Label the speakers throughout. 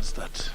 Speaker 1: can start.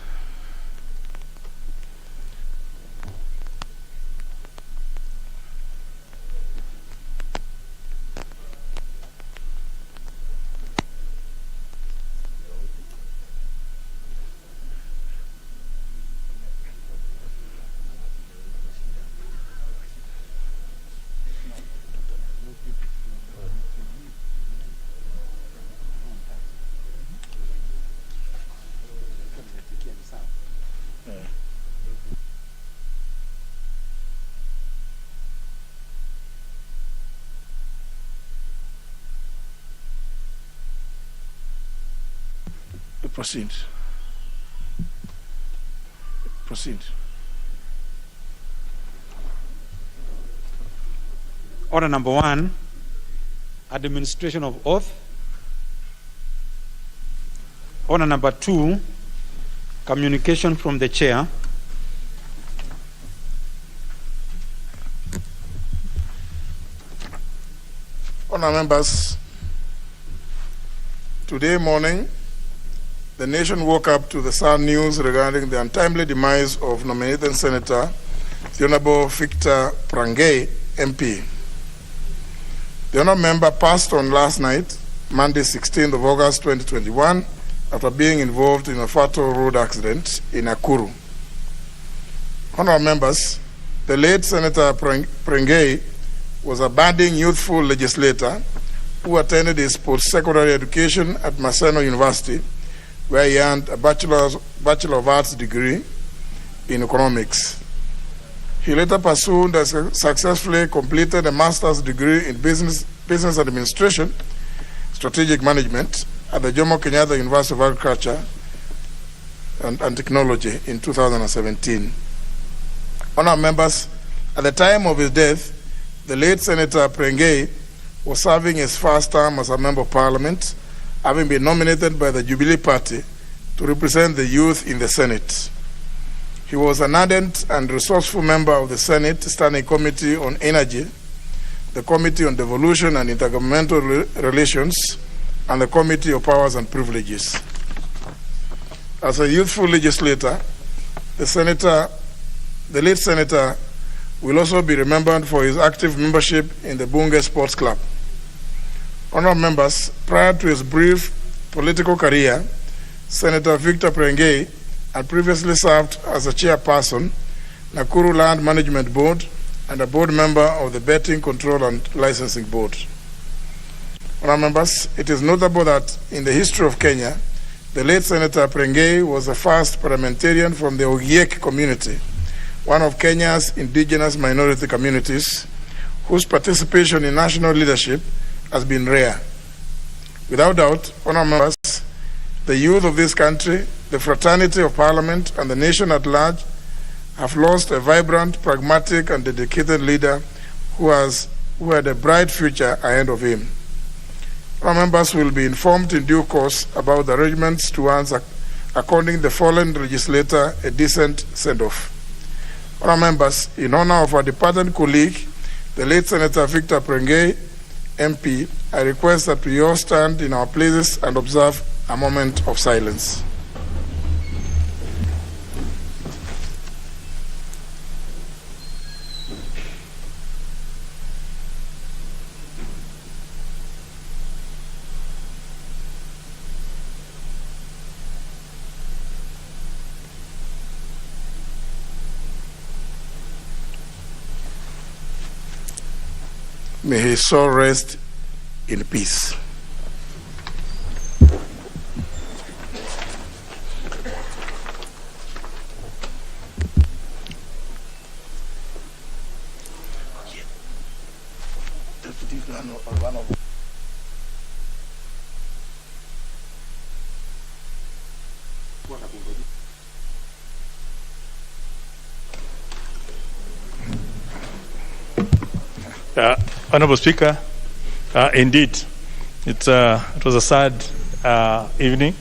Speaker 1: Proceed. Proceed.
Speaker 2: Order number 1, administration of oath. Order number 2, communication from the chair.
Speaker 3: Honourable members, today morning, the nation woke up to the sad news regarding the untimely demise of nominated Senator the Honourable Victor Prangay, MP. The honourable member passed on last night, Monday 16th of August 2021, after being involved in a fatal road accident in Nakuru. Honourable members, the late Senator Prangay was a budding youthful legislator who attended his post-secondary education at Maseno University, where he earned a Bachelor of Arts degree in economics. He later pursued and successfully completed a master's degree in business administration, strategic management at the Jomo Kenyatta University of Agriculture and Technology in 2017. Honourable members, at the time of his death, the late Senator Prangay was serving his first term as a member of Parliament, having been nominated by the Jubilee Party to represent the youth in the Senate. He was an ardent and resourceful member of the Senate Standing Committee on Energy, the Committee on Devolution and Intergovernmental Relations, and the Committee of Powers and Privileges. As a youthful legislator, the late senator will also be remembered for his active membership in the Bunge Sports Club. Honourable members, prior to his brief political career, Senator Victor Prangay had previously served as a chairperson, Nakuru Land Management Board, and a board member of the Betting Control and Licensing Board. Honourable members, it is notable that in the history of Kenya, the late Senator Prangay was the first parliamentarian from the Ogiek community, one of Kenya's indigenous minority communities, whose participation in national leadership has been rare. Without doubt, honourable members, the youth of this country, the fraternity of Parliament, and the nation at large have lost a vibrant, pragmatic, and dedicated leader who had a bright future ahead of him. Our members will be informed in due course about the arrangements towards according the fallen legislator a decent send-off. Our members, in honor of our departed colleague, the late Senator Victor Prangay, MP, I request that we all stand in our places and observe a moment of silence. May his soul rest in peace.
Speaker 4: Honourable Speaker, indeed, it was a sad evening,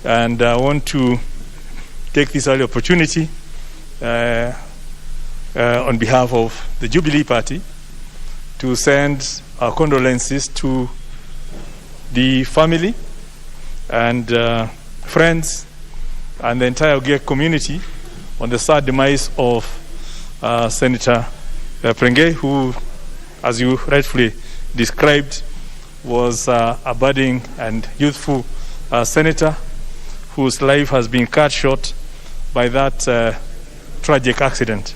Speaker 4: and I want to take this early opportunity on behalf of the Jubilee Party to send our condolences to the family and friends and the entire Ogiek community on the sad demise of Senator Prenge, who, as you rightfully described, was a budding and youthful senator whose life has been cut short by that tragic accident.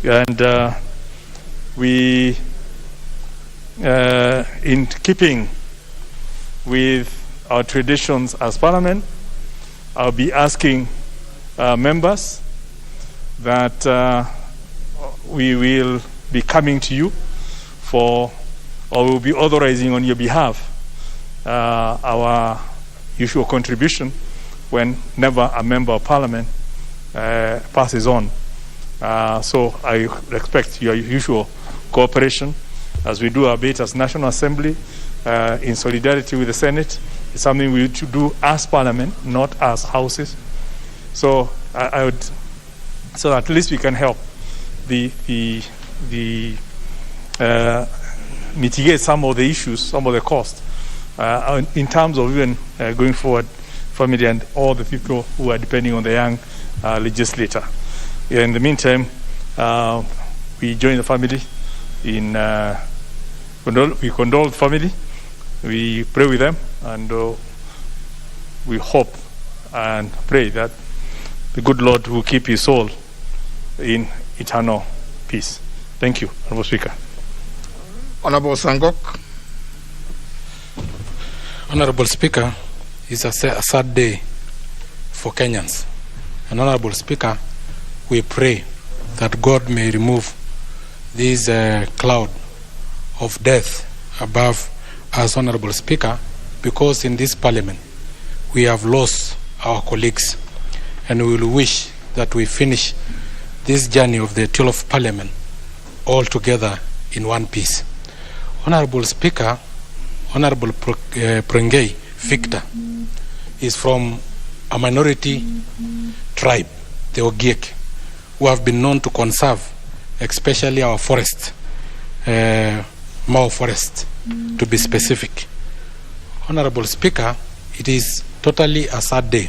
Speaker 4: And we, in keeping with our traditions as Parliament, I'll be asking members that we will be coming to you for, or will be authorizing on your behalf our usual contribution whenever a member of Parliament passes on. So I expect your usual cooperation as we do our bit as National Assembly in solidarity with the Senate. It's something we should do as Parliament, not as houses. So I would, so at least we can help mitigate some of the issues, some of the costs, in terms of even going forward, family and all the people who are depending on the young legislator. In the meantime, we join the family in we condole the family, we pray with them, and we hope and pray that the good Lord will keep his soul in eternal peace. Thank you, Honorable Speaker.
Speaker 3: Honorable Sangok.
Speaker 5: Honorable Speaker, it's a sad day for Kenyans. And Honorable Speaker, we pray that God may remove this cloud of death above us, Honorable Speaker, because in this Parliament we have lost our colleagues, and we will wish that we finish this journey of the 12th Parliament all together in one piece. Honorable Speaker, Honorable Prenge Victor is from a minority tribe, the Ogiek, who have been known to conserve, especially our forest, Mao forest, to be specific. Honorable Speaker, it is totally a sad day,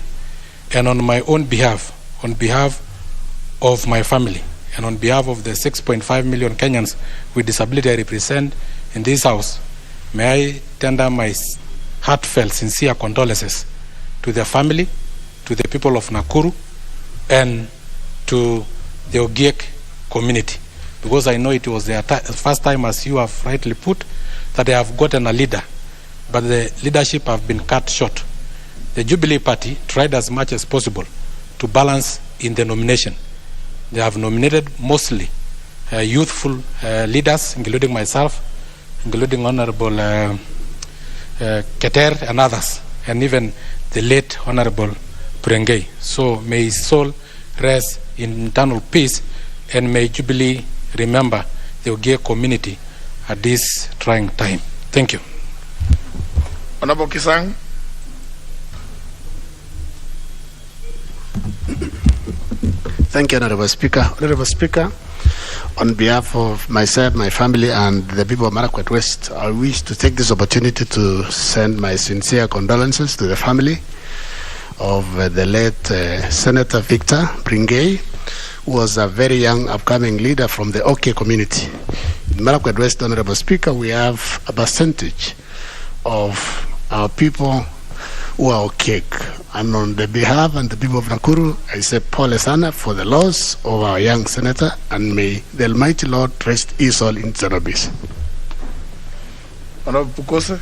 Speaker 5: and on my own behalf, on behalf of my family, and on behalf of the 6.5 million Kenyans with disability I represent in this House, may I tender my heartfelt, sincere condolences to their family, to the people of Nakuru, and to the Ogiek community, because I know it was their first time, as you have rightly put, that they have gotten a leader, but the leadership have been cut short. The Jubilee Party tried as much as possible to balance in the nomination. They have nominated mostly youthful leaders, including myself, including Honorable Keter and others, and even the late Honorable Prenge. So may his soul rest in eternal peace, and may Jubilee remember the Ogiek community at this trying time. Thank you.
Speaker 3: Honorable Kisang.
Speaker 6: Thank you, Honorable Speaker. Honorable Speaker, on behalf of myself, my family, and the people of Marakwet West, I wish to take this opportunity to send my sincere condolences to the family of the late Senator Victor Prenge, who was a very young upcoming leader from the OK community. In Marakwet West, Honorable Speaker, we have a percentage of our people who are OK. And on the behalf and the people of Nakuru, I say Paul Sana for the loss of our young senator, and may the Almighty Lord rest his soul in eternal peace.
Speaker 3: Honorable Pukose.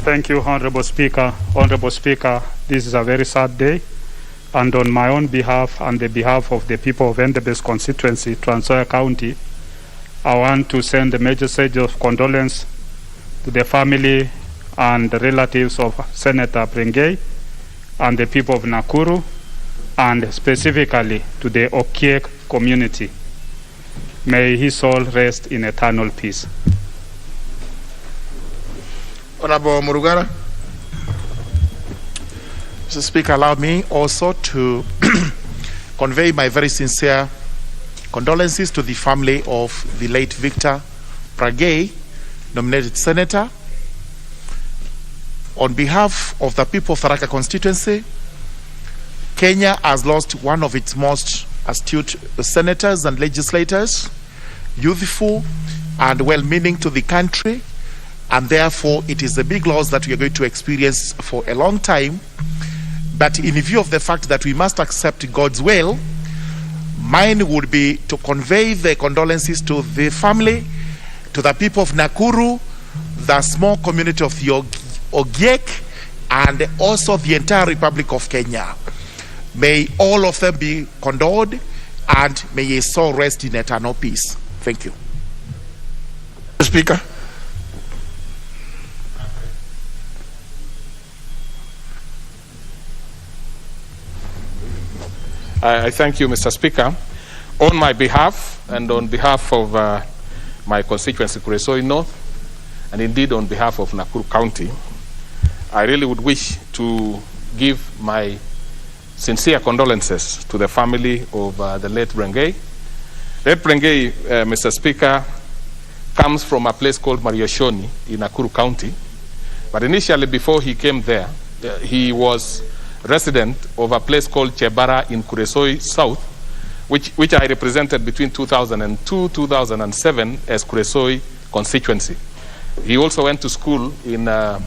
Speaker 7: Thank you, Honorable Speaker. Honorable Speaker, this is a very sad day, and on my own behalf and the behalf of the people of Endebess constituency, Trans Nzoia County, I want to send a message of condolence to the family and the relatives of Senator Prenge and the people of Nakuru, and specifically to the Ogiek community. May his soul rest in eternal peace.
Speaker 3: Honorable Murugara.
Speaker 8: Mr. Speaker, allow me also to convey my very sincere condolences to the family of the late Victor Prenge, nominated senator. On behalf of the people of Tharaka constituency, Kenya has lost one of its most astute senators and legislators, youthful and well-meaning to the country, and therefore it is a big loss that we are going to experience for a long time. But in view of the fact that we must accept God's will, mine would be to convey the condolences to the family, to the people of Nakuru, the small community of the Ogiek, and also the entire Republic of Kenya. May all of them be condoled, and may his soul rest in eternal peace. Thank you.
Speaker 3: Speaker.
Speaker 9: I thank you, Mr. Speaker. On my behalf and on behalf of my constituency, Kuresoi North, and indeed on behalf of Nakuru County, I really would wish to give my sincere condolences to the family of the late Brengei. Late Brengei, Mr. Speaker, comes from a place called Marioshoni in Nakuru County. But initially, before he came there, he was resident of a place called Chebara in Kuresoi South, which I represented between 2002-2007 as Kuresoi constituency. He also went to school in a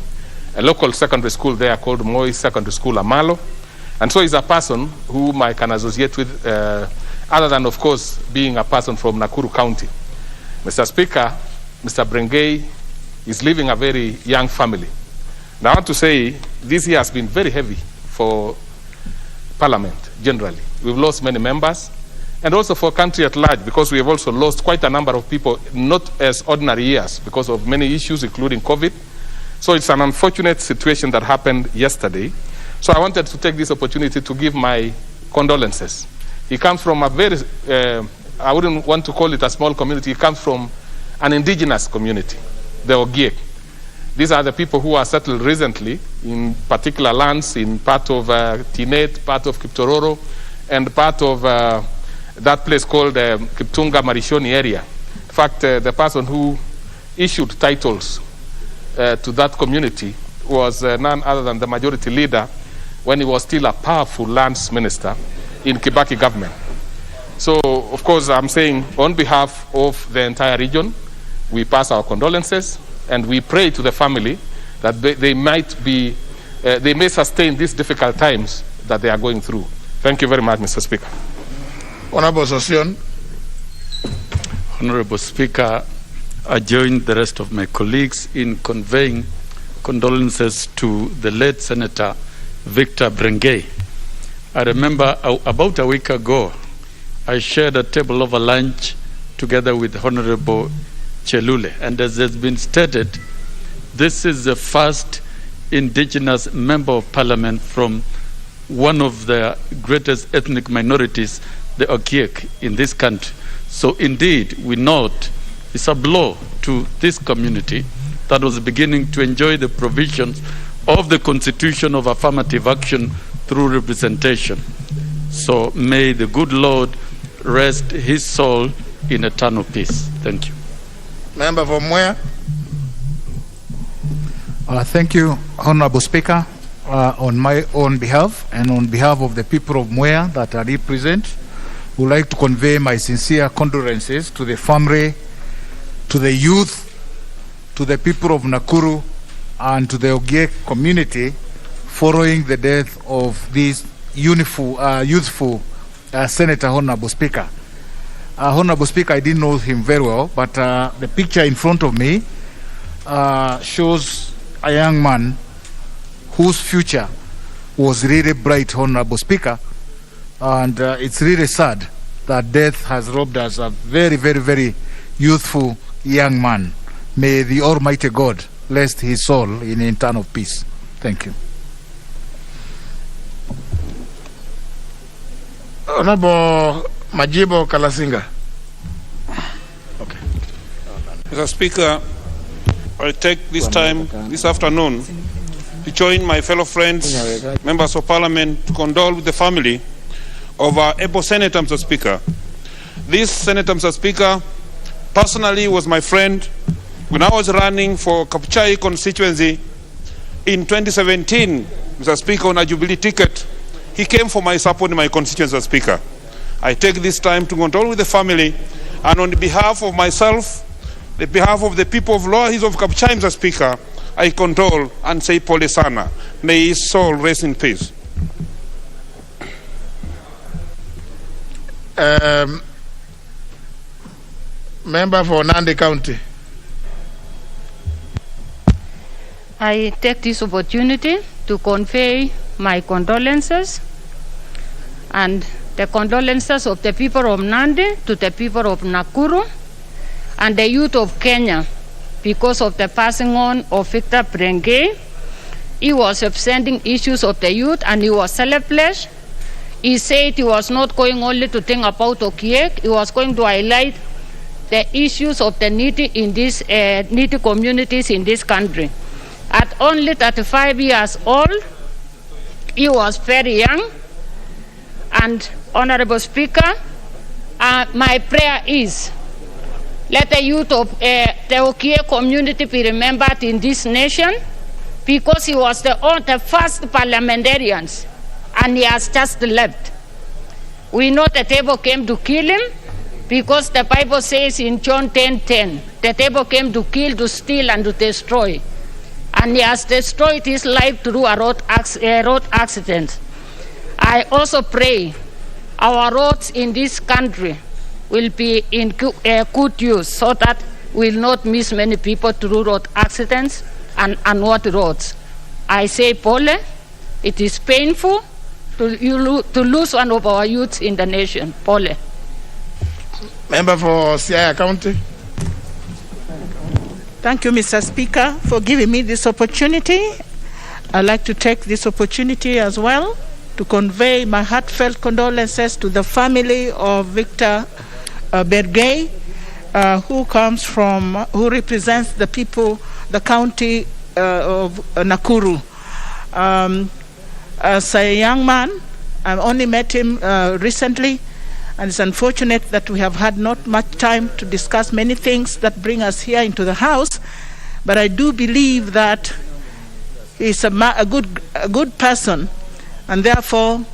Speaker 9: local secondary school there called Moi Secondary School, Amalo. And so he's a person whom I can associate with, other than, of course, being a person from Nakuru County. Mr. Speaker, Mr. Brengei is leaving a very young family. Now, I want to say this year has been very heavy for Parliament generally. We've lost many members, and also for country at large, because we have also lost quite a number of people, not as ordinary years, because of many issues, including COVID. So it's an unfortunate situation that happened yesterday. So I wanted to take this opportunity to give my condolences. He comes from a very, I wouldn't want to call it a small community, he comes from an indigenous community, the Ogiek. These are the people who are settled recently in particular lands in part of Tinet, part of Kiptororo, and part of that place called Kiptunga Marishoni area. In fact, the person who issued titles to that community was none other than the majority leader when he was still a powerful lands minister in Kibaki government. So, of course, I'm saying on behalf of the entire region, we pass our condolences, and we pray to the family that they may sustain these difficult times that they are going through. Thank you very much, Mr. Speaker.
Speaker 3: Honorable Sossion.
Speaker 10: Honorable Speaker, I join the rest of my colleagues in conveying condolences to the late Senator Victor Brengei. I remember about a week ago, I shared a table over lunch together with Honorable Chelule, and as has been stated, this is the first indigenous member of parliament from one of the greatest ethnic minorities, the Ogiek, in this country. So indeed, we note it's a blow to this community that was beginning to enjoy the provisions of the Constitution of affirmative action through representation. So may the good Lord rest his soul in eternal peace. Thank you.
Speaker 3: Member from where?
Speaker 11: Thank you, Honorable Speaker. On my own behalf and on behalf of the people of Mwea that I represent, would like to convey my sincere condolences to the family, to the youth, to the people of Nakuru, and to the Ogiek community following the death of this youthful Senator, Honorable Speaker. Honorable Speaker, I didn't know him very well, but the picture in front of me shows a young man whose future was really bright, Honorable Speaker, and it's really sad that death has robbed us a very, very, very youthful young man. May the Almighty God rest his soul in eternal peace. Thank you.
Speaker 3: Honorable Majibo Kalasinga.
Speaker 12: Okay. Mr. Speaker, I take this time, this afternoon, to join my fellow friends, members of Parliament, to condole with the family of our able Senator, Mr. Speaker. This Senator, Mr. Speaker, personally was my friend when I was running for Kapuchai constituency in 2017, Mr. Speaker, on a Jubilee ticket he came for my support in my constituency, Speaker. I take this time to condole with the family, and on behalf of myself, the behalf of the people of Lower Hills of Kabuchai, Mr. Speaker, I condole and say pole sana. May his soul rest in peace.
Speaker 3: Member for Nandi County.
Speaker 13: I take this opportunity to convey my condolences and the condolences of the people of Nandi to the people of Nakuru and the youth of Kenya because of the passing on of Victor Brengay. He was representing issues of the youth and he was selfless. He said he was not going only to think about Okiek, he was going to highlight the issues of the needy in these needy communities in this country. At only 35 years old, he was very young. And Honorable Speaker, my prayer is, let the youth of the Okiek community be remembered in this nation, because he was the first parliamentarians and he has just left. We know the devil came to kill him because the Bible says in John 10:10, the devil came to kill, to steal, and to destroy. And he has destroyed his life through a road accident. I also pray our roads in this country will be in good use so that we will not miss many people through road accidents and unward roads. I say, Pole, it is painful to lose one of our youths in the nation. Pole.
Speaker 3: Member for Siaya County.
Speaker 14: Thank you, Mr. Speaker, for giving me this opportunity. I'd like to take this opportunity as well to convey my heartfelt condolences to the family of Victor Brengay, who represents the people, the county of Nakuru. As a young man, I've only met him recently, and it's unfortunate that we have had not much time to discuss many things that bring us here into the house, but I do believe that he's a good person, and therefore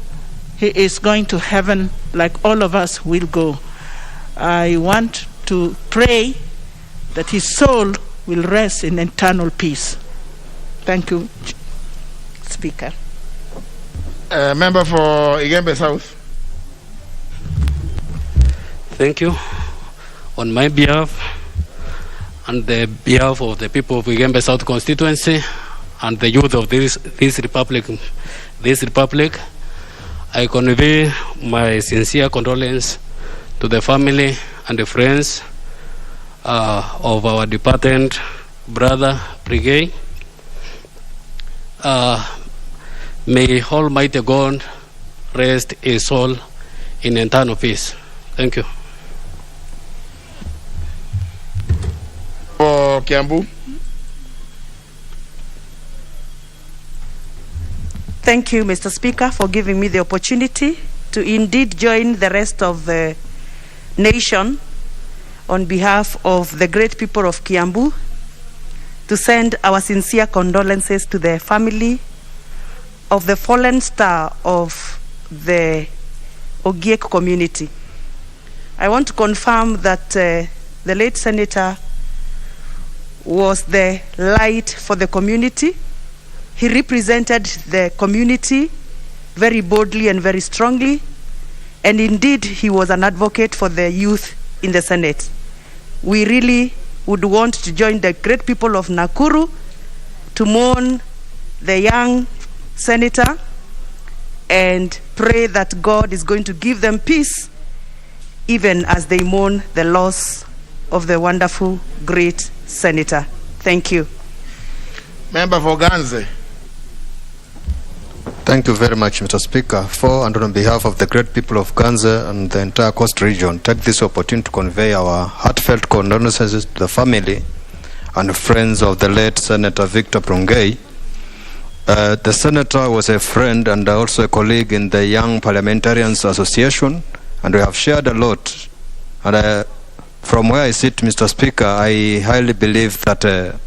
Speaker 14: he is going to heaven like all of us will go. I want to pray that his soul will rest in eternal peace. Thank you, Speaker.
Speaker 3: Member for Igembe South.
Speaker 15: Thank you. On my behalf and the behalf of the people of Igembe South constituency and the youth of this republic, I convey my sincere condolence to the family and the friends of our departed brother Brengay. May Almighty God rest his soul in eternal peace. Thank you.
Speaker 3: For Kiambu.
Speaker 16: Thank you, Mr. Speaker, for giving me the opportunity to indeed join the rest of the nation on behalf of the great people of Kiambu to send our sincere condolences to the family of the fallen star of the Ogiek community. I want to confirm that the late senator was the light for the community. He represented the community very boldly and very strongly, and indeed he was an advocate for the youth in the Senate. We really would want to join the great people of Nakuru to mourn the young senator and pray that God is going to give them peace even as they mourn the loss of the wonderful, great senator. Thank you.
Speaker 3: Member for Ganze.
Speaker 17: Thank you very much, Mr. Speaker. For and on behalf of the great people of Ganze and the entire coast region, take this opportunity to convey our heartfelt condolences to the family and friends of the late Senator Victor Brengay. The senator was a friend and also a colleague in the Young Parliamentarians Association, and we have shared a lot. And from where I sit, Mr. Speaker, I highly believe that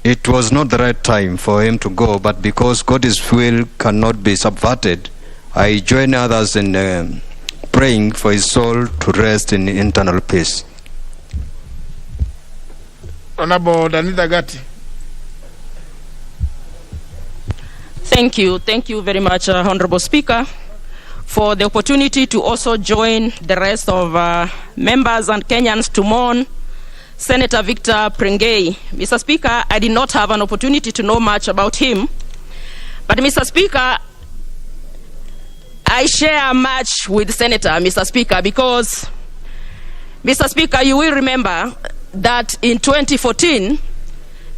Speaker 17: it was not the right time for him to go, but because God's will cannot be subverted, I join others in praying for his soul to rest in eternal peace.
Speaker 3: Honorable Danita Gatti.
Speaker 18: Thank you very much, Honorable Speaker, for the opportunity to also join the rest of members and Kenyans to mourn Senator Victor Prengei. Mr. Speaker, I did not have an opportunity to know much about him, but Mr. Speaker, I share much with Senator, Mr. Speaker, because, Mr. Speaker, you will remember that in 2014,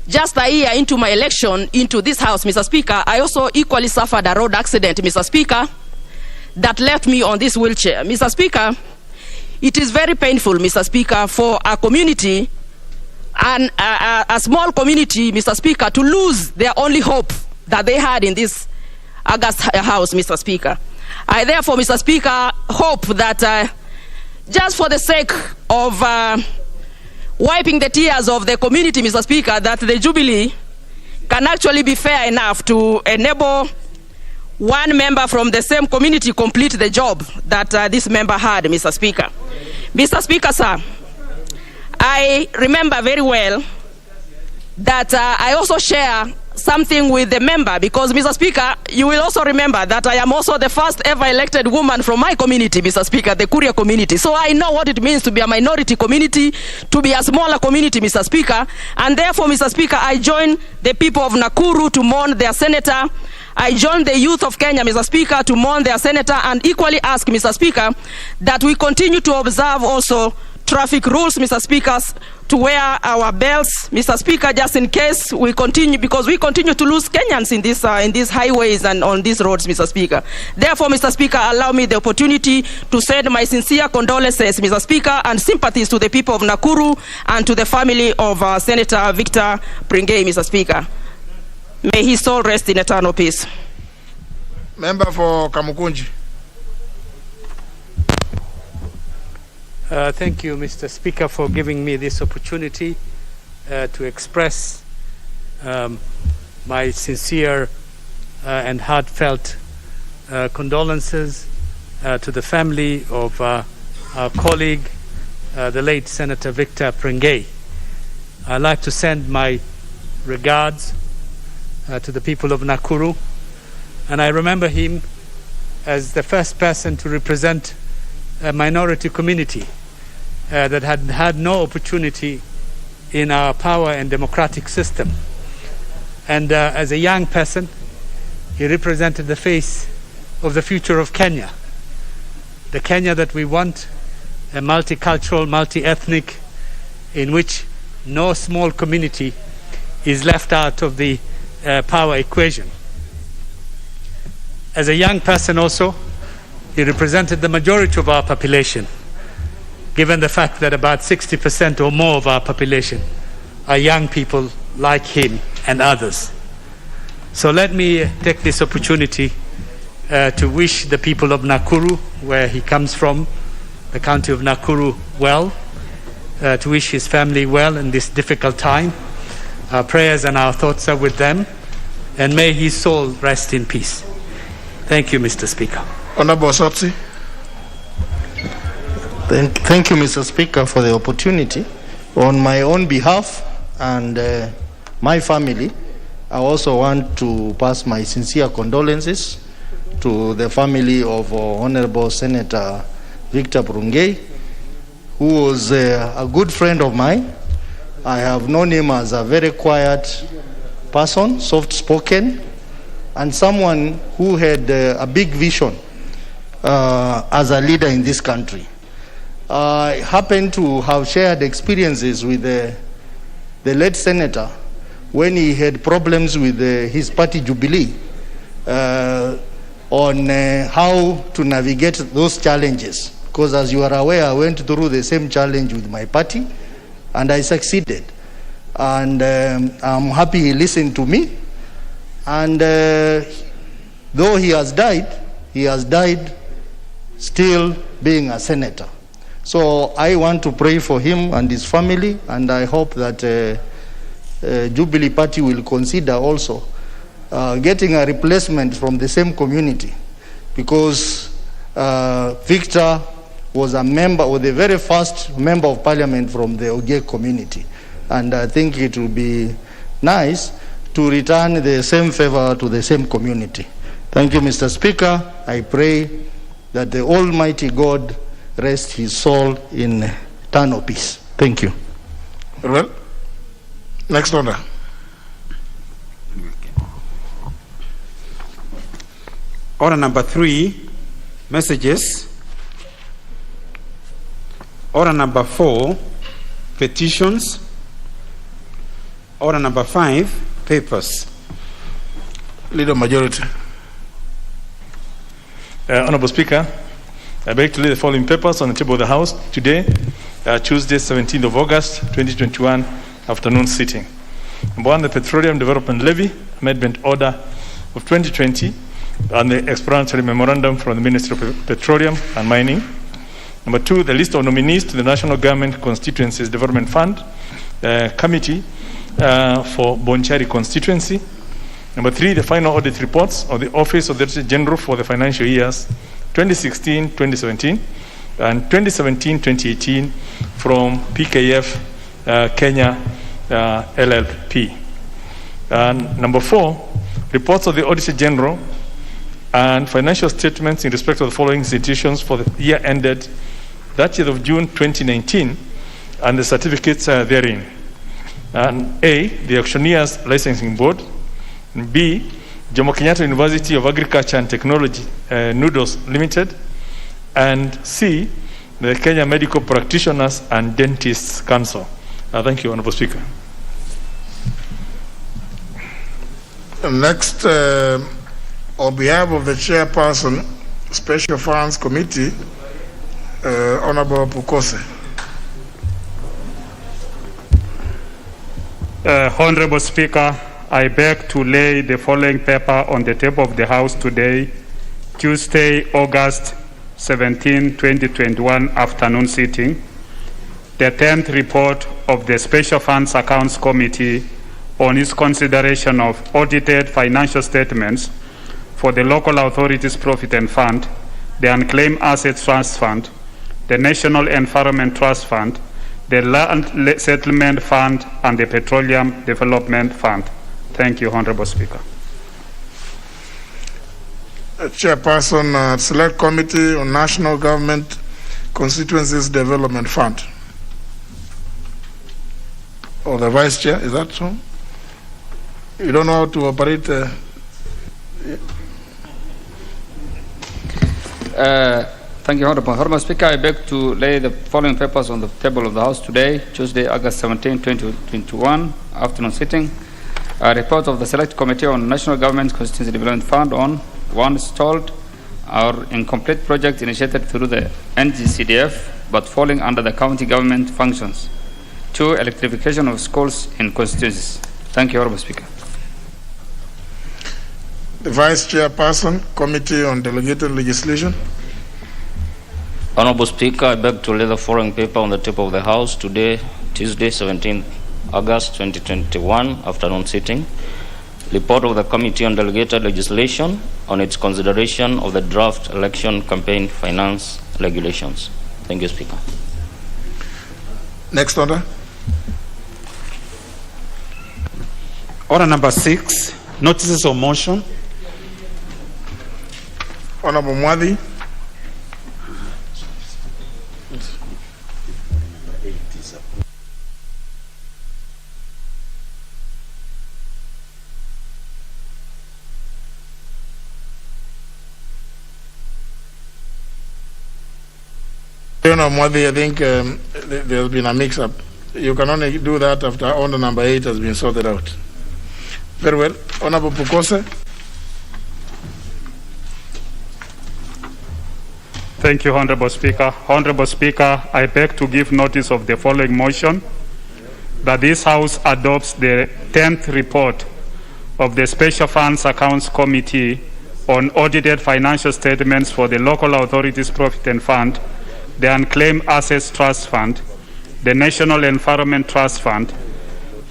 Speaker 18: just a year into my election into this house, Mr. Speaker, I also equally suffered a road accident, Mr. Speaker, that left me on this wheelchair. Mr. Speaker, it is very painful, Mr. Speaker, for a community, and a small community, Mr. Speaker, to lose their only hope that they had in this August house, Mr. Speaker. I therefore, Mr. Speaker, hope that just for the sake of wiping the tears of the community, Mr. Speaker, that the Jubilee can actually be fair enough to enable one member from the same community complete the job that this member had, Mr. Speaker. Mr. Speaker, sir, I remember very well that I also share something with the member, because, Mr. Speaker, you will also remember that I am also the first ever elected woman from my community, Mr. Speaker, the Kuria community. So I know what it means to be a minority community, to be a smaller community, Mr. Speaker. And therefore, Mr. Speaker, I join the people of Nakuru to mourn their senator. I join the youth of Kenya, Mr. Speaker, to mourn their senator, and equally ask, Mr. Speaker, that we continue to observe also traffic rules, Mr. Speaker, to wear our belts, Mr. Speaker, just in case we continue, because we continue to lose Kenyans in these highways and on these roads, Mr. Speaker. Therefore, Mr. Speaker, allow me the opportunity to send my sincere condolences, Mr. Speaker, and sympathies to the people of Nakuru and to the family of Senator Victor Prengei, Mr. Speaker. May his soul rest in eternal peace.
Speaker 3: Member for Kamukunji.
Speaker 19: Thank you, Mr. Speaker, for giving me this opportunity to express my sincere and heartfelt condolences to the family of our colleague, the late Senator Victor Prengei. I'd like to send my regards to the people of Nakuru, and I remember him as the first person to represent a minority community that had had no opportunity in our power and democratic system. And as a young person, he represented the face of the future of Kenya, the Kenya that we want, a multicultural, multi-ethnic, in which no small community is left out of the power equation. As a young person also, he represented the majority of our population, given the fact that about 60% or more of our population are young people like him and others. So let me take this opportunity to wish the people of Nakuru, where he comes from, the county of Nakuru, well, to wish his family well in this difficult time. Our prayers and our thoughts are with them, and may his soul rest in peace. Thank you, Mr. Speaker.
Speaker 3: Honorable Sopsi.
Speaker 20: Thank you, Mr. Speaker, for the opportunity. On my own behalf and my family, I also want to pass my sincere condolences to the family of Honorable Senator Victor Prengei, who was a good friend of mine. I have known him as a very quiet person, soft-spoken, and someone who had a big vision as a leader in this country. I happen to have shared experiences with the late senator when he had problems with his party Jubilee on how to navigate those challenges. Because as you are aware, I went through the same challenge with my party and I succeeded. And I'm happy he listened to me. And though he has died still being a senator. So I want to pray for him and his family, and I hope that Jubilee Party will consider also getting a replacement from the same community, because Victor was a member, or the very first member of parliament from the Ogiek community. And I think it will be nice to return the same favor to the same community. Thank you, Mr. Speaker. I pray that the Almighty God rest his soul in eternal peace. Thank you.
Speaker 3: Very well. Next order.
Speaker 2: Order number 3, messages. Order number 4, petitions. Order number 5, papers.
Speaker 3: Leader Majority.
Speaker 4: Honorable Speaker, I beg to lay the following papers on the table of the House today, Tuesday, 17th of August, 2021, afternoon sitting. Number 1, the Petroleum Development Levy Amendment Order of 2020 and the explanatory memorandum from the Ministry of Petroleum and Mining. Number 2, the list of nominees to the National Government Constituencies Development Fund Committee for Bonchari constituency. Number 3, the final audit reports of the Office of the Director General for the financial years 2016-2017 and 2017-2018 from PKF Kenya LLP. And number 4, reports of the Auditor General and financial statements in respect of the following institutions for the year ended 30th of June 2019 and the certificates therein. And A, the Auctioneers Licensing Board. B, Jomo Kenyatta University of Agriculture and Technology, NUDOS Limited. And C, the Kenya Medical Practitioners and Dentists Council. Thank you, Honorable Speaker.
Speaker 3: Next, on behalf of the Chairperson, Special Funds Committee, Honorable Pukose.
Speaker 7: Honorable Speaker, I beg to lay the following paper on the table of the House today, Tuesday, August 17, 2021, afternoon sitting. The 10th report of the Special Funds Accounts Committee on its consideration of audited financial statements for the Local Authorities Profit and Fund, the Unclaimed Assets Trust Fund, the National Environment Trust Fund, the Land Settlement Fund, and the Petroleum Development Fund. Thank you, Honorable Speaker.
Speaker 3: Chairperson, Select Committee on National Government Constituencies Development Fund. Or the Vice Chair, is that so? You don't know how to operate?
Speaker 21: Thank you, Honorable Speaker. I beg to lay the following papers on the table of the House today, Tuesday, August 17, 2021, afternoon sitting. A report of the Select Committee on National Government Constituency Development Fund on 1, stalled or incomplete project initiated through the NGCDF but falling under the county government functions. 2, electrification of schools in constituencies. Thank you, Honorable Speaker.
Speaker 3: The Vice Chairperson, Committee on Delegated Legislation.
Speaker 22: Honorable Speaker, I beg to lay the following paper on the table of the House today, Tuesday, 17th August 2021, afternoon sitting. Report of the Committee on Delegated Legislation on its consideration of the draft election campaign finance regulations. Thank you, Speaker.
Speaker 3: Next order.
Speaker 2: Order number 6, notices of motion.
Speaker 3: Honorable Mwadi. Mwadi, I think there's been a mix-up. You can only do that after order number 8 has been sorted out. Very well. Honorable Pukose.
Speaker 7: Thank you, Honorable Speaker. Honorable Speaker, I beg to give notice of the following motion, that this House adopts the 10th report of the Special Funds Accounts Committee on audited financial statements for the Local Authorities Profit and Fund, the Unclaimed Assets Trust Fund, the National Environment Trust Fund,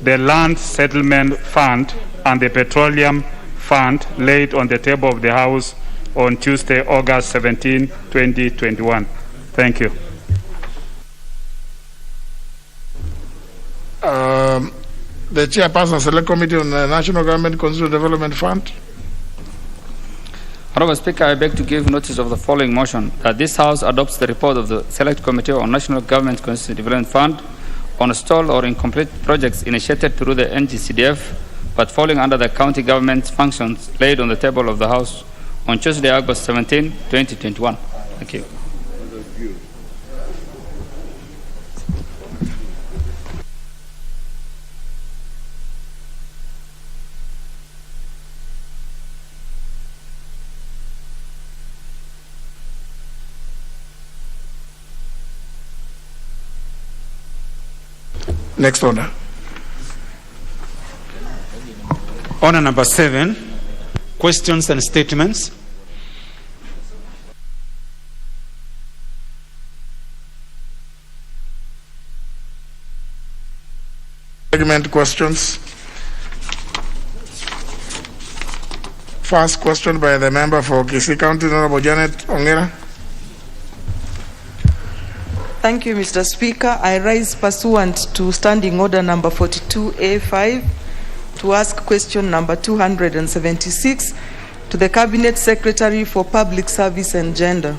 Speaker 7: the Land Settlement Fund and the Petroleum Fund laid on the table of the House on Tuesday, August 17, 2021. Thank you.
Speaker 3: The Chairperson, Select Committee on the National Government Constitutional Development Fund.
Speaker 21: Honorable Speaker, I beg to give notice of the following motion, that this House adopts the report of the Select Committee on National Government Constitutional Development Fund on stalled or incomplete projects initiated through the NGCDF but falling under the county government's functions laid on the table of the House on Tuesday, August 17, 2021. Thank you.
Speaker 3: Next order.
Speaker 2: Order number 7, questions and statements.
Speaker 3: Segment questions. First question by the member for KC County, Honorable Janet Ongera.
Speaker 1: Thank you, Mr. Speaker. I rise pursuant to Standing Order number 42A5 to ask question number 276 to the Cabinet Secretary for Public Service and Gender.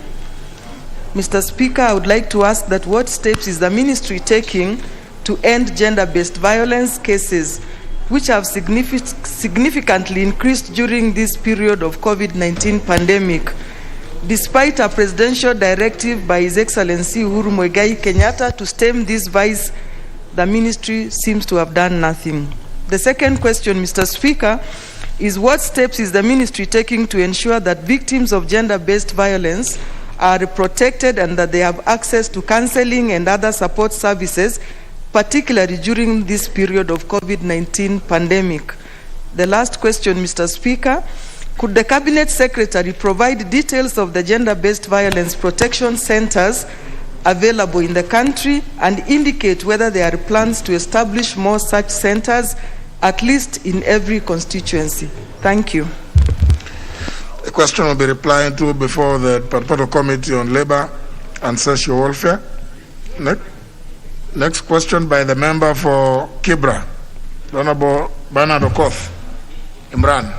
Speaker 1: Mr. Speaker, I would like to ask that what steps is the ministry taking to end gender-based violence cases which have significantly increased during this period of COVID-19 pandemic, despite a presidential directive by His Excellency Uhuru Muigai Kenyatta to stem this vice. The ministry seems to have done nothing. The second question, Mr. Speaker, is what steps is the ministry taking to ensure that victims of gender-based violence are protected and that they have access to counseling and other support services, particularly during this period of COVID-19 pandemic? The last question, Mr. Speaker, could the Cabinet Secretary provide details of the gender-based violence protection centers available in the country and indicate whether there are plans to establish more such centers, at least in every constituency? Thank you.
Speaker 3: The question will be replied to before the Departmental Committee on Labor and Social Welfare. Next question by the member for Kibra, Honorable Bernard Okoth. Imran.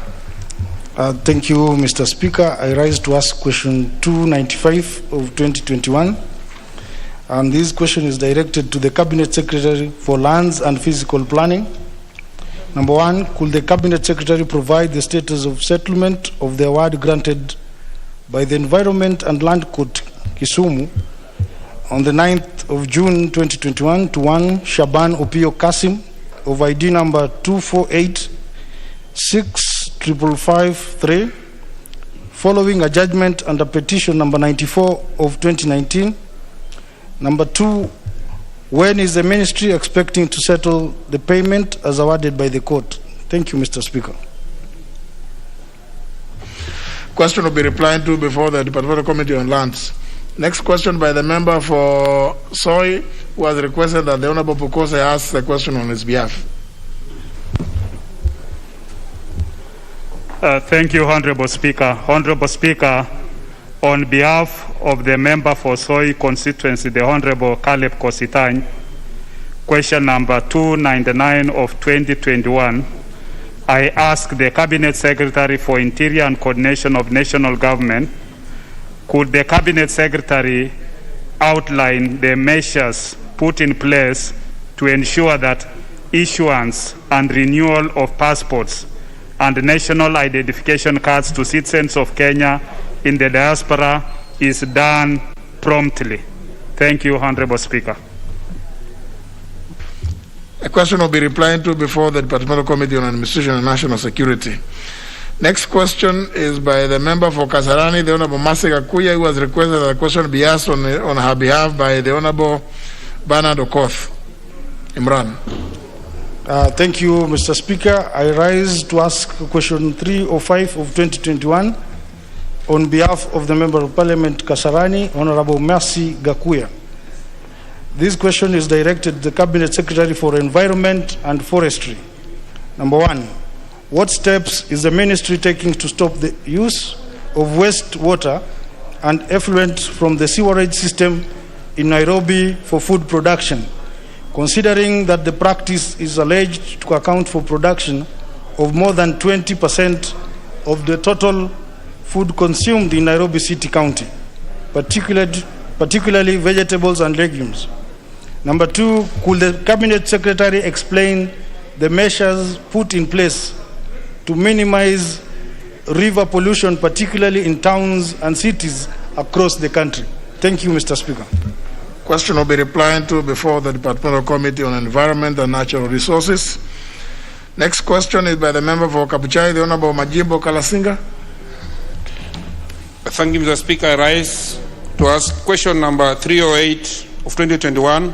Speaker 5: Thank you, Mr. Speaker. I rise to ask question 295 of 2021. And this question is directed to the Cabinet Secretary for Lands and Physical Planning. Number one, could the Cabinet Secretary provide the status of settlement of the award granted by the Environment and Land Court, Kisumu, on the 9th of June 2021 to one Shaban Opio Kasim of ID number 2486553, following a judgment under petition number 94 of 2019. Number two, when is the ministry expecting to settle the payment as awarded by the court? Thank you, Mr. Speaker.
Speaker 3: Question will be replied to before the Departmental Committee on Lands. Next question by the member for Soy, who has requested that the Honorable Pukose ask the question on his behalf.
Speaker 7: Thank you, Honorable Speaker. Honorable Speaker, on behalf of the member for Soy constituency, the Honorable Caleb Kositany, question number 299 of 2021, I ask the Cabinet Secretary for Interior and Coordination of National Government, could the Cabinet Secretary outline the measures put in place to ensure that issuance and renewal of passports and national identification cards to citizens of Kenya in the diaspora is done promptly? Thank you, Honorable Speaker.
Speaker 3: A question will be replied to before the Departmental Committee on Administration and National Security. Next question is by the member for Kasarani, the Honorable Mercy Gakuya, who has requested that the question be asked on her behalf by the Honorable Bernard Okoth. Imran.
Speaker 5: Thank you, Mr. Speaker. I rise to ask question 305 of 2021 on behalf of the Member of Parliament Kasarani, Honorable Mercy Gakuya. This question is directed to the Cabinet Secretary for Environment and Forestry. Number 1, what steps is the ministry taking to stop the use of wastewater and effluent from the sewerage system in Nairobi for food production, considering that the practice is alleged to account for production of more than 20% of the total food consumed in Nairobi City County, particularly vegetables and legumes? Number 2, could the Cabinet Secretary explain the measures put in place to minimize river pollution, particularly in towns and cities across the country? Thank you, Mr. Speaker.
Speaker 3: Question will be replied to before the Departmental Committee on Environment and Natural Resources. Next question is by the member for Kabuchai, the Honorable Majimbo Kalasinga.
Speaker 12: Thank you, Mr. Speaker. I rise to ask question number 308 of 2021.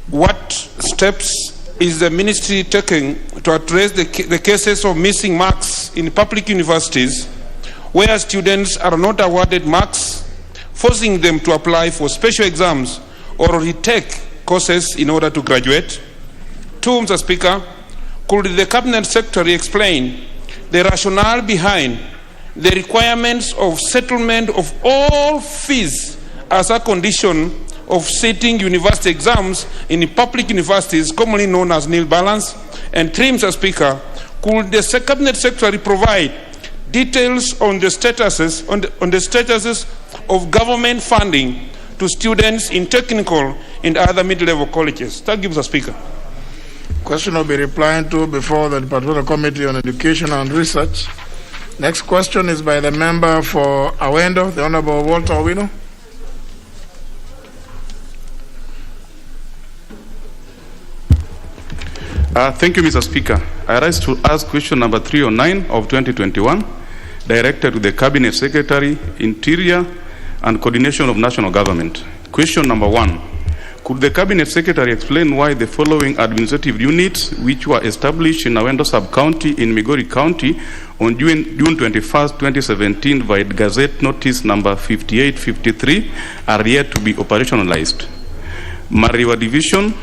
Speaker 12: What steps is the ministry taking to address the cases of missing marks in public universities where students are not awarded marks, forcing them to apply for special exams or retake courses in order to graduate? 2, Mr. Speaker, could the Cabinet Secretary explain the rationale behind the requirements of settlement of all fees as a condition of sitting university exams in public universities, commonly known as nil balance? And 3, Mr. Speaker, could the Cabinet Secretary provide details on the statuses of government funding to students in technical and other mid-level colleges? Thank you, Mr. Speaker.
Speaker 3: Question will be replied to before the Departmental Committee on Education and Research. Next question is by the member for Awendo, the Honorable Walter Owino.
Speaker 6: Thank you, Mr. Speaker. I rise to ask question number 309 of 2021, directed to the Cabinet Secretary, Interior and Coordination of National Government. Question number 1, could the Cabinet Secretary explain why the following administrative units, which were established in Awendo Sub-County in Migori County on June 21st, 2017 via Gazette Notice number 5853, are yet to be operationalized? Mariwa Division,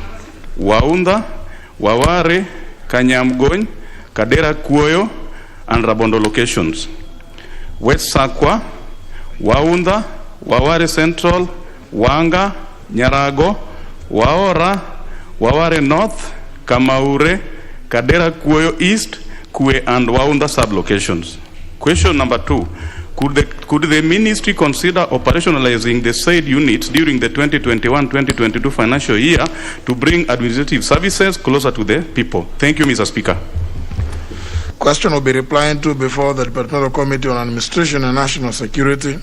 Speaker 6: Waunda, Waware, Kanyamgony, Kadera Kuoyo, and Rabondo locations. West Sakwa, Waunda, Waware Central, Wanga, Nyarago, Waora, Waware North, Kamaure, Kadera Kuoyo East, Kue, and Waunda sub-locations. Question number 2. Could the ministry consider operationalizing the said units during the 2021-2022 financial year to bring administrative services closer to the people? Thank you, Mr. Speaker.
Speaker 3: Question will be replied to before the Departmental Committee on Administration and National Security.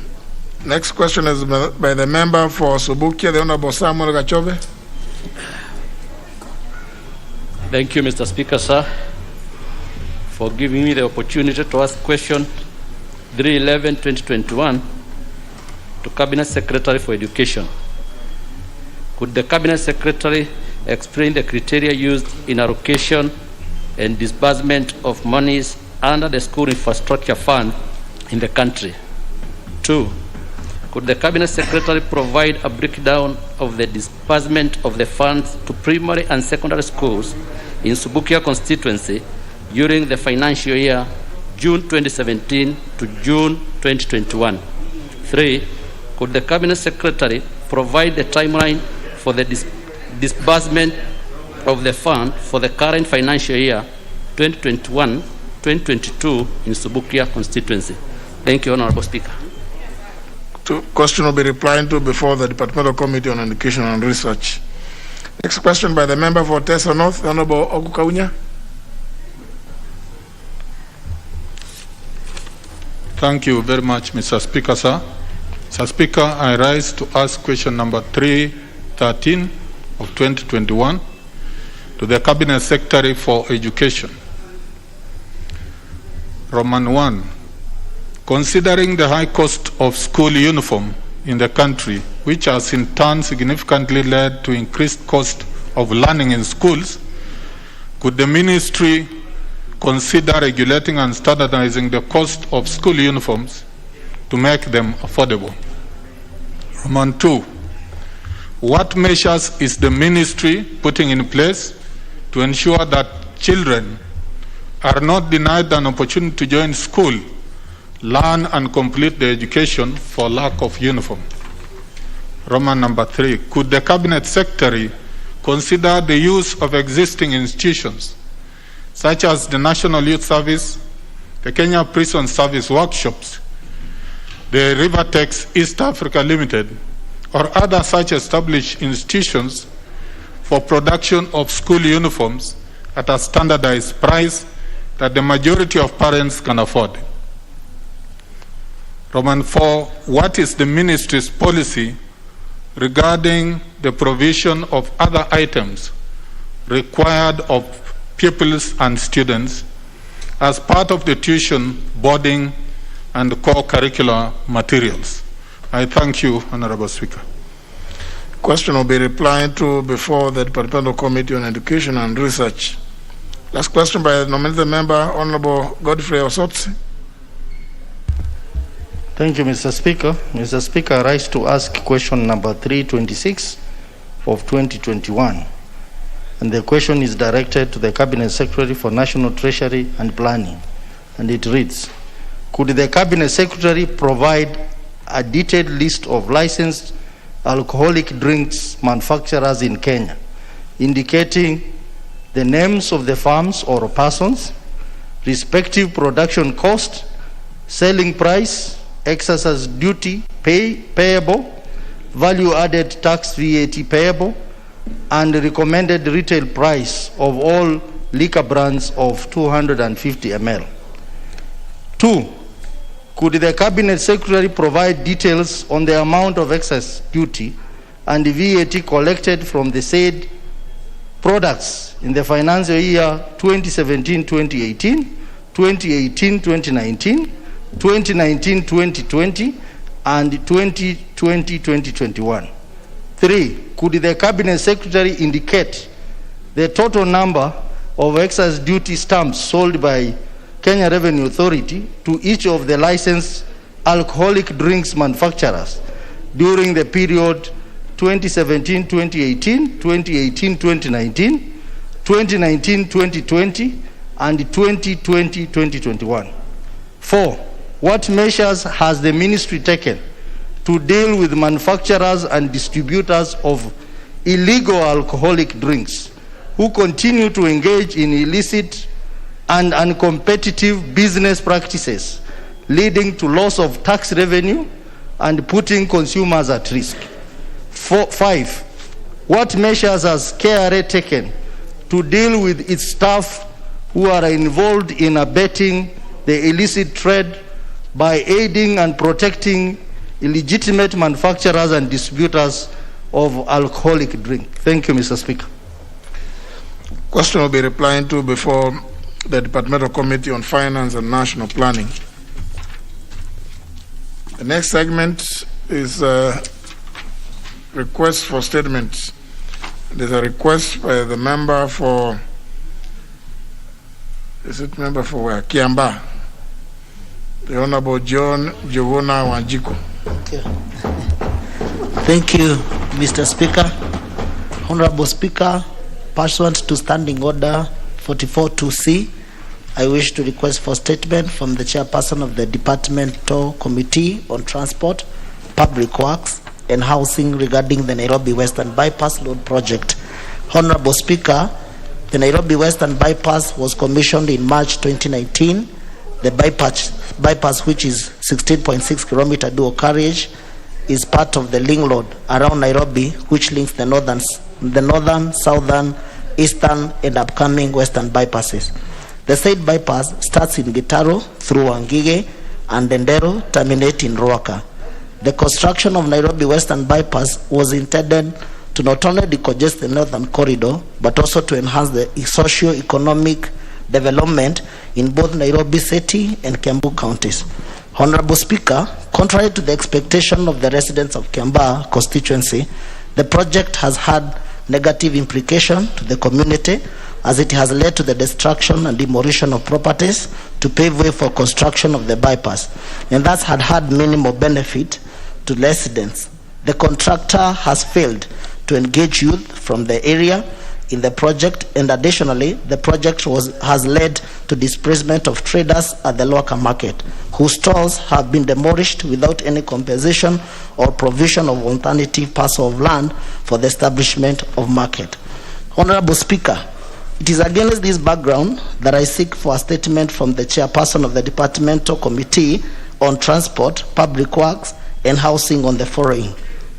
Speaker 3: Next question is by the member for Subukia, the Honorable Samuel Gachove.
Speaker 15: Thank you, Mr. Speaker, sir, for giving me the opportunity to ask question 311-2021 to Cabinet Secretary for Education. Could the Cabinet Secretary explain the criteria used in allocation and disbursement of monies under the School Infrastructure Fund in the country? 2, could the Cabinet Secretary provide a breakdown of the disbursement of the funds to primary and secondary schools in Subukia constituency during the financial year June 2017 to June 2021? 3, could the Cabinet Secretary provide the timeline for the disbursement of the fund for the current financial year 2021-2022 in Subukia constituency? Thank you, Honorable Speaker.
Speaker 3: Question will be replied to before the Departmental Committee on Education and Research. Next question by the member for Tessa North, the Honorable Ogukaunya.
Speaker 8: Thank you very much, Mr. Speaker, sir. Mr. Speaker, I rise to ask question number 313 of 2021 to the Cabinet Secretary for Education. Roman 1, considering the high cost of school uniform in the country, which has in turn significantly led to increased cost of learning in schools, could the ministry consider regulating and standardizing the cost of school uniforms to make them affordable? Roman 2, what measures is the ministry putting in place to ensure that children are not denied an opportunity to join school, learn and complete their education for lack of uniform? Roman number 3, could the Cabinet Secretary consider the use of existing institutions such as the National Youth Service, the Kenya Prison Service Workshops, the Rivertex East Africa Limited, or other such established institutions for production of school uniforms at a standardized price that the majority of parents can afford? Roman 4, what is the ministry's policy regarding the provision of other items required of pupils and students as part of the tuition, boarding, and co-curricular materials? I thank you, Honorable Speaker.
Speaker 3: Question will be replied to before the Departmental Committee on Education and Research. Last question by the nominated member, Honorable Godfrey Osopsi.
Speaker 20: Thank you, Mr. Speaker. Mr. Speaker, I rise to ask question number 326 of 2021. And the question is directed to the Cabinet Secretary for National Treasury and Planning. And it reads, could the Cabinet Secretary provide a detailed list of licensed alcoholic drinks manufacturers in Kenya, indicating the names of the firms or persons, respective production cost, selling price, excise duty payable, value-added tax VAT payable, and recommended retail price of all liquor brands of 250 ml. 2, could the Cabinet Secretary provide details on the amount of excess duty and VAT collected from the said products in the financial year 2017-2018, 2018-2019, 2019-2020, and 2020-2021. 3, could the Cabinet Secretary indicate the total number of excise duty stamps sold by Kenya Revenue Authority to each of the licensed alcoholic drinks manufacturers during the period 2017-2018, 2018-2019, 2019-2020, and 2020-2021. 4, what measures has the ministry taken to deal with manufacturers and distributors of illegal alcoholic drinks who continue to engage in illicit and uncompetitive business practices, leading to loss of tax revenue and putting consumers at risk? 5, what measures has KRA taken to deal with its staff who are involved in abetting the illicit trade by aiding and protecting illegitimate manufacturers and distributors of alcoholic drink? Thank you, Mr. Speaker.
Speaker 3: Question will be replied to before the Departmental Committee on Finance and National Planning. The next segment is request for statements. There's a request by the member for, is it member for where? Kiamba. The Honorable John Jovona Wanjiku.
Speaker 9: Okay. Thank you, Mr. Speaker. Honorable Speaker, pursuant to Standing Order 44-2C, I wish to request for statement from the Chairperson of the Departmental Committee on Transport, Public Works, and Housing regarding the Nairobi Western Bypass Road Project. Honorable Speaker, the Nairobi Western Bypass was commissioned in March 2019. The bypass, which is 16.6 kilometer dual carriage, is part of the link road around Nairobi, which links the northern, southern, eastern, and upcoming western bypasses. The said bypass starts in Gitaro through Wangige and Ndero, terminating in Ruaka. The construction of Nairobi Western Bypass was intended to not only decongest the northern corridor, but also to enhance the socio-economic development in both Nairobi City and Kiambu counties. Honorable Speaker, contrary to the expectation of the residents of Kiambaa constituency, the project has had negative implication to the community, as it has led to the destruction and demolition of properties to pave way for construction of the bypass, and thus had minimal benefit to residents. The contractor has failed to engage youth from the area in the project, and additionally, the project has led to displacement of traders at the local market, whose stalls have been demolished without any compensation or provision of alternative parcel of land for the establishment of market. Honorable Speaker, it is against this background that I seek for a statement from the chairperson of the Departmental Committee on Transport, Public Works, and Housing on the following.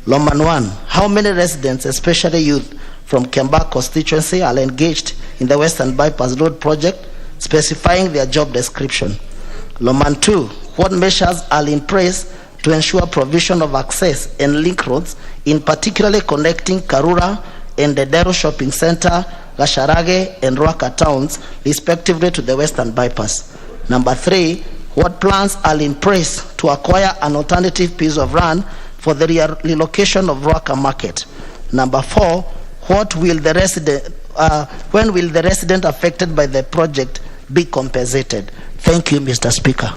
Speaker 9: Loman 1, how many residents, especially youth, from Kemba constituency are engaged in the Western Bypass Road project, specifying their job description? Loman 2, what measures are in place to ensure provision of access and link roads, in particularly connecting Karura and the Dero Shopping Center, Gasharage and Ruaka towns, respectively, to the Western Bypass? Number 3, what plans are in place to acquire an alternative piece of land for the relocation of Ruaka Market? Number 4, when will the resident affected by the project be compensated? Thank you, Mr. Speaker.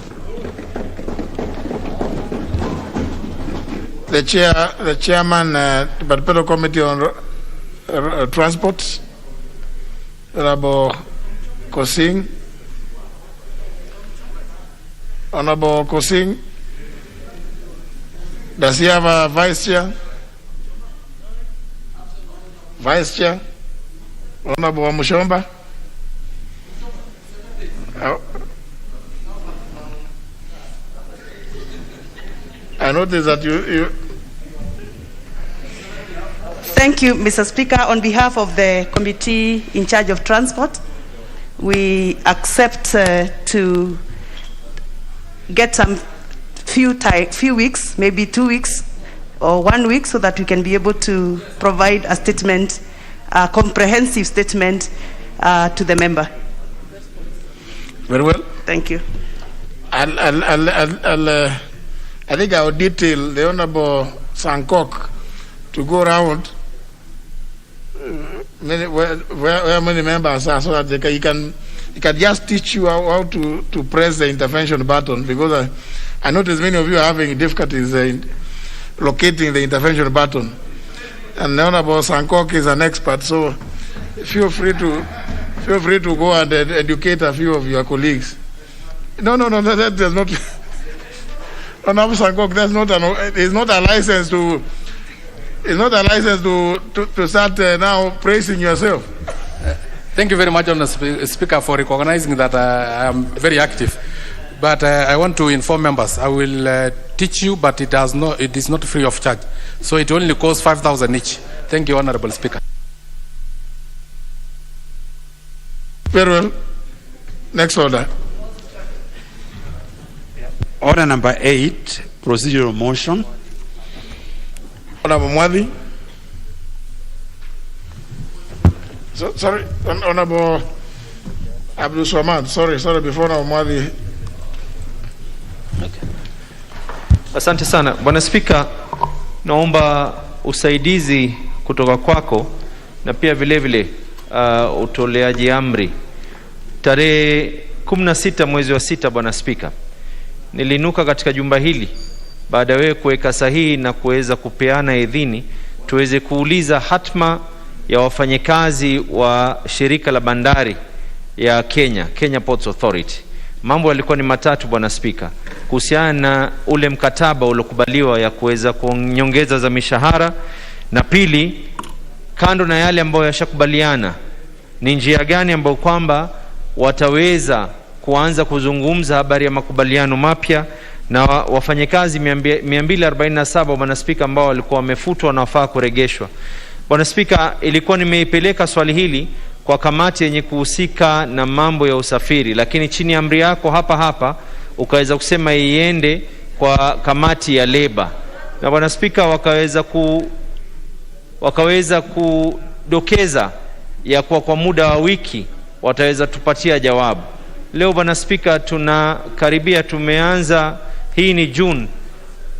Speaker 3: The chairman, Departmental Committee on Transport, Honorable Kosing. Honorable Kosing, does he have a vice chair? Vice Chair, Honorable Mushomba. I notice that you.
Speaker 16: Thank you, Mr. Speaker. On behalf of the committee in charge of transport, we accept to get some few weeks, maybe 2 weeks or 1 week, so that we can be able to provide a statement, a comprehensive statement to the member.
Speaker 3: Very well.
Speaker 16: Thank you.
Speaker 3: I think I'll detail the Honorable Sankok to go around where many members are, so that he can just teach you how to press the intervention button, because I notice many of you are having difficulties in locating the intervention button, and the Honorable Sankok is an expert, so feel free to go and educate a few of your colleagues. No, that does not. Honorable Sankok, that's not it's not a license to. It's not a license to start now praising yourself.
Speaker 10: Thank you very much, Mr. Speaker, for recognizing that I am very active. But I want to inform members, I will teach you, but it is not free of charge. So it only costs 5,000 each. Thank you, Honorable Speaker.
Speaker 3: Very well. Next order.
Speaker 2: Order number 8, procedural motion.
Speaker 3: Honorable Mwadi. Sorry, Honorable Abdul Swamad. Sorry, before Honorable Mwadi.
Speaker 11: Asante sana. Bwana Spika, naomba usaidizi kutoka kwako na pia vile vile utoleaji amri. Tarehe 16 mwezi wa 6, Bwana Spika, nilinuka katika jumba hili baada wewe kuweka sahihi na kuweza kupeana idhini tuweze kuuliza hatma ya wafanyakazi wa shirika la bandari ya Kenya Ports Authority. Mambo yalikuwa ni matatu, Bwana Spika, kuhusiana na ule mkataba uliokubaliwa ya kuweza kuongeza za mishahara, na pili, kando na yale ambayo yashakubaliana, ni njia gani ambayo kwamba wataweza kuanza kuzungumza habari ya makubaliano mapya na wafanyakazi 247 Bwana Spika ambao walikuwa wamefutwa na wafaa kuregeshwa. Bwana Spika, ilikuwa nimeipeleka swali hili kwa kamati yenye kuhusika na mambo ya usafiri, lakini chini ya amri yako hapa ukaweza kusema iende kwa kamati ya leba, na Bwana Spika wakaweza kudokeza ya kwa muda wa wiki wataweza tupatia jawabu. Leo Bwana Spika, tunakaribia, tumeanza, hii ni June,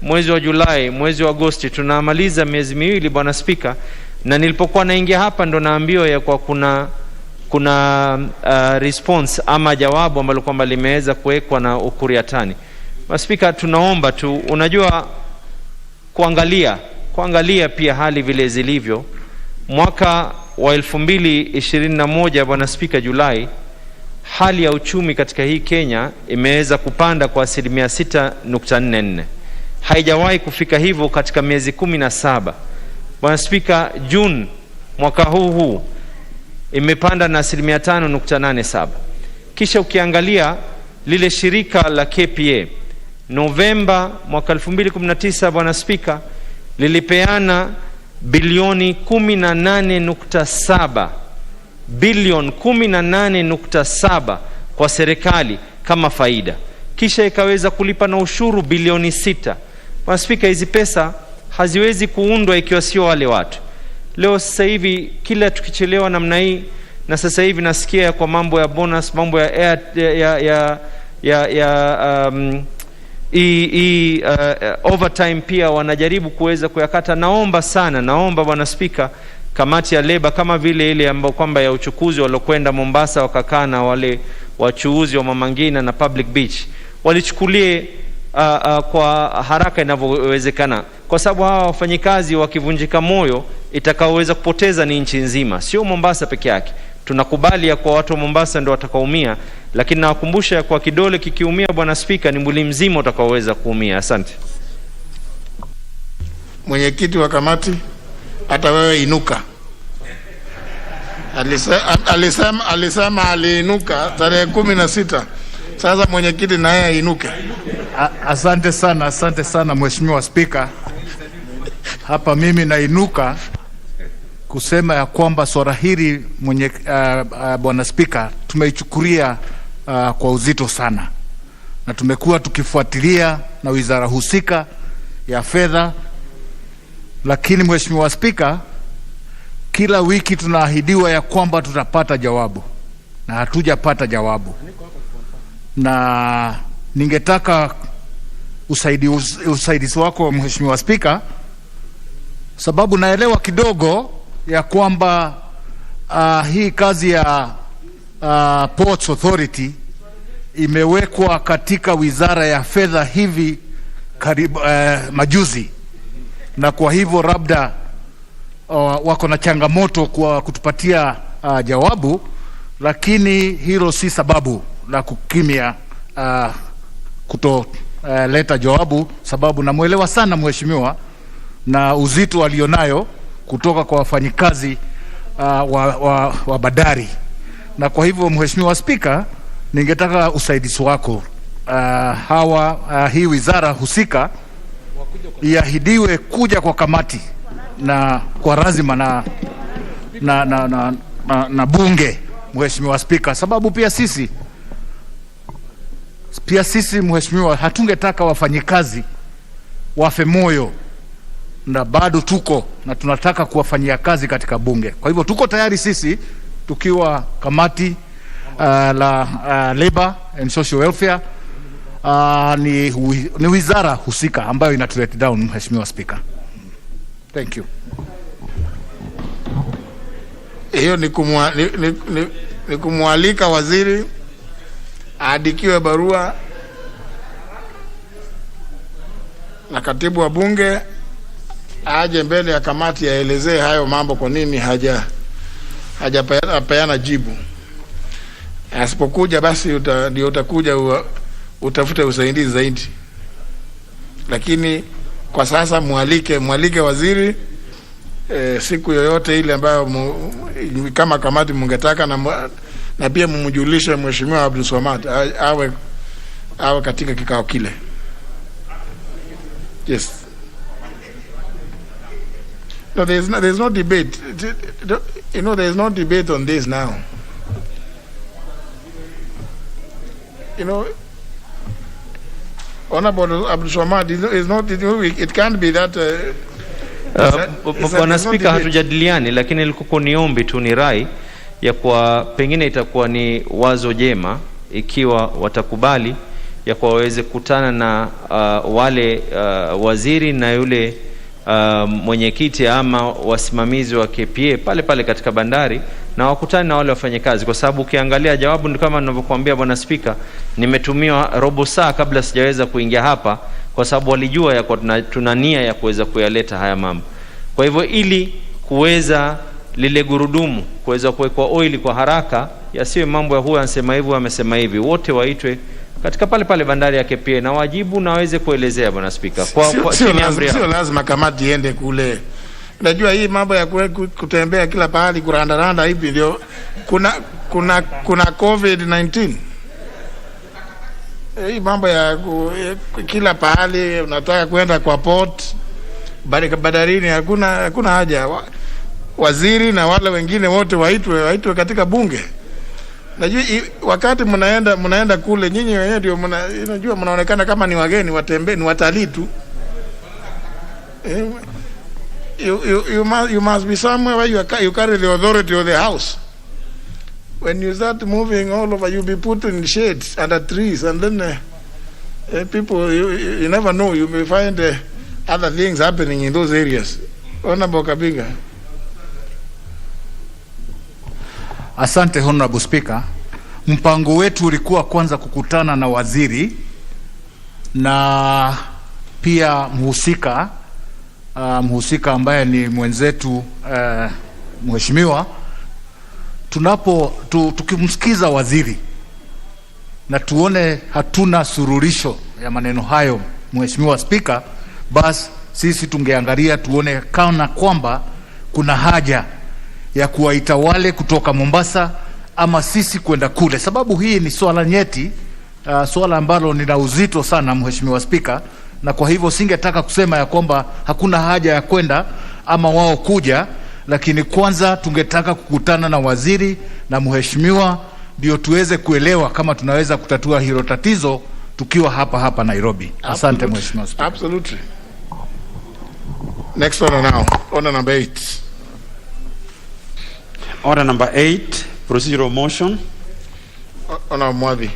Speaker 11: mwezi wa Julai, mwezi wa Agosti, tunamaliza miezi miwili Bwana Spika, na nilipokuwa naingia hapa ndo naambiwa ya kwa kuna response ama jawabu ambalo kwamba limeweza kuwekwa na Ukuriatani. Bwana Spika, tunaomba tu, unajua, kuangalia pia hali vile zilivyo, mwaka wa 2021 Bwana Spika, Julai, hali ya uchumi katika hii Kenya imeweza kupanda kwa 6.44. Haijawahi kufika hivyo katika miezi 17. Bwana Spika, June mwaka huu imepanda na 5.87. Kisha ukiangalia lile shirika la KPA, Novemba mwaka 2019 Bwana Spika, lilipeana bilioni 18.7, bilioni 18.7 kwa serikali kama faida. Kisha ikaweza kulipa na ushuru bilioni 6. Bwana Spika, hizi pesa haziwezi kuundwa ikiwa sio wale watu. Leo sasa hivi kila tukichelewa namna hii, na sasa hivi nasikia kwa mambo ya bonus, mambo ya overtime pia wanajaribu kuweza kuyakata. Naomba Bwana Spika, kamati ya leba kama vile ile ambayo kwamba ya uchukuzi walokwenda Mombasa wakakaa na wale wachuuzi wa Mama Ngina na Public Beach, walichukulie kwa haraka inavyowezekana, kwa sababu hawa wafanyikazi wakivunjika moyo itakaoweza kupoteza ni nchi nzima, sio Mombasa peke yake. Tunakubali ya kwa watu wa Mombasa ndio watakaoumia, lakini nawakumbusha ya kwa kidole kikiumia Bwana Spika, ni mwili mzima utakaoweza kuumia. Asante.
Speaker 3: Mwenyekiti wa kamati, hata wewe inuka. Alisema aliinuka tarehe 16. Sasa mwenyekiti na yeye inuke.
Speaker 13: Asante sana Mheshimiwa Spika. Hapa mimi nainuka kusema ya kwamba swala hili Bwana Spika, tumeichukulia kwa uzito sana, na tumekuwa tukifuatilia na wizara husika ya fedha. Lakini Mheshimiwa Spika, kila wiki tunaahidiwa ya kwamba tutapata jawabu, na hatujapata jawabu. Na ningetaka usaidizi wako Mheshimiwa Spika, sababu naelewa kidogo ya kwamba hii kazi ya Ports Authority imewekwa katika wizara ya fedha hivi karibu majuzi, na kwa hivyo labda wako na changamoto kwa kutupatia jawabu, lakini hilo si sababu la kukimia leta jawabu, sababu namuelewa sana mheshimiwa na uzito alionayo kutoka kwa wafanyikazi wa bandari. Na kwa hivyo Mheshimiwa Spika, ningetaka usaidizi wako, hii wizara husika iahidiwe kuja kwa kamati na kwa lazima na bunge Mheshimiwa Spika, sababu pia sisi mheshimiwa, hatungetaka wafanyikazi wafe moyo, na bado tuko na tunataka kuwafanyia kazi katika bunge. Kwa hivyo tuko tayari sisi tukiwa kamati la Labor and Social Welfare, ni wizara husika ambayo inatulet down Mheshimiwa Spika. Thank you.
Speaker 3: Hiyo ni kumwalika waziri aadikiwe barua na katibu wa bunge aje mbele ya kamati aelezee hayo mambo, kwa nini hajapeana jibu. Asipokuja basi ndio utakuja utafute usaidizi zaidi, lakini kwa sasa mwalike waziri siku yoyote ile ambayo kama kamati mungetaka, na pia mumjulishe Mheshimiwa Abdul Swamad awe katika kikao kile. Yes. No, there's no debate. You know, there's no debate on this now. You know, Honorable Abdul Swamad is not. It can't be that.
Speaker 11: Bwana Spika, hatujadiliani, lakini ilikuwa ni ombi tu, ni rai ya kwa pengine itakuwa ni wazo jema ikiwa watakubali ya kwa waweze kutana na wale waziri na yule mwenyekiti ama wasimamizi wa KPA pale katika bandari, na wakutane na wale wafanyakazi, kwa sababu ukiangalia jawabu ni kama ninavyokuambia Bwana Spika, nimetumiwa robo saa kabla sijaweza kuingia hapa, kwa sababu walijua ya kwa tuna nia ya kuweza kuyaleta haya mambo. Kwa hivyo ili kuweza lile gurudumu kuweza kuwekwa oili kwa haraka, yasiwe mambo ya huyu anasema hivi amesema hivi. Wote waitwe katika pale pale bandari ya KPA na wajibu na waweze kuelezea Bwana Spika.
Speaker 3: Sio lazima kamati iende kule. Unajua hii mambo ya kutembea kila pahali kurandaranda hivi ndio kuna COVID-19. Hii mambo ya kila pahali unataka kwenda kwa port badarini, hakuna haja. Waziri na wale wengine wote waitwe katika bunge. Najua wakati mnaenda kule nyinyi wenyewe ndio unajua mnaonekana kama ni wageni, watembee, ni watalii tu. You must be somewhere where you carry the authority of the house. When you start moving all over, you'll be put in shades under trees, and then people, you never know, you may find other things happening in those areas. Honorable Kabinga.
Speaker 13: Asante Honorable Speaker. Mpango wetu ulikuwa kwanza kukutana na waziri na pia mhusika ambaye ni mwenzetu mheshimiwa. Tukimsikiza waziri na tuone hatuna sururisho ya maneno hayo, Mheshimiwa Speaker, basi sisi tungeangalia tuone kana kwamba kuna haja ya kuwaita wale kutoka Mombasa ama sisi kwenda kule, sababu hii ni swala nyeti, swala ambalo ni la uzito sana Mheshimiwa Speaker, na kwa hivyo singetaka kusema ya kwamba hakuna haja ya kwenda ama wao kuja, lakini kwanza tungetaka kukutana na waziri na mheshimiwa ndio tuweze kuelewa kama tunaweza kutatua hilo tatizo tukiwa hapa Nairobi. Asante Mheshimiwa Speaker.
Speaker 3: Absolutely. Next one now, order number 8.
Speaker 2: Order number 8, procedural motion.
Speaker 3: Honorable Mwadhi.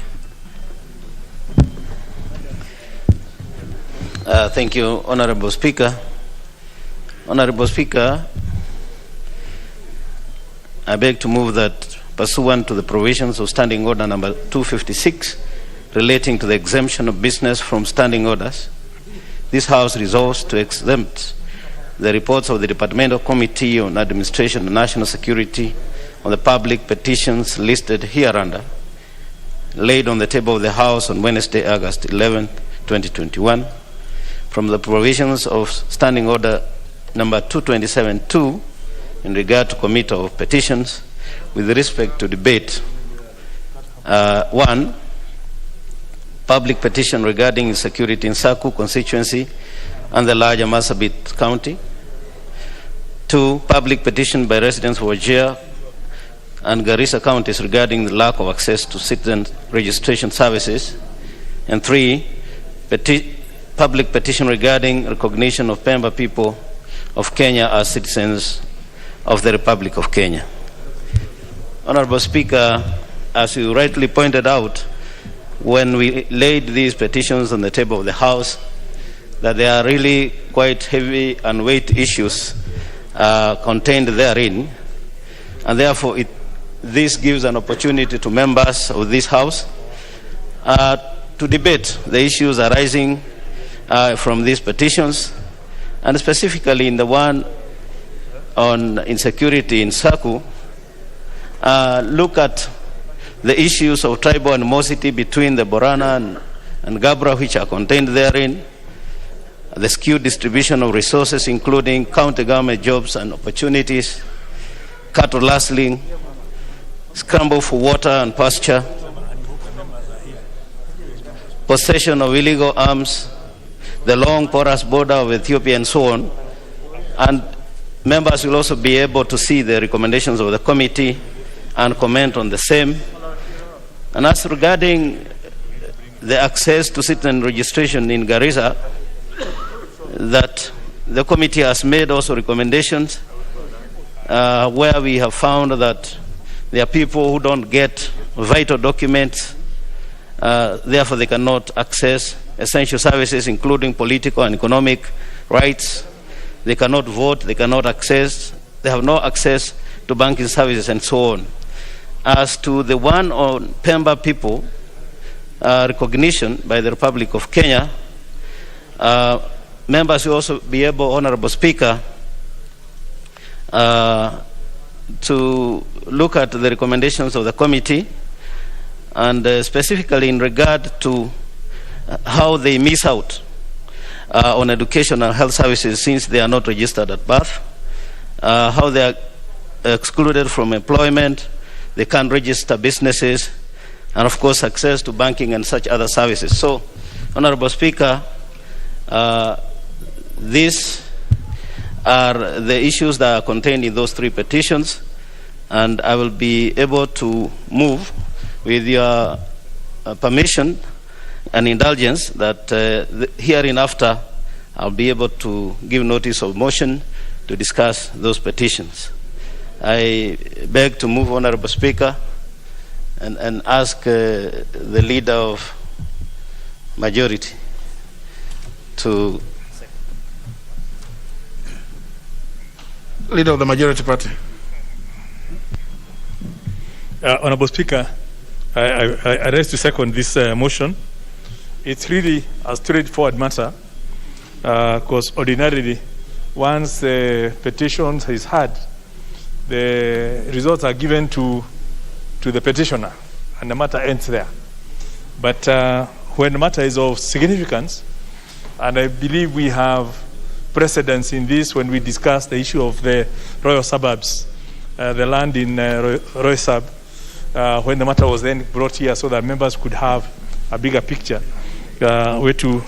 Speaker 14: Thank you, Honorable Speaker. Honorable Speaker, I beg to move that pursuant to the provisions of Standing Order number 256 relating to the exemption of business from standing orders, this House resolves to exempt the reports of the Departmental Committee on Administration and National Security on the public petitions listed hereunder, laid on the table of the House on Wednesday, August 11, 2021, from the provisions of Standing Order number 227-2 in regard to Committee of Petitions with respect to debate. 1. Public petition regarding insecurity in Saku constituency and the larger Marsabit County. 2. Public petition by residents of Wajir and Garissa counties regarding the lack of access to citizen registration services. And 3. Public petition regarding recognition of Pemba people of Kenya as citizens of the Republic of Kenya. Honorable Speaker, as you rightly pointed out, when we laid these petitions on the table of the House, that there are really quite heavy and weight issues contained therein, and therefore this gives an opportunity to members of this House to debate the issues arising from these petitions, and specifically in the one on insecurity in Saku, look at the issues of tribal animosity between the Borana and Gabra, which are contained therein, the skewed distribution of resources, including county government jobs and opportunities, cattle rustling, scramble for water and pasture, possession of illegal arms, the long porous border of Ethiopia, and so on. And members will also be able to see the recommendations of the committee and comment on the same. And as regarding the access to citizen registration in Garissa, that the committee has made also recommendations where we have found that there are people who don't get vital documents, therefore they cannot access essential services, including political and economic rights. They cannot vote, they cannot access, they have no access to banking services and so on. As to the one on Pemba people, recognition by the Republic of Kenya, members will also be able, Honorable Speaker, to look at the recommendations of the committee, and specifically in regard to how they miss out on educational health services since they are not registered at birth, how they are excluded from employment, they can't register businesses, and of course access to banking and such other services. So, Honorable Speaker, these are the issues that are contained in those three petitions, and I will be able to move with your permission and indulgence that hereinafter I'll be able to give notice of motion to discuss those petitions. I beg to move, Honorable Speaker, and ask the leader of majority to...
Speaker 3: Leader of the majority party.
Speaker 4: Honorable Speaker, I raise to second this motion. It's really a straightforward matter because ordinarily, once the petition is heard, the results are given to the petitioner and the matter ends there. But when the matter is of significance, and I believe we have precedence in this when we discussed the issue of the royal suburbs, the land in Royal Sub, when the matter was then brought here so that members could have a bigger picture, way to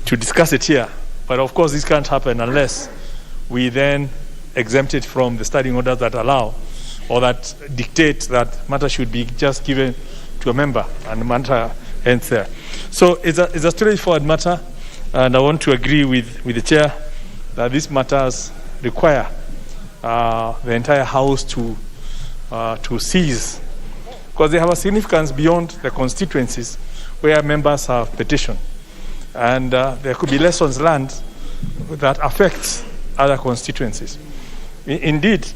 Speaker 4: discuss it here. But of course, this can't happen unless we then exempt it from the standing orders that allow or that dictate that matter should be just given to a member and the matter ends there. So it's a straightforward matter, and I want to agree with the chair that these matters require the entire House to seize, because they have a significance beyond the constituencies where members have petitioned, and there could be lessons learned that affect other constituencies. Indeed,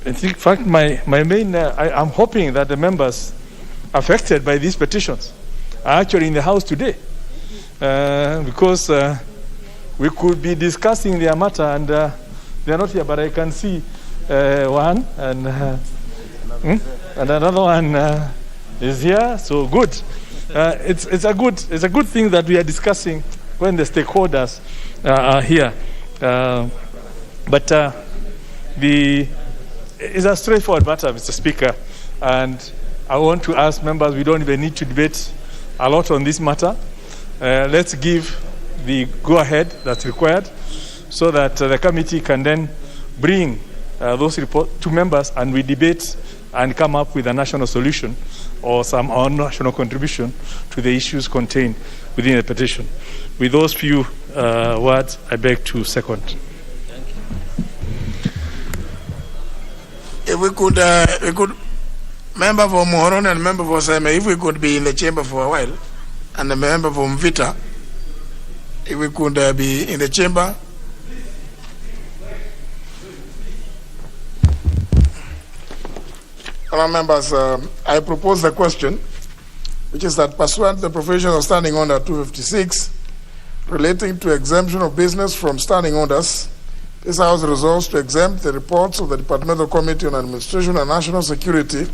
Speaker 4: in fact, my main, I'm hoping that the members affected by these petitions are actually in the House today, because we could be discussing their matter and they're not here, but I can see one and another one is here. So good. It's a good thing that we are discussing when the stakeholders are here. But it's a straightforward matter, Mr. Speaker, and I want to ask members, we don't even need to debate a lot on this matter. Let's give the go-ahead that's required so that the committee can then bring those reports to members and we debate and come up with a national solution or some national contribution to the issues contained within the petition. With those few words, I beg to second.
Speaker 3: If we could, member for Mohoron and member for Seme, if we could be in the chamber for a while, and the member for Mvita, if we could be in the chamber. Hello, members, I propose the question, which is that pursuant to the provisions of Standing Order 256, relating to exemption of business from standing orders, this House resolves to exempt the reports of the Departmental Committee on Administration and National Security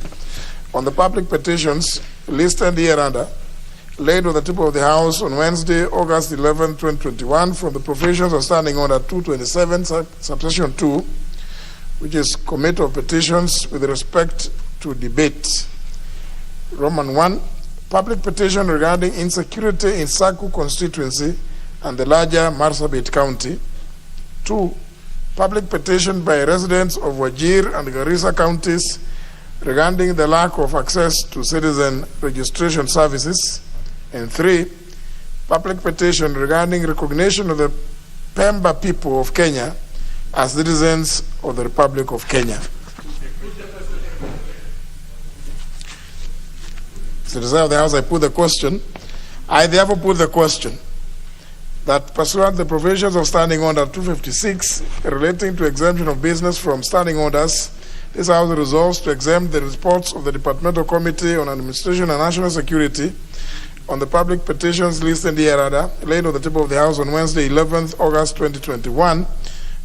Speaker 3: on the public petitions listed hereunder, laid on the tip of the House on Wednesday, August 11, 2021, from the provisions of Standing Order 227, subsection 2, which is Committee of Petitions with respect to debate. Roman 1, public petition regarding insecurity in Saku constituency and the larger Marsabit County. 2, public petition by residents of Wajir and Garissa counties regarding the lack of access to citizen registration services. And 3, public petition regarding recognition of the Pemba people of Kenya as citizens of the Republic of Kenya. So, to serve the House, I put the question. I therefore put the question that pursuant to the provisions of Standing Order 256 relating to exemption of business from standing orders, this House resolves to exempt the reports of the Departmental Committee on Administration and National Security on the public petitions listed hereunder, laid on the tip of the House on Wednesday, 11th August 2021,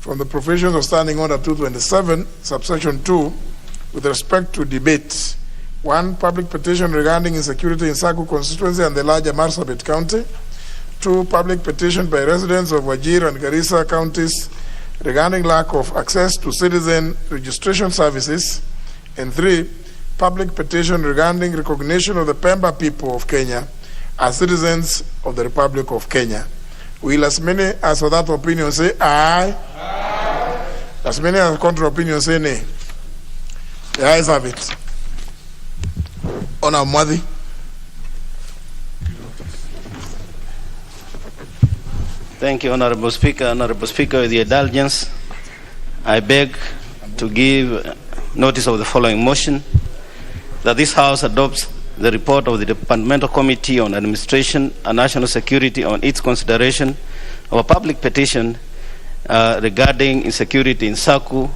Speaker 3: from the provisions of Standing Order 227, subsection 2, with respect to debate. 1. Public petition regarding insecurity in Saku constituency and the larger Marsabit County. 2. Public petition by residents of Wajir and Garissa counties regarding lack of access to citizen registration services. And 3. Public petition regarding recognition of the Pemba people of Kenya as citizens of the Republic of Kenya. Will as many as for that opinion say aye? Aye. As many as contrary opinion say nay? The ayes have it. Honour Mwadi.
Speaker 14: Thank you, Honorable Speaker. Honorable Speaker, with your indulgence, I beg to give notice of the following motion, that this House adopts the report of the Departmental Committee on Administration and National Security on its consideration of a public petition regarding insecurity in Saku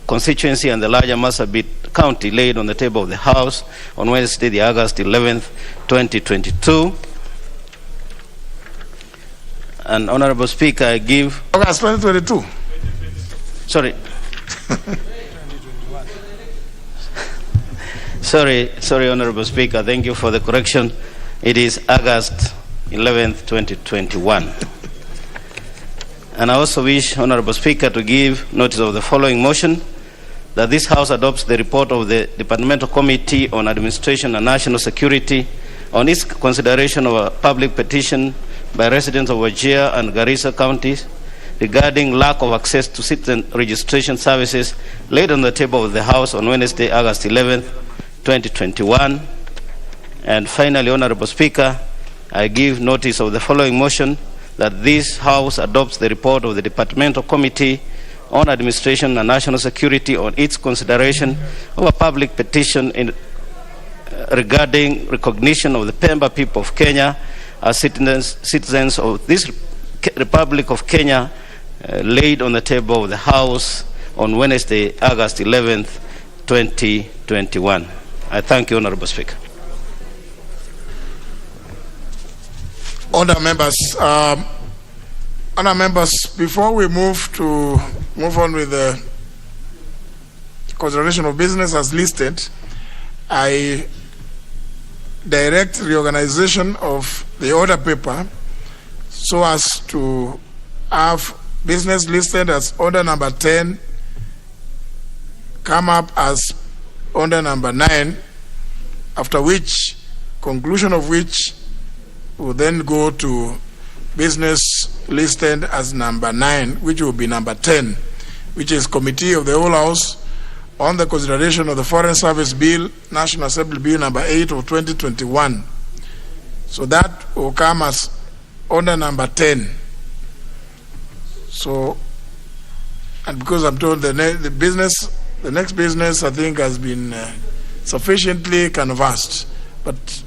Speaker 14: constituency and the larger Marsabit County laid on the table of the House on Wednesday, the August 11th, 2022. And Honorable Speaker, I give...
Speaker 3: August 2022.
Speaker 14: Sorry. Sorry, Honorable Speaker. Thank you for the correction. It is August 11th, 2021. And I also wish, Honorable Speaker, to give notice of the following motion, that this House adopts the report of the Departmental Committee on Administration and National Security on its consideration of a public petition by residents of Wajir and Garissa counties regarding lack of access to citizen registration services laid on the table of the House on Wednesday, August 11th, 2021. And finally, Honorable Speaker, I give notice of the following motion, that this House adopts the report of the Departmental Committee on Administration and National Security on its consideration of a public petition regarding recognition of the Pemba people of Kenya as citizens of this Republic of Kenya laid on the table of the House on Wednesday, August 11th, 2021. I thank you, Honorable Speaker.
Speaker 3: Honour members, before we move on with the consideration of business as listed, I direct reorganization of the order paper so as to have business listed as order number 10 come up as order number 9, after which, conclusion of which will then go to business listed as number 9, which will be number 10, which is Committee of the Whole House on the consideration of the Foreign Service Bill, National Assembly Bill number 8 of 2021. So that will come as order number 10. So, and because I'm told the next business I think has been sufficiently canvassed, but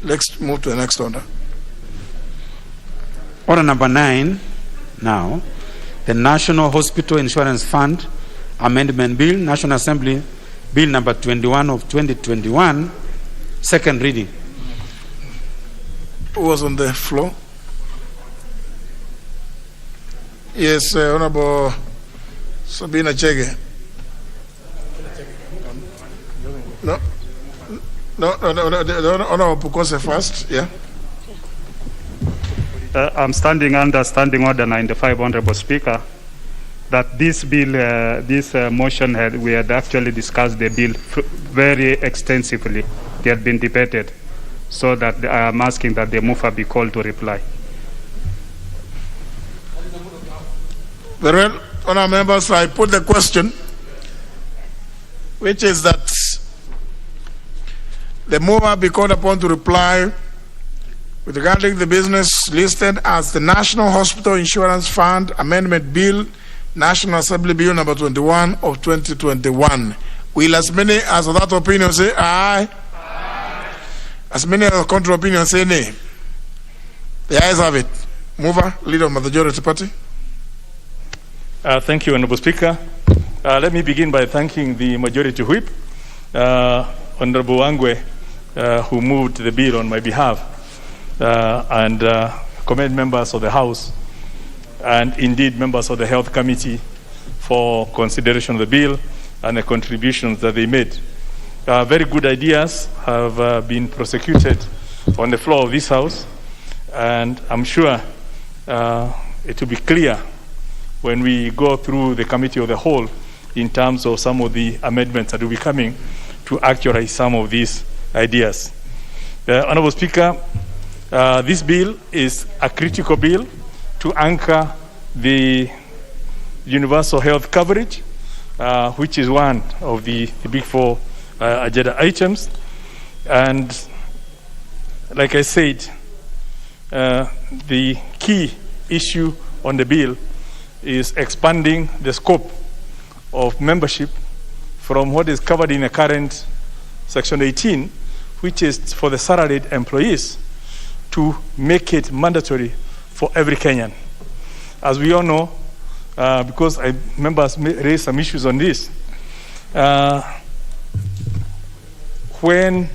Speaker 3: let's move to the next order.
Speaker 2: Order number 9 now, the National Hospital Insurance Fund Amendment Bill, National Assembly Bill number 21 of 2021, second reading.
Speaker 3: Who was on the floor? Yes, Honorable Sabina Chege. No, Honorable Pukose first, yeah.
Speaker 7: I'm standing under Standing Order 95, Honorable Speaker, that this bill, this motion, we had actually discussed the bill very extensively. It had been debated, so that I am asking that the mover be called to reply.
Speaker 3: Very well, Honour members, I put the question, which is that the mover be called upon to reply with regarding the business listed as the National Hospital Insurance Fund Amendment Bill, National Assembly Bill number 21 of 2021. Will as many as of that opinion say aye? Aye. As many as of contrary opinion say nay? The ayes have it. Mover, Leader of the Majority Party.
Speaker 4: Thank you, Honorable Speaker. Let me begin by thanking the Majority Whip, Honorable Angwe, who moved the bill on my behalf. And commend members of the House and indeed members of the Health Committee for consideration of the bill and the contributions that they made. Very good ideas have been prosecuted on the floor of this House, and I'm sure it will be clear when we go through the committee of the whole in terms of some of the amendments that will be coming to actualize some of these ideas. Honorable Speaker, this bill is a critical bill to anchor the universal health coverage, which is one of the big four agenda items. And like I said, the key issue on the bill is expanding the scope of membership from what is covered in the current Section 18, which is for the salaried employees, to make it mandatory for every Kenyan. As we all know, because members raised some issues on this, when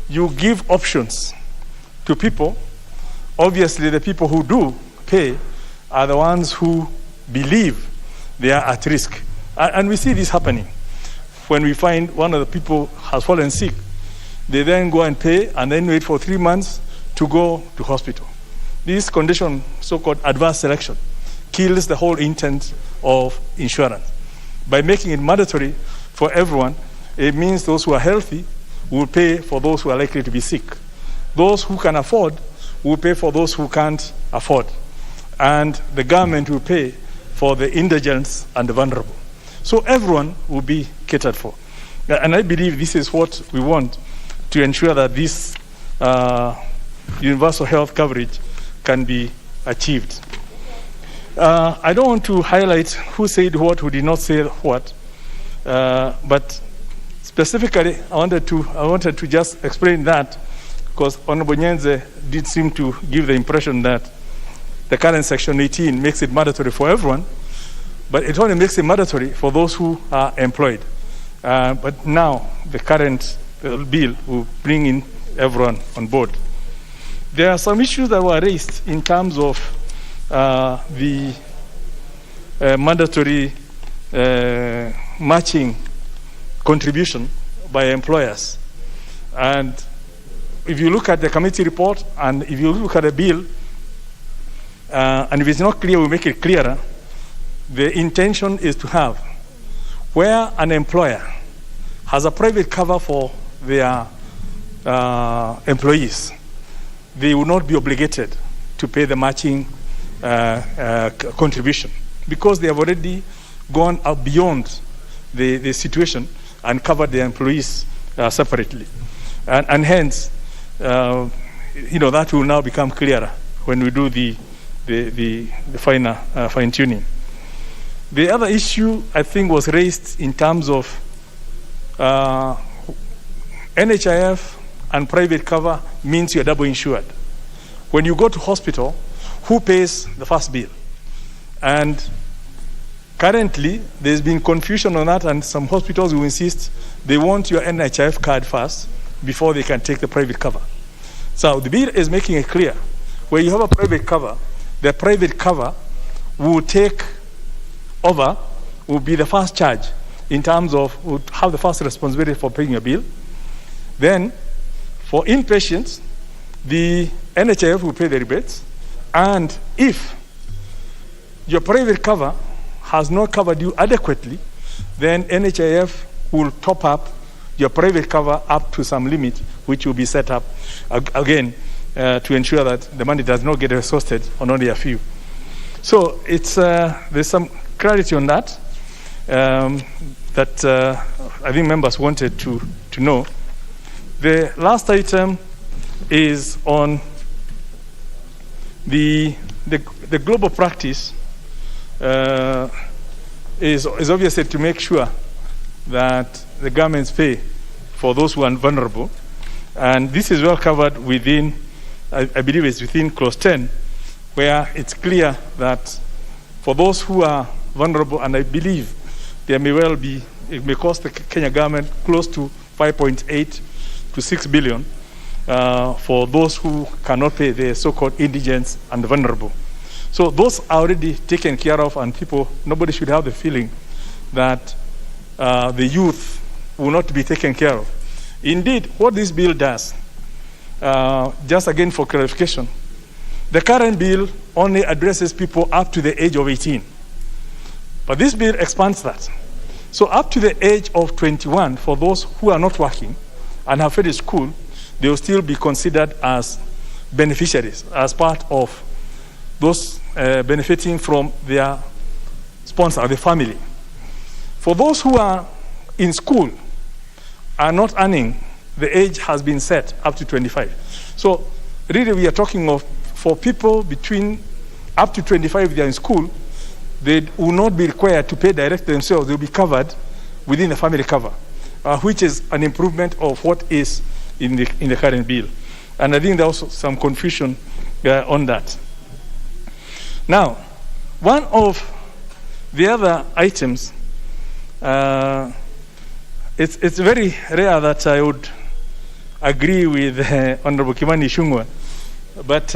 Speaker 4: you give options to people, obviously the people who do pay are the ones who believe they are at risk. And we see this happening. When we find one of the people has fallen sick, they then go and pay and then wait for 3 months to go to hospital. This condition, so-called adverse selection, kills the whole intent of insurance. By making it mandatory for everyone, it means those who are healthy will pay for those who are likely to be sick. Those who can afford will pay for those who can't afford. And the government will pay for the indigents and the vulnerable. So everyone will be catered for. And I believe this is what we want to ensure that this universal health coverage can be achieved. I don't want to highlight who said what, who did not say what, but specifically I wanted to just explain that, because Honorable Nyenze did seem to give the impression that the current Section 18 makes it mandatory for everyone, but it only makes it mandatory for those who are employed. But now the current bill will bring in everyone on board. There are some issues that were raised in terms of the mandatory matching contribution by employers. And if you look at the committee report and if you look at the bill, and if it's not clear, we'll make it clearer. The intention is to have where an employer has a private cover for their employees, they will not be obligated to pay the matching contribution because they have already gone up beyond the situation and covered their employees separately. And hence, that will now become clearer when we do the finer fine-tuning. The other issue, I think, was raised in terms of NHIF and private cover means you're double insured. When you go to hospital, who pays the first bill? And currently, there's been confusion on that, and some hospitals will insist they want your NHIF card first before they can take the private cover. So the bill is making it clear. Where you have a private cover, the private cover will take over, will be the first charge in terms of, will have the first responsibility for paying your bill. Then, for inpatients, the NHIF will pay the rebates. And if your private cover has not covered you adequately, then NHIF will top up your private cover up to some limit, which will be set up again to ensure that the money does not get exhausted on only a few. So it's there's some clarity on that that I think members wanted to know. The last item is on the global practice is obviously to make sure that the governments pay for those who are vulnerable. And this is well covered within, I believe it's within Clause 10, where it's clear that for those who are vulnerable, and I believe there may well be, it may cost the Kenya government close to 5.8 to 6 billion for those who cannot pay, the so-called indigents and vulnerable. So those are already taken care of, and nobody should have the feeling that the youth will not be taken care of. Indeed, what this bill does, just again for clarification, the current bill only addresses people up to the age of 18. But this bill expands that. So up to the age of 21, for those who are not working and have finished school, they will still be considered as beneficiaries, as part of those benefiting from their sponsor, the family. For those who are in school, are not earning, the age has been set up to 25. So really we are talking of, for people between up to 25, they are in school, they will not be required to pay direct themselves. They will be covered within the family cover, which is an improvement of what is in the current bill. And I think there was some confusion on that. Now, one of the other items, it's very rare that I would agree with Honorable Kimani Ichung'wah, but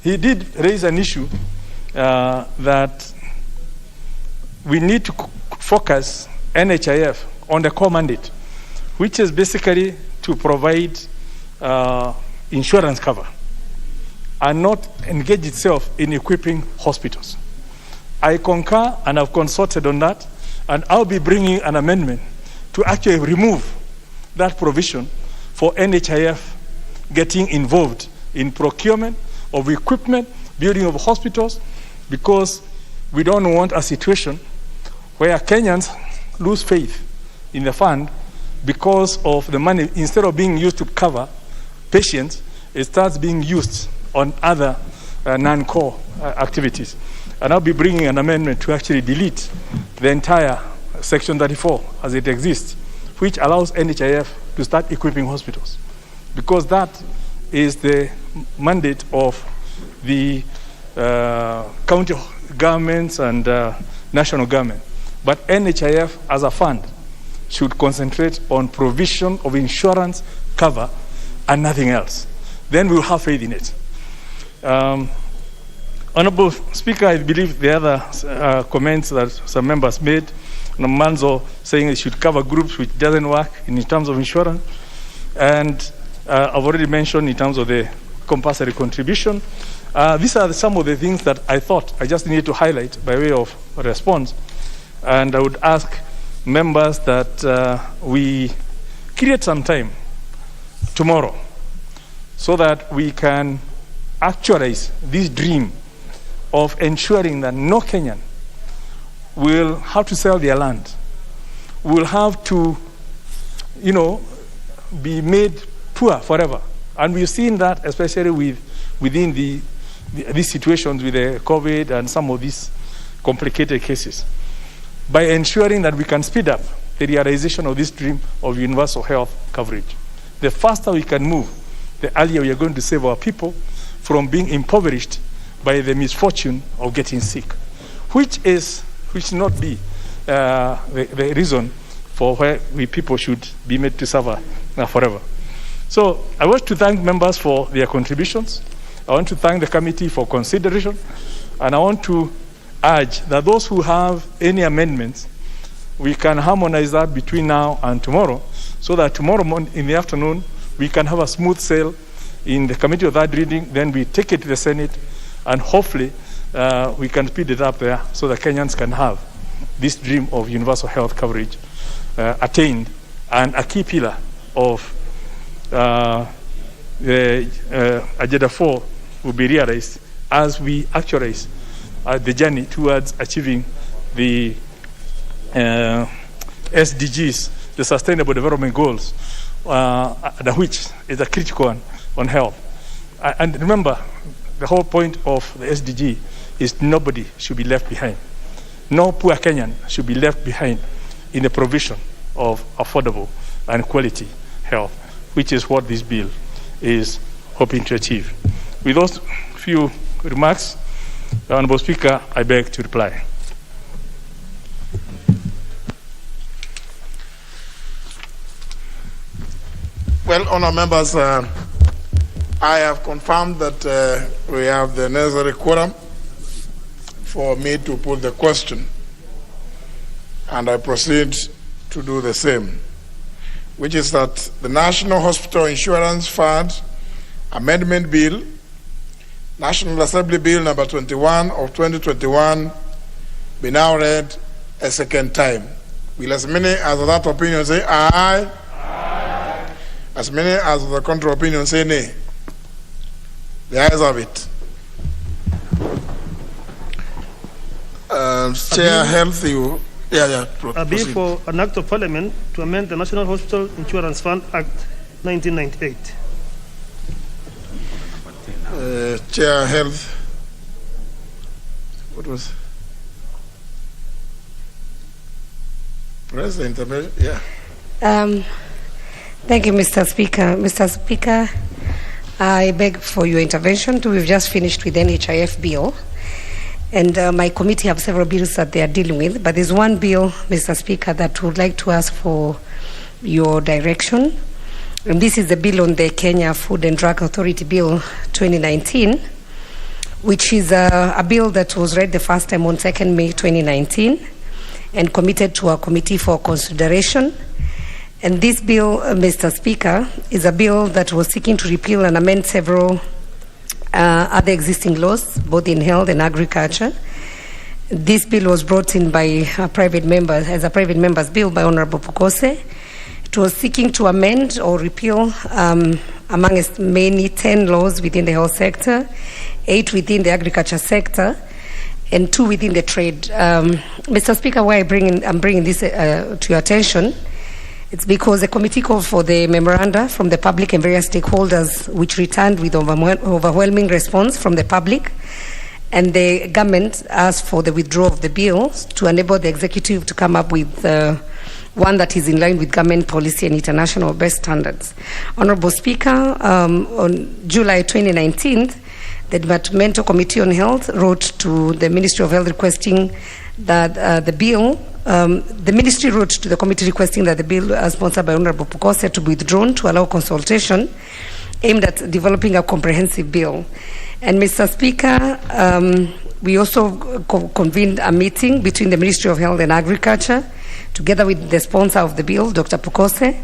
Speaker 4: he did raise an issue that we need to focus NHIF on the core mandate, which is basically to provide insurance cover and not engage itself in equipping hospitals. I concur, and I've consulted on that, and I'll be bringing an amendment to actually remove that provision for NHIF getting involved in procurement of equipment, building of hospitals, because we don't want a situation where Kenyans lose faith in the fund because of the money, instead of being used to cover patients, it starts being used on other non-core activities. And I'll be bringing an amendment to actually delete the entire Section 34 as it exists, which allows NHIF to start equipping hospitals, because that is the mandate of the county governments and national government. But NHIF as a fund should concentrate on provision of insurance cover and nothing else. Then we'll have faith in it. Honorable Speaker, I believe the other comments that some members made, Manzo saying it should cover groups which doesn't work in terms of insurance, and I've already mentioned in terms of the compulsory contribution. These are some of the things that I thought I just needed to highlight by way of response, and I would ask members that we create some time tomorrow so that we can actualize this dream of ensuring that no Kenyan will have to sell their land, will have to, be made poor forever. And we've seen that especially within these situations with the COVID and some of these complicated cases. By ensuring that we can speed up the realization of this dream of universal health coverage. The faster we can move, the earlier we are going to save our people from being impoverished by the misfortune of getting sick, which should not be the reason for why we people should be made to suffer forever. So I want to thank members for their contributions. I want to thank the committee for consideration, and I want to urge that those who have any amendments, we can harmonize that between now and tomorrow, so that tomorrow morning in the afternoon we can have a smooth sail in the committee of third reading, then we take it to the Senate, and hopefully we can speed it up there so that Kenyans can have this dream of universal health coverage attained, and a key pillar of the Agenda 4 will be realized as we actualize the journey towards achieving the SDGs, the Sustainable Development Goals, which is a critical one on health. And remember, the whole point of the SDG is nobody should be left behind. No poor Kenyan should be left behind in the provision of affordable and quality health, which is what this bill is hoping to achieve. With those few remarks, Honorable Speaker, I beg to reply.
Speaker 3: Well, honourable members, I have confirmed that we have the necessary quorum for me to put the question, and I proceed to do the same, which is that the National Hospital Insurance Fund Amendment Bill, National Assembly Bill number 21 of 2021, be now read a second time. Will as many as of that opinion say aye? Aye. As many as of the contrary opinion say nay? The ayes have it. Chair Health, you.
Speaker 17: A bill for an act of parliament to amend the National Hospital Insurance Fund Act 1998.
Speaker 3: Chair Health. What was? Press the intervention. Yeah.
Speaker 18: Thank you, Mr. Speaker. Mr. Speaker, I beg for your intervention. We've just finished with the NHIF bill. And my committee have several bills that they are dealing with, but there's one bill, Mr. Speaker, that would like to ask for your direction. And this is the bill on the Kenya Food and Drug Authority Bill 2019, which is a bill that was read the first time on 2nd May 2019 and committed to our committee for consideration. And this bill, Mr. Speaker, is a bill that was seeking to repeal and amend several other existing laws, both in health and agriculture. This bill was brought in by a private member, as a private member's bill by Honorable Pukose. It was seeking to amend or repeal, among its many, 10 laws within the health sector, 8 within the agriculture sector, and 2 within the trade. Mr. Speaker, why I'm bringing this to your attention, it's because the committee called for the memoranda from the public and various stakeholders, which returned with overwhelming response from the public, and the government asked for the withdrawal of the bill to enable the executive to come up with one that is in line with government policy and international best standards. Honorable Speaker, on July 2019, the Departmental Committee on Health wrote to the Ministry of Health requesting that the ministry wrote to the committee requesting that the bill sponsored by Honorable Pukose to be withdrawn to allow consultation aimed at developing a comprehensive bill. And Mr. Speaker, we also convened a meeting between the Ministry of Health and Agriculture together with the sponsor of the bill, Dr. Pukose,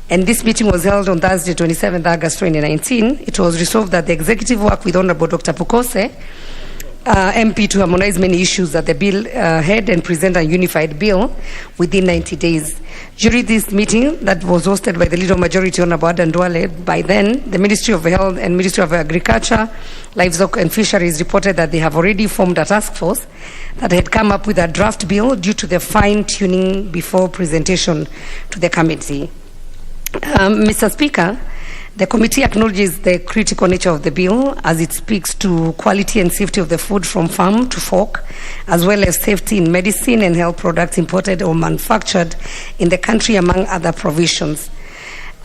Speaker 18: and this meeting was held on Thursday, 27th August 2019. It was resolved that the executive work with Honorable Dr. Pukose, MP, to harmonize many issues that the bill had and present a unified bill within 90 days. During this meeting that was hosted by the Leader of Majority, Honorable Adan Duale, by then, the Ministry of Health and Ministry of Agriculture, Livestock and Fisheries reported that they have already formed a task force that had come up with a draft bill due to the fine-tuning before presentation to the committee. Mr. Speaker, the committee acknowledges the critical nature of the bill as it speaks to quality and safety of the food from farm to fork, as well as safety in medicine and health products imported or manufactured in the country, among other provisions.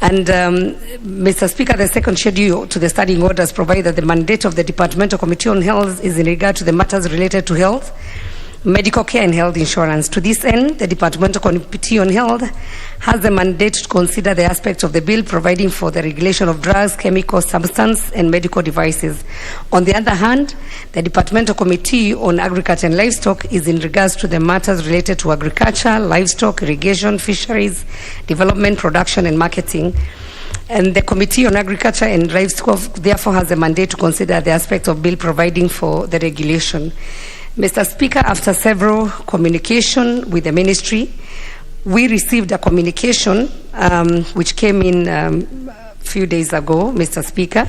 Speaker 18: And Mr. Speaker, the second schedule to the standing orders provide that the mandate of the Departmental Committee on Health is in regard to the matters related to health, medical care and health insurance. To this end, the Departmental Committee on Health has the mandate to consider the aspects of the bill providing for the regulation of drugs, chemical substance and medical devices. On the other hand, the Departmental Committee on Agriculture and Livestock is in regards to the matters related to agriculture, livestock, irrigation, fisheries, development, production and marketing. And the Committee on Agriculture and Livestock therefore has a mandate to consider the aspects of bill providing for the regulation. Mr. Speaker, after several communication with the ministry, we received a communication which came in a few days ago, Mr. Speaker.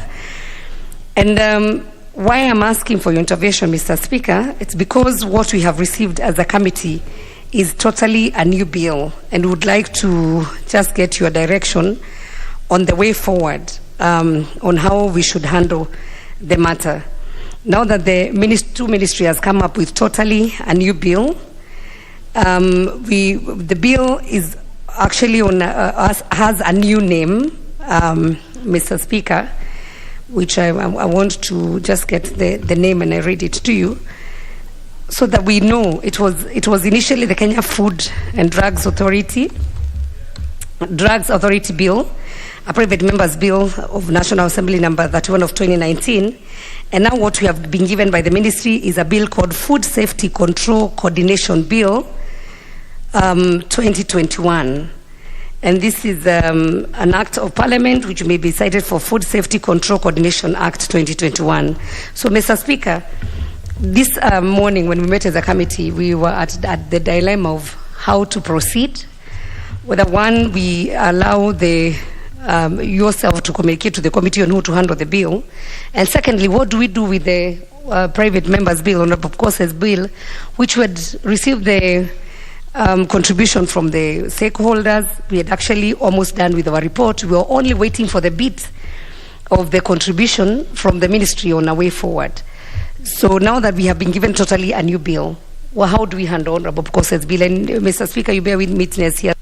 Speaker 18: And why I'm asking for your intervention, Mr. Speaker, it's because what we have received as a committee is totally a new bill, and would like to just get your direction on the way forward on how we should handle the matter. Now that the two ministry has come up with totally a new bill, the bill is actually on has a new name, Mr. Speaker, which I want to just get the name and I read it to you, so that we know it was initially the Kenya Food and Drugs Authority Bill, a private member's bill of National Assembly number 31 of 2019. And now what we have been given by the ministry is a bill called Food Safety Control Coordination Bill 2021. And this is an act of parliament which may be cited for Food Safety Control Coordination Act 2021. So, Mr. Speaker, this morning when we met as a committee, we were at the dilemma of how to proceed. Whether one, we allow the yourself to communicate to the committee on who to handle the bill. And secondly, what do we do with the private member's bill, Honorable Kose's bill, which would receive the contribution from the stakeholders. We had actually almost done with our report. We were only waiting for the bit of the contribution from the ministry on our way forward. So now that we have been given totally a new bill, well, how do we handle Honorable Kose's bill? And Mr. Speaker, you bear with me here.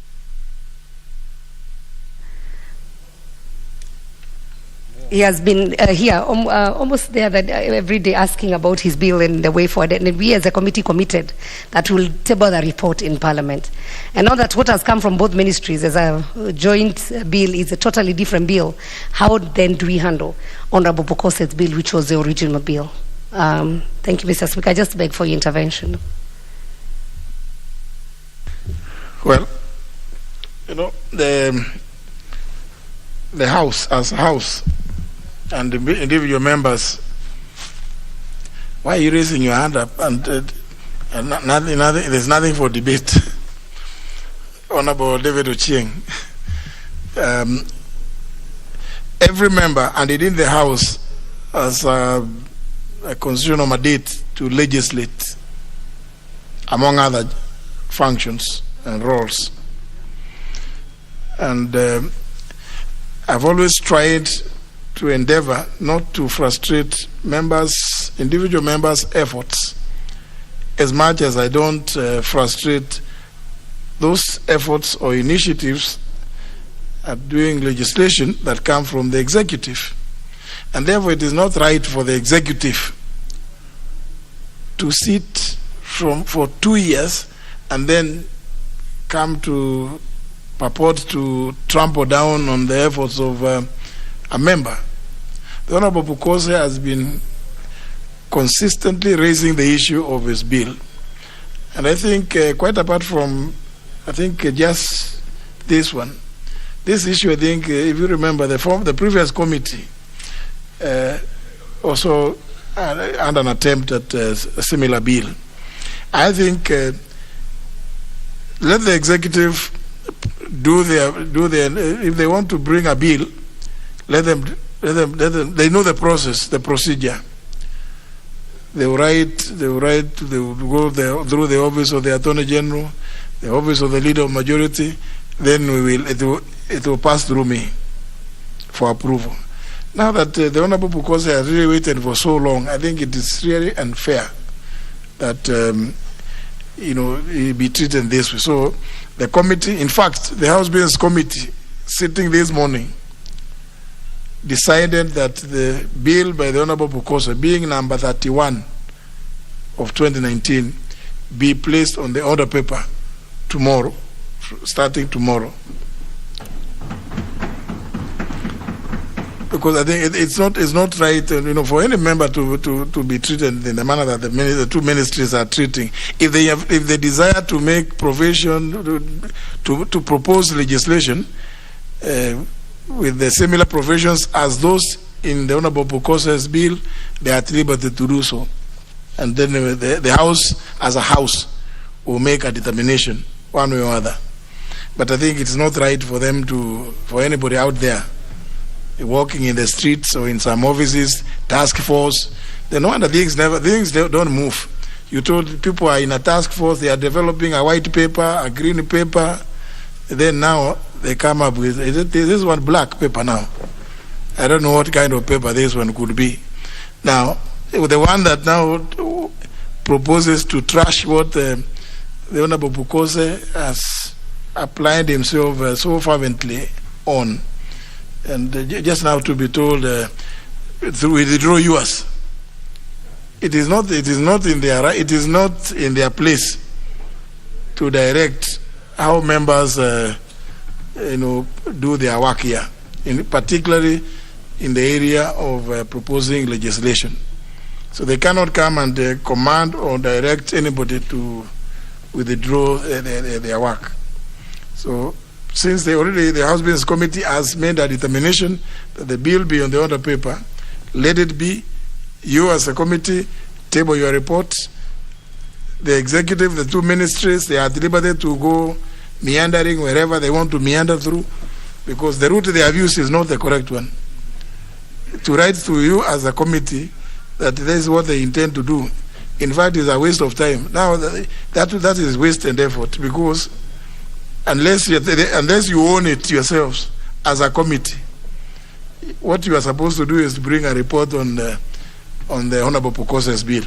Speaker 18: He has been here almost there that every day asking about his bill and the way forward. And we as a committee committed that we'll table the report in Parliament. And now that what has come from both ministries as a joint bill is a totally different bill, how then do we handle Honorable Bokose's bill, which was the original bill? Thank you, Mr. Speaker. I just beg for your intervention.
Speaker 3: Well, you know, the House as a House and the individual members, why are you raising your hand up? And nothing, there's nothing for debate. Honorable David Ochieng, every member, and within the House, has a constitutional mandate to legislate, among other functions and roles. And I've always tried to endeavor not to frustrate members, individual members' efforts, as much as I don't frustrate those efforts or initiatives at doing legislation that come from the executive. And therefore it is not right for the executive to sit for 2 years and then come to purport to trample down on the efforts of a member. The Honorable Bukose has been consistently raising the issue of his bill. And I think quite apart from, just this one, this issue, I think, if you remember, the previous committee also had an attempt at a similar bill. I think let the executive do their, if they want to bring a bill, let them, they know the process, the procedure. They will go through the office of the Attorney General, the office of the Leader of Majority, then it will pass through me for approval. Now that the Honorable Bukose has really waited for so long, I think it is really unfair that he be treated this way. So the committee, in fact, the House Business Committee, sitting this morning, decided that the bill by the Honorable Bukose, being number 31 of 2019, be placed on the order paper tomorrow, starting tomorrow. Because I think it's not right, for any member to be treated in the manner that the two ministries are treating. If they desire to make provision to propose legislation with the similar provisions as those in the Honorable Bukose's bill, they are at liberty to do so, and then the House as a House will make a determination one way or other. But I think it's not right for them for anybody out there walking in the streets or in some offices, task force. They know that things don't move. You told people are in a task force, they are developing a white paper, a green paper. Then now they come up with this one black paper now. I don't know what kind of paper this one could be. Now, the one that now proposes to trash what the Honorable Bukose has applied himself so fervently on. And just now to be told, withdraw yours. It is not in their place to direct how members, do their work here. particularly in the area of proposing legislation. So they cannot come and command or direct anybody to withdraw their work. So since the House Business Committee has made a determination that the bill be on the order paper, let it be. You as a committee table your report. The executive, the two ministries, they are at liberty to go meandering wherever they want to meander through, because the route they have used is not the correct one. To write to you as a committee that this is what they intend to do, in fact, is a waste of time. Now, that is waste and effort, because unless you own it yourselves as a committee, what you are supposed to do is to bring a report on the Honorable Pukose's bill.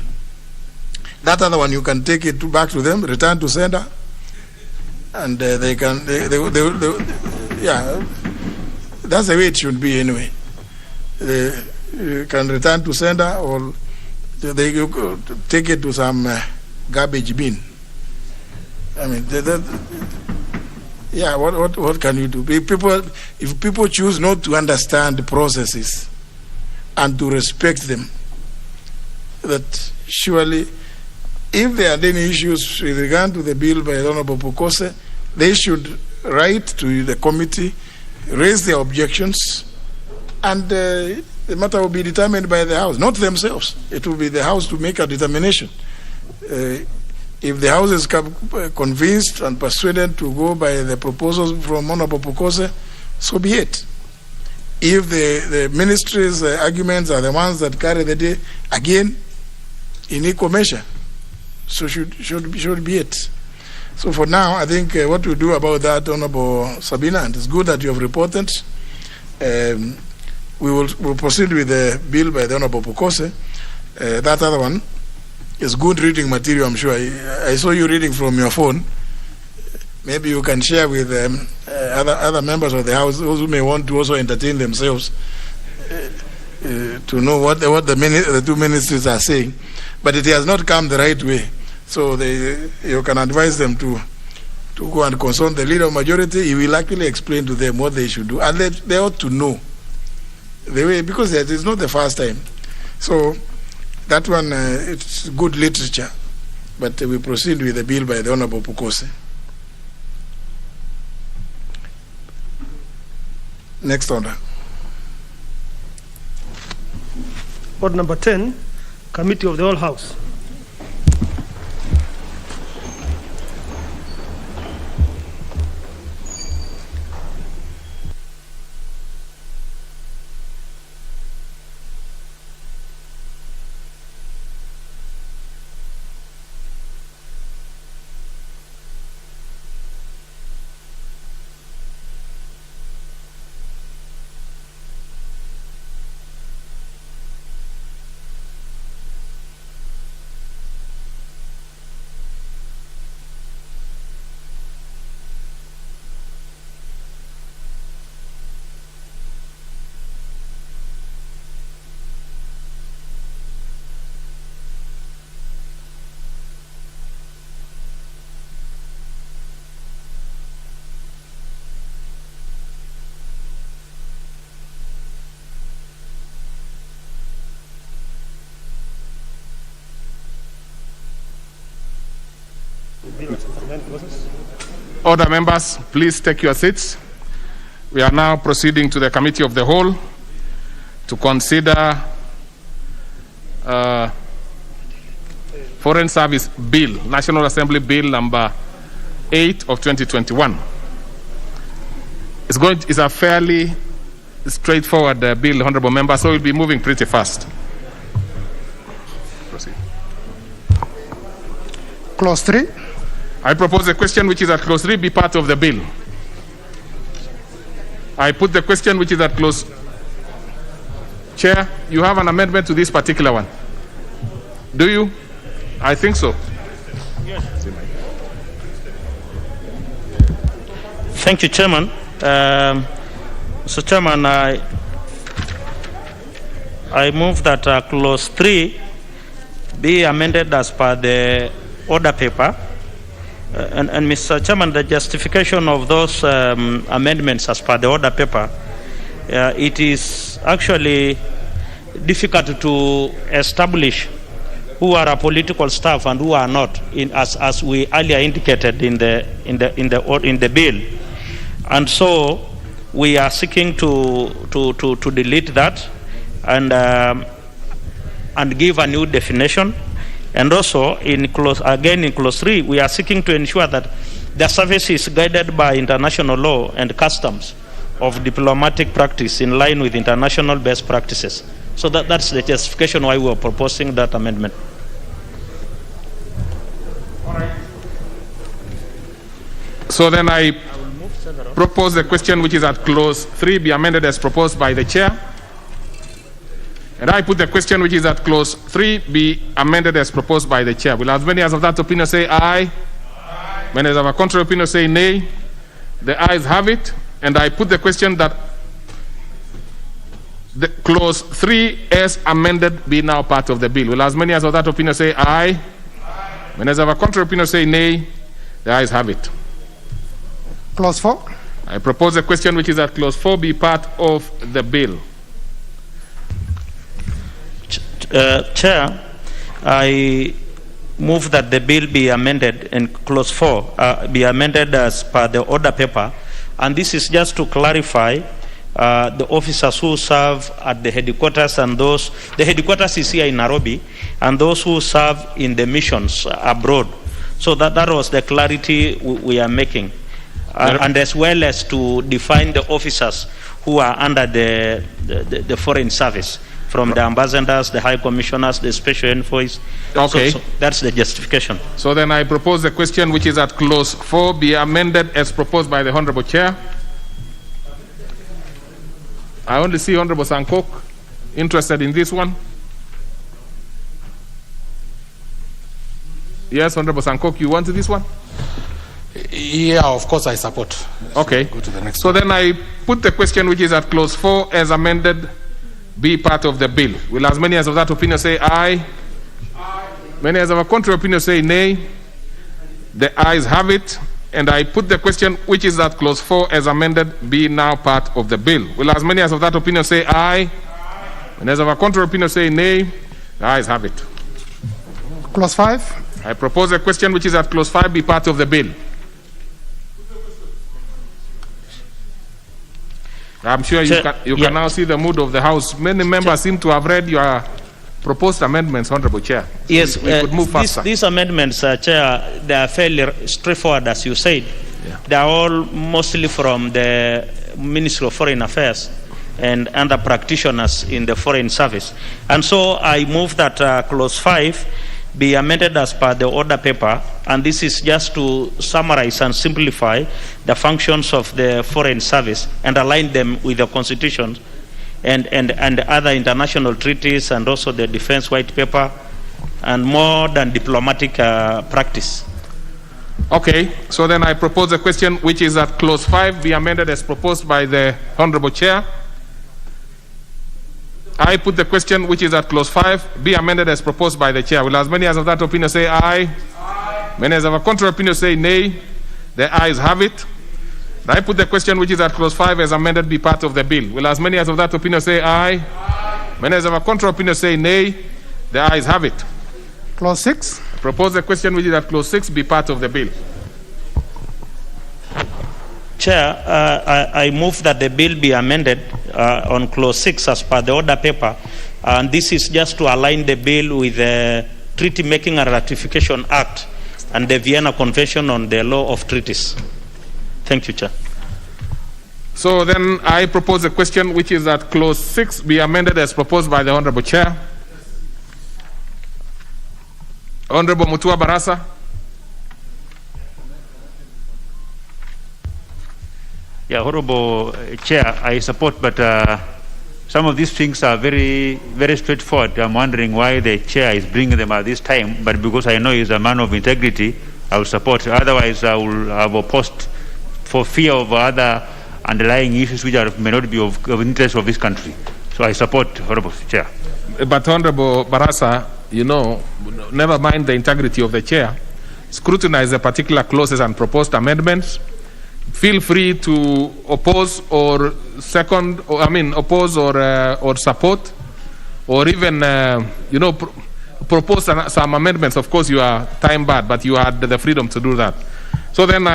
Speaker 3: That other one, you can take it back to them, return to sender, and they can, yeah, that's the way it should be anyway. You can return to sender, or they take it to some garbage bin. I mean, yeah, what can you do? If people choose not to understand the processes and to respect them, that surely, if there are any issues with regard to the bill by the Honorable Pukose, they should write to the committee, raise their objections, and the matter will be determined by the House, not themselves. It will be the House to make a determination. If the House is convinced and persuaded to go by the proposals from Honorable Pukose, so be it. If the ministry's arguments are the ones that carry the day, again, in equal measure, so should be it. So for now, I think what we do about that, Honorable Sabina, and it's good that you have reported. We'll proceed with the bill by the Honorable Pukose. That other one is good reading material, I'm sure. I saw you reading from your phone. Maybe you can share with other members of the House, those who may want to also entertain themselves, to know what the two ministries are saying. But it has not come the right way. So you can advise them to go and consult the leader of majority. He will actually explain to them what they should do. And they ought to know the way, because it is not the first time. So that one, it's good literature. But we proceed with the bill by the Honorable Pukose. Next order.
Speaker 17: Order number 10, Committee of the Whole House.
Speaker 12: Order, members, please take your seats. We are now proceeding to the Committee of the Whole to consider Foreign Service Bill, National Assembly Bill number 8 of 2021. It's a fairly straightforward bill, honorable members, so we'll be moving pretty fast. Proceed.
Speaker 19: Clause 3.
Speaker 12: I propose a question which is at clause 3 be part of the bill. I put the question which is at clause. Chair, you have an amendment to this particular one. Do you? I think so.
Speaker 22: Yes. Thank you, Chairman. So, Chairman, I move that clause 3 be amended as per the order paper. And Mr. Chairman, the justification of those amendments as per the order paper it is actually difficult to establish who are a political staff and who are not, as we earlier indicated in the bill, and so we are seeking to delete that and give a new definition. And also in clause 3, we are seeking to ensure that the service is guided by international law and customs of diplomatic practice in line with international best practices. So that's the justification why we are proposing that amendment.
Speaker 6: So then I propose the question which is at clause 3 be amended as proposed by the chair. And I put the question which is at clause 3 be amended as proposed by the chair. Will as many as of that opinion say aye? Aye. Many as of a contrary opinion say nay? The ayes have it. And I put the question that the clause 3 as amended be now part of the bill. Will as many as of that opinion say aye? Aye. Many as of a contrary opinion say nay? The ayes have it.
Speaker 19: Clause 4.
Speaker 6: I propose a question which is at clause 4 be part of the bill.
Speaker 22: Chair, I move that the bill be amended in clause 4, be amended as per the order paper, and this is just to clarify the officers who serve at the headquarters and those, the headquarters is here in Nairobi, and those who serve in the missions abroad. So that was the clarity we are making. And as well as to define the officers who are under the foreign service, from the ambassadors, the high commissioners, the special envoys.
Speaker 6: Okay.
Speaker 22: So that's the justification.
Speaker 6: So then I propose the question which is at clause 4 be amended as proposed by the Honorable Chair. I only see Honorable Sankok interested in this one. Yes, Honorable Sankok, you want this one?
Speaker 10: Yeah, of course I support.
Speaker 6: Okay.
Speaker 10: Go to the next
Speaker 6: so
Speaker 10: one.
Speaker 6: then I put the question which is at clause 4 as amended be part of the bill. Will as many as of that opinion say aye? Aye. Many as of a contrary opinion say nay? The ayes have it. And I put the question which is at clause 4 as amended be now part of the bill. Will as many as of that opinion say aye? Aye. And as of a contrary opinion say nay? The ayes have it.
Speaker 19: Clause 5.
Speaker 6: I propose a question which is at clause 5 be part of the bill. I'm sure you can now see the mood of the House. Many members seem to have read your proposed amendments, Honorable Chair.
Speaker 22: Yes,
Speaker 6: we could move faster.
Speaker 22: These amendments, Chair, they are fairly straightforward, as you said. Yeah. They are all mostly from the Ministry of Foreign Affairs and under practitioners in the Foreign Service. And so I move that clause 5 be amended as per the order paper, and this is just to summarize and simplify the functions of the Foreign Service and align them with the Constitution and other international treaties and also the Defense White Paper and more than diplomatic practice.
Speaker 6: Okay, so then I propose a question which is at clause 5 be amended as proposed by the Honorable Chair. I put the question which is at clause 5 be amended as proposed by the chair. Will as many as of that opinion say aye? Aye. Many as of a contrary opinion say nay? The ayes have it. I put the question which is at clause 5 as amended be part of the bill. Will as many as of that opinion say aye? Aye. Many as of a contrary opinion say nay? The ayes have it.
Speaker 19: Clause 6.
Speaker 6: I propose the question which is at clause 6 be part of the bill.
Speaker 22: Chair, I move that the bill be amended on clause 6 as per the order paper, and this is just to align the bill with the Treaty Making and Ratification Act and the Vienna Convention on the Law of Treaties. Thank you, Chair.
Speaker 6: So then I propose a question which is that clause 6 be amended as proposed by the Honorable Chair. Honorable Mutua Barasa.
Speaker 21: Yeah, Honorable Chair, I support, but some of these things are very, very straightforward. I'm wondering why the Chair is bringing them at this time, but because I know he's a man of integrity, I will support. Otherwise, I will have opposed for fear of other underlying issues which may not be of interest of this country. So I support, Honorable Chair.
Speaker 6: But Honorable Barasa, you know, never mind the integrity of the Chair. Scrutinize the particular clauses and proposed amendments.
Speaker 1: feel free to oppose or oppose or support, or even propose some amendments. Of course, you are time barred, but you had the freedom to do that. So then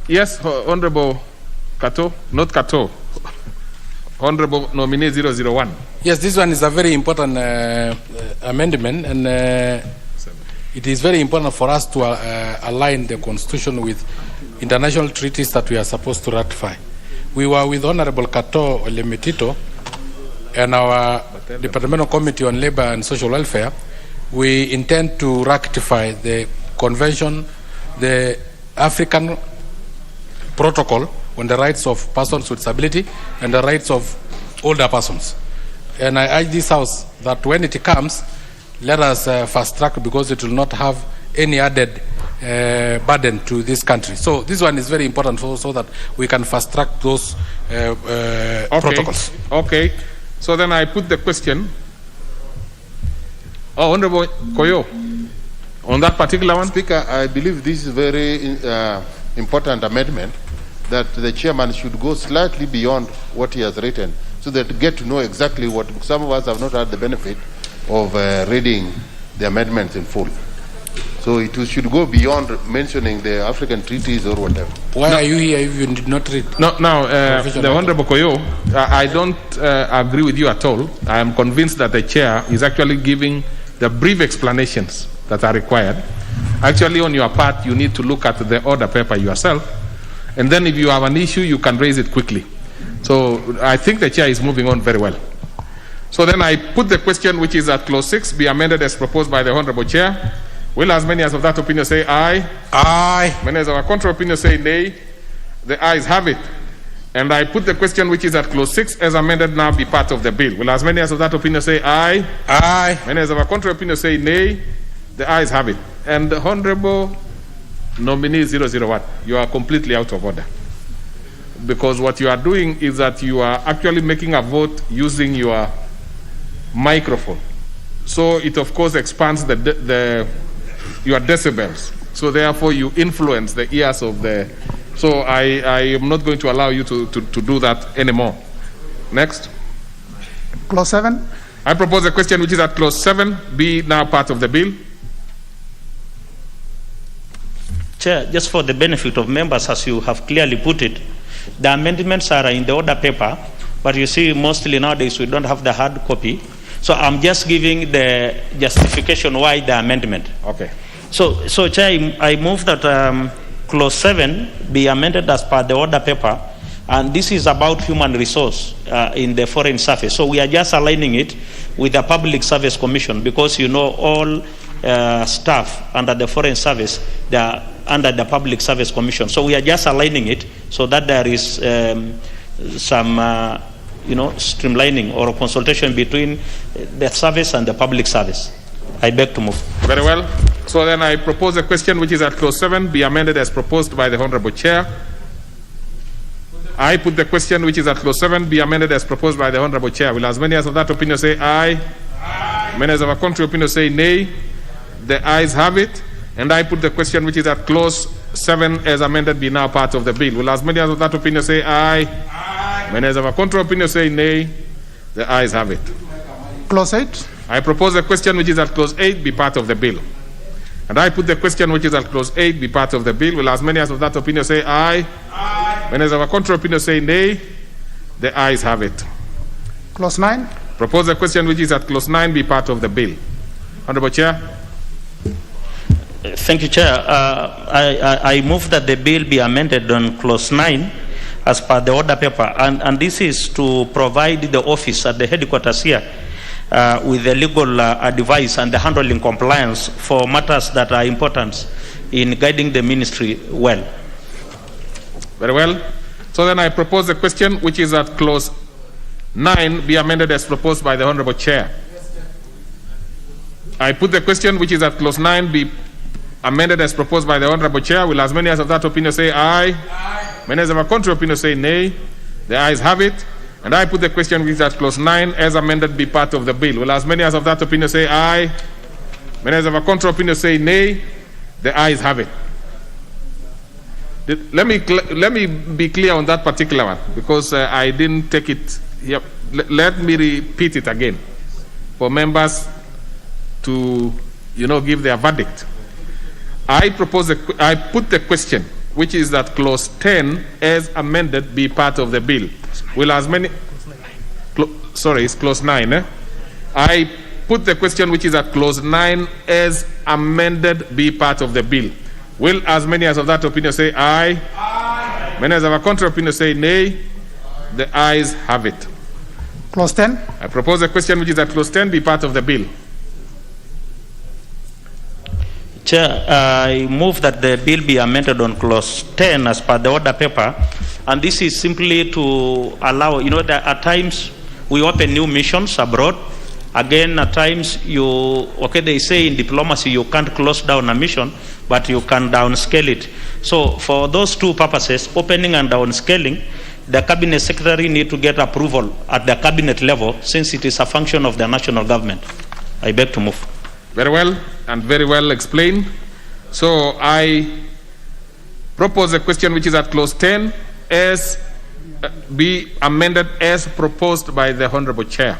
Speaker 1: yes, Honorable Kato, not Kato, Honorable Nominee 001.
Speaker 10: Yes, this one is a very important amendment, and it is very important for us to align the Constitution with international treaties that we are supposed to ratify. We were with Honorable Kato Lemitito and our Departmental Committee on Labor and Social Welfare. We intend to ratify the convention, the African Protocol on the rights of persons with disability and the rights of older persons. And I urge this House that when it comes, let us fast track, because it will not have any added burden to this country. So this one is very important so that we can fast track those protocols.
Speaker 1: Okay. So then I put the question. Honorable Koyo, on that particular one.
Speaker 5: Speaker, I believe this is a very important amendment, that the chairman should go slightly beyond what he has written, so that to get to know exactly what some of us have not had the benefit of reading the amendments in full. So it should go beyond mentioning the African treaties or whatever.
Speaker 10: Why are you here if you did not read?
Speaker 1: No, the Honorable Koyo, I don't agree with you at all. I am convinced that the chair is actually giving the brief explanations that are required. Actually, on your part, you need to look at the order paper yourself, and then if you have an issue, you can raise it quickly. So I think the chair is moving on very well. So then I put the question, which is at clause 6, be amended as proposed by the Honorable Chair. Will as many as of that opinion say aye?
Speaker 10: Aye.
Speaker 1: Many as of our contrary opinion say nay? The ayes have it. And I put the question, which is at clause 6, as amended now be part of the bill. Will as many as of that opinion say aye?
Speaker 10: Aye.
Speaker 1: Many as of our contrary opinion say nay? The ayes have it. And the Honorable Nominee 001, you are completely out of order. Because what you are doing is that you are actually making a vote using your microphone. So it of course expands your decibels. So therefore you influence the ears of the... So I am not going to allow you to do that anymore. Next.
Speaker 19: Clause 7.
Speaker 1: I propose a question which is at clause 7 be now part of the bill.
Speaker 22: Chair, just for the benefit of members, as you have clearly put it, the amendments are in the order paper, but you see mostly nowadays we don't have the hard copy. So I'm just giving the justification why the amendment.
Speaker 1: Okay.
Speaker 22: So Chair, I move that clause 7 be amended as per the order paper, and this is about human resource in the Foreign Service. So we are just aligning it with the Public Service Commission, because you know all staff under the Foreign Service, they are under the Public Service Commission. So we are just aligning it so that there is some streamlining or consultation between the service and the public service. I beg to move.
Speaker 1: Very well. So then I propose a question which is at clause 7 be amended as proposed by the Honorable Chair. I put the question which is at clause 7 be amended as proposed by the Honorable Chair. Will as many as of that opinion say aye? Aye. Many as of a contrary opinion say nay? The ayes have it. And I put the question which is at clause 7 as amended be now part of the bill. Will as many as of that opinion say aye? Aye. Many as of a contrary opinion say nay? The ayes have it.
Speaker 19: Clause 8.
Speaker 1: I propose the question which is at clause 8 be part of the bill. And I put the question which is at clause 8 be part of the bill. Will as many as of that opinion say aye? Aye. Many as of a contrary opinion say nay? The ayes have it.
Speaker 19: Clause 9.
Speaker 1: Propose the question which is at clause 9 be part of the bill. Honorable Chair.
Speaker 22: Thank you, Chair. I move that the bill be amended on clause 9 as per the order paper, and this is to provide the office at the headquarters here with the legal advice and the handling compliance for matters that are important in guiding the ministry well.
Speaker 1: Very well. So then I propose the question which is at clause 9 be amended as proposed by the Honorable Chair. I put the question which is at clause 9 be amended as proposed by the Honorable Chair. Will as many as of that opinion say aye? Aye. Many as of a contrary opinion say nay? The ayes have it. And I put the question which is at clause 9 as amended be part of the bill. Will as many as of that opinion say aye? Many as of a contrary opinion say nay? The ayes have it. Let me be clear on that particular one, because I didn't take it here. Let me repeat it again for members to, give their verdict. I put the question, which is that clause 10 as amended be part of the bill. Will as many... Sorry, it's clause 9. I put the question, which is that clause 9 as amended be part of the bill. Will as many as of that opinion say aye? Aye. Many as of a contrary opinion say nay? The ayes have it.
Speaker 19: Clause 10.
Speaker 1: I propose a question, which is that clause 10 be part of the bill.
Speaker 22: Chair, I move that the bill be amended on clause 10 as per the order paper, and this is simply to allow, that at times we open new missions abroad. Again, at times they say in diplomacy you can't close down a mission, but you can downscale it. So for those two purposes, opening and downscaling, the cabinet secretary need to get approval at the cabinet level, since it is a function of the national government. I beg to move.
Speaker 1: Very well, and very well explained. So I propose a question, which is at clause 10 as be amended as proposed by the Honorable Chair.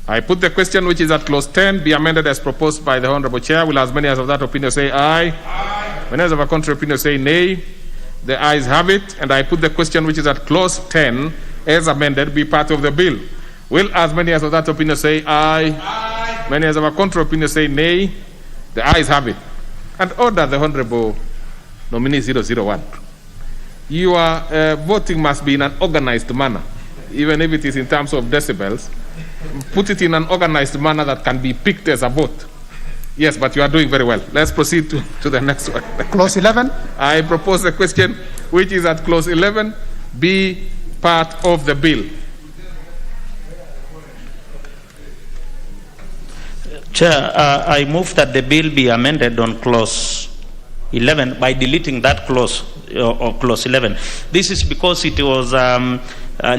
Speaker 1: I put the question, which is at clause 10 be amended as proposed by the Honorable Chair. Will as many as of that opinion say aye? Aye. Many as of a contrary opinion say nay? The ayes have it. And I put the question, which is at clause 10 as amended be part of the bill. Will as many as of that opinion say aye? Aye. Many as of a contrary opinion say nay? The ayes have it. And order the Honorable nominee 001. Your voting must be in an organized manner, even if it is in terms of decibels. Put it in an organized manner that can be picked as a vote. Yes, but you are doing very well. Let's proceed to the next one.
Speaker 19: Clause 11.
Speaker 1: I propose a question, which is at clause 11 be part of the bill.
Speaker 22: Chair, I move that the bill be amended on clause 11 by deleting that clause, or clause 11. This is because it was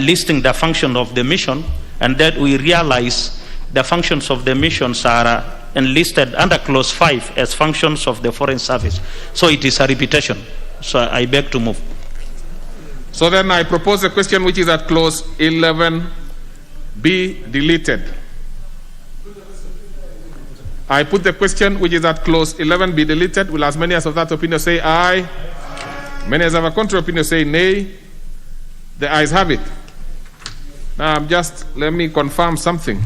Speaker 22: listing the function of the mission, and that we realize the functions of the missions are enlisted under clause 5 as functions of the foreign service. So it is a repetition. So I beg to move.
Speaker 1: So then I propose a question, which is at clause 11 be deleted. I put the question, which is at clause 11 be deleted. Will as many as of that opinion say aye? Many as of a contrary opinion say nay? The ayes have it. Now, let me confirm something.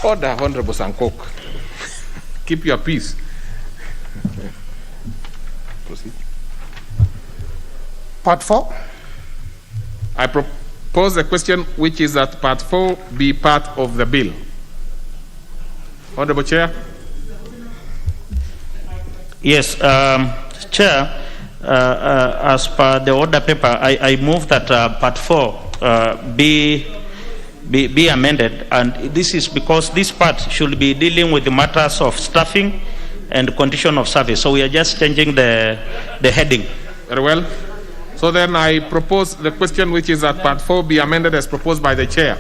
Speaker 1: Order, Honorable Sankok. Keep your peace. Proceed.
Speaker 19: Part 4.
Speaker 1: I propose a question, which is that part 4 be part of the bill. Honorable Chair.
Speaker 22: Yes, Chair, as per the order paper, I move that part 4 be amended, and this is because this part should be dealing with the matters of staffing and condition of service. So we are just changing the heading.
Speaker 1: Very well. So then I propose the question, which is that part 4 be amended as proposed by the Chair.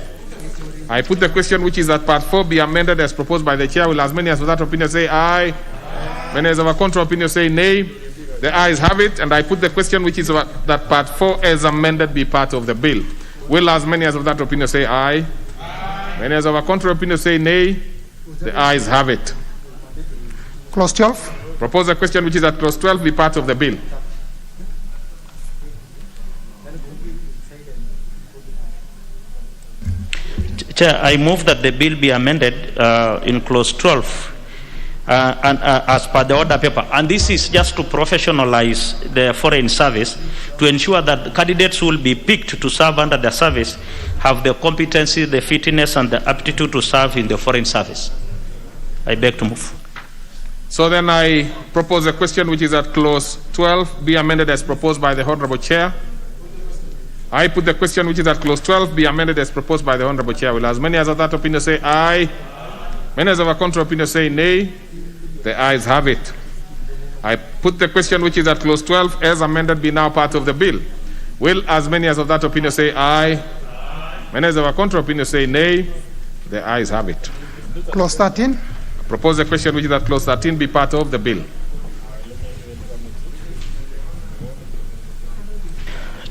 Speaker 1: I put the question, which is that part 4 be amended as proposed by the Chair. Will as many as of that opinion say aye? Many as of a contrary opinion say nay? The ayes have it. And I put the question, which is that part 4 as amended be part of the bill. Will as many as of that opinion say aye? Aye. Many as of a contrary opinion say nay? The ayes have it.
Speaker 19: Clause 12.
Speaker 1: Propose a question, which is that clause 12 be part of the bill.
Speaker 22: Chair, I move that the bill be amended in clause 12 and as per the order paper. And this is just to professionalize the foreign service, to ensure that candidates who will be picked to serve under the service have the competency, the fitness, and the aptitude to serve in the foreign service. I beg to move.
Speaker 1: So then I propose a question, which is at clause 12 be amended as proposed by the Honorable Chair. I put the question, which is at clause 12 be amended as proposed by the Honorable Chair. Will as many as of that opinion say aye? Many as of a contrary opinion say nay? The ayes have it. I put the question, which is at clause 12 as amended be now part of the bill. Will as many as of that opinion say aye? Many as of a contrary opinion say nay? The ayes have it.
Speaker 19: Clause 13.
Speaker 1: Propose a question which is that clause 13 be part of the bill.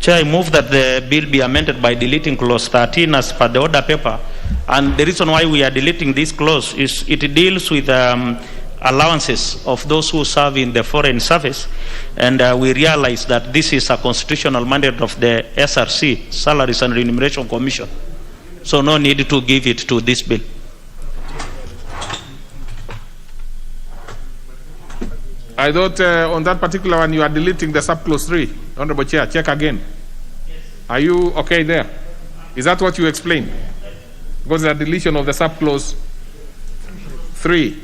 Speaker 22: Chair, I move that the bill be amended by deleting clause 13 as per the order paper. And the reason why we are deleting this clause is it deals with allowances of those who serve in the foreign service. And we realize that this is a constitutional mandate of the SRC, Salaries and Remuneration Commission. So no need to give it to this bill.
Speaker 1: I thought on that particular one you are deleting the subclause 3. Honorable Chair, check again. Yes. Are you okay there? Is that what you explained? Because the deletion of the subclause 3.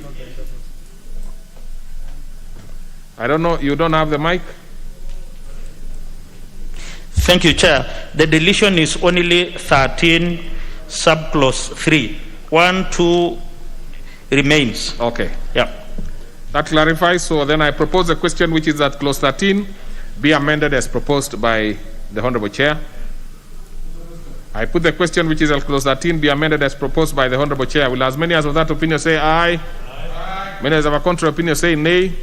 Speaker 1: I don't know, you don't have the mic?
Speaker 22: Thank you, Chair. The deletion is only 13 subclause 3. 1, 2 remains.
Speaker 1: Okay.
Speaker 22: Yeah.
Speaker 1: That clarifies. So then I propose a question which is that clause 13 be amended as proposed by the Honorable Chair. I put the question which is that clause 13 be amended as proposed by the Honorable Chair. Will as many as of that opinion say aye? Aye. Many as of a contrary opinion say nay?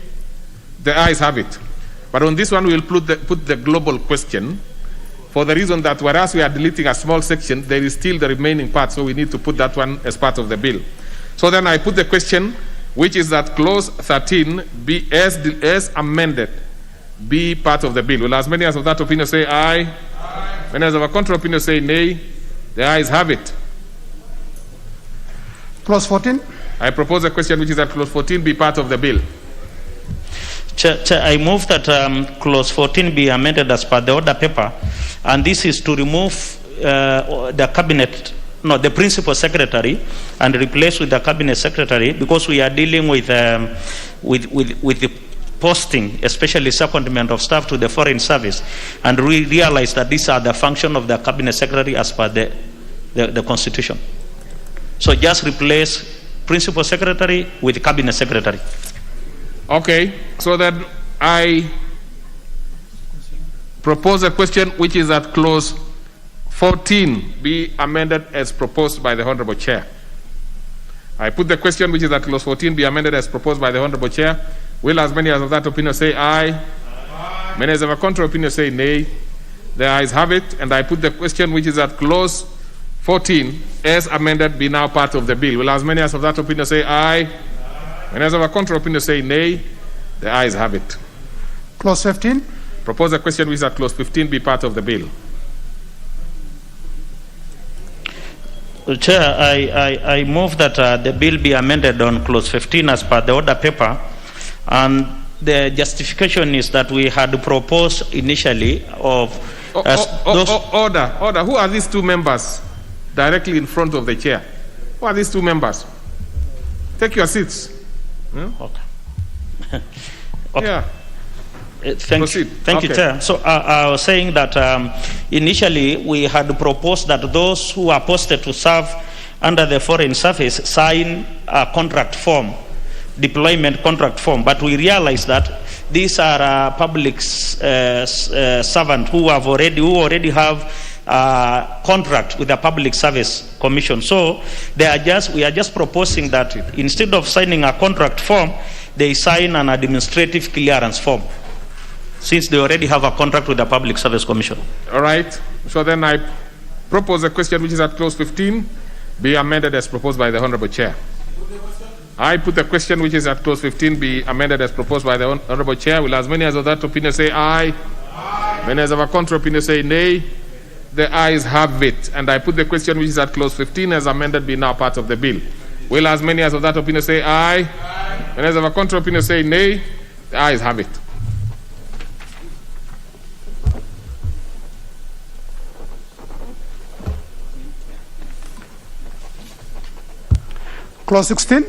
Speaker 1: The ayes have it. But on this one we will put the global question for the reason that whereas we are deleting a small section, there is still the remaining part, so we need to put that one as part of the bill. So then I put the question which is that clause 13 be as amended be part of the bill. Will as many as of that opinion say aye? Aye. Many as of a contrary opinion say nay? The ayes have it.
Speaker 19: Clause 14.
Speaker 1: I propose a question which is that clause 14 be part of the bill.
Speaker 22: Chair, I move that clause 14 be amended as per the order paper, and this is to remove the cabinet, no, the principal secretary, and replace with the cabinet secretary, because we are dealing with the posting, especially secondment of staff to the foreign service, and we realize that these are the function of the cabinet secretary as per the constitution. So just replace principal secretary with cabinet secretary.
Speaker 1: Okay, so then I propose a question which is that clause 14 be amended as proposed by the Honorable Chair. I put the question which is that clause 14 be amended as proposed by the Honorable Chair. Will as many as of that opinion say aye? Aye. Many as of a contrary opinion say nay? The ayes have it. And I put the question which is that clause 14 as amended be now part of the bill. Will as many as of that opinion say aye? Many as of a contrary opinion say nay? The ayes have it.
Speaker 19: Clause 15.
Speaker 1: Propose a question which is that clause 15 be part of the bill.
Speaker 22: Chair, I move that the bill be amended on clause 15 as per the order paper, and the justification is that we had proposed initially of
Speaker 1: order. Who are these two members directly in front of the chair? Who are these two members? Take your seats. Yeah?
Speaker 22: Okay. Okay.
Speaker 1: Yeah.
Speaker 22: Thank you, Chair. So I was saying that initially we had proposed that those who are posted to serve under the foreign service sign a contract form, deployment contract form, but we realized that these are public servants who already have contract with the Public Service Commission. So we are just proposing that instead of signing a contract form, they sign an administrative clearance form, since they already have a contract with the Public Service Commission.
Speaker 1: All right. So then I propose a question which is at clause 15 be amended as proposed by the Honorable Chair. I put the question which is at clause 15 be amended as proposed by the Honorable Chair. Will as many as of that opinion say aye? Aye. Many as of a contrary opinion say nay? The ayes have it. And I put the question which is at clause 15 as amended be now part of the bill. Will as many as of that opinion say aye? Aye. Many as of a contrary opinion say nay? The ayes have it.
Speaker 19: Clause 16.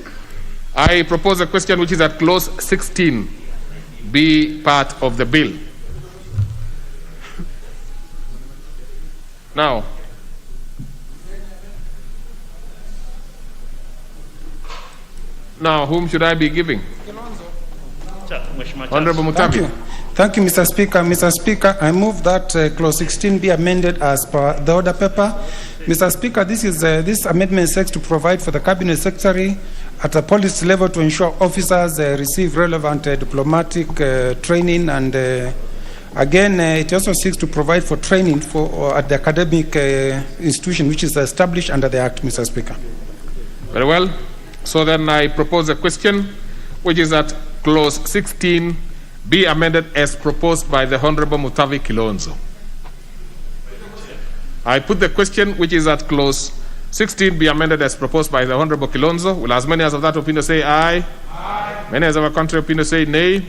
Speaker 1: I propose a question which is at clause 16 be part of the bill. Now, whom should I be giving? Honorable Mutabi.
Speaker 8: Thank you, Mr. Speaker. Mr. Speaker, I move that clause 16 be amended as per the order paper. Mr. Speaker, this amendment seeks to provide for the Cabinet Secretary at a policy level to ensure officers receive relevant diplomatic training, and again, it also seeks to provide for training at the academic institution which is established under the Act, Mr. Speaker.
Speaker 1: Very well. So then I propose a question, which is that clause 16 be amended as proposed by the Honorable Mutavi Kilonzo. I put the question, which is that clause 16 be amended as proposed by the Honorable Kilonzo. Will as many as of that opinion say aye? Aye. Many as of our contrary opinion say nay?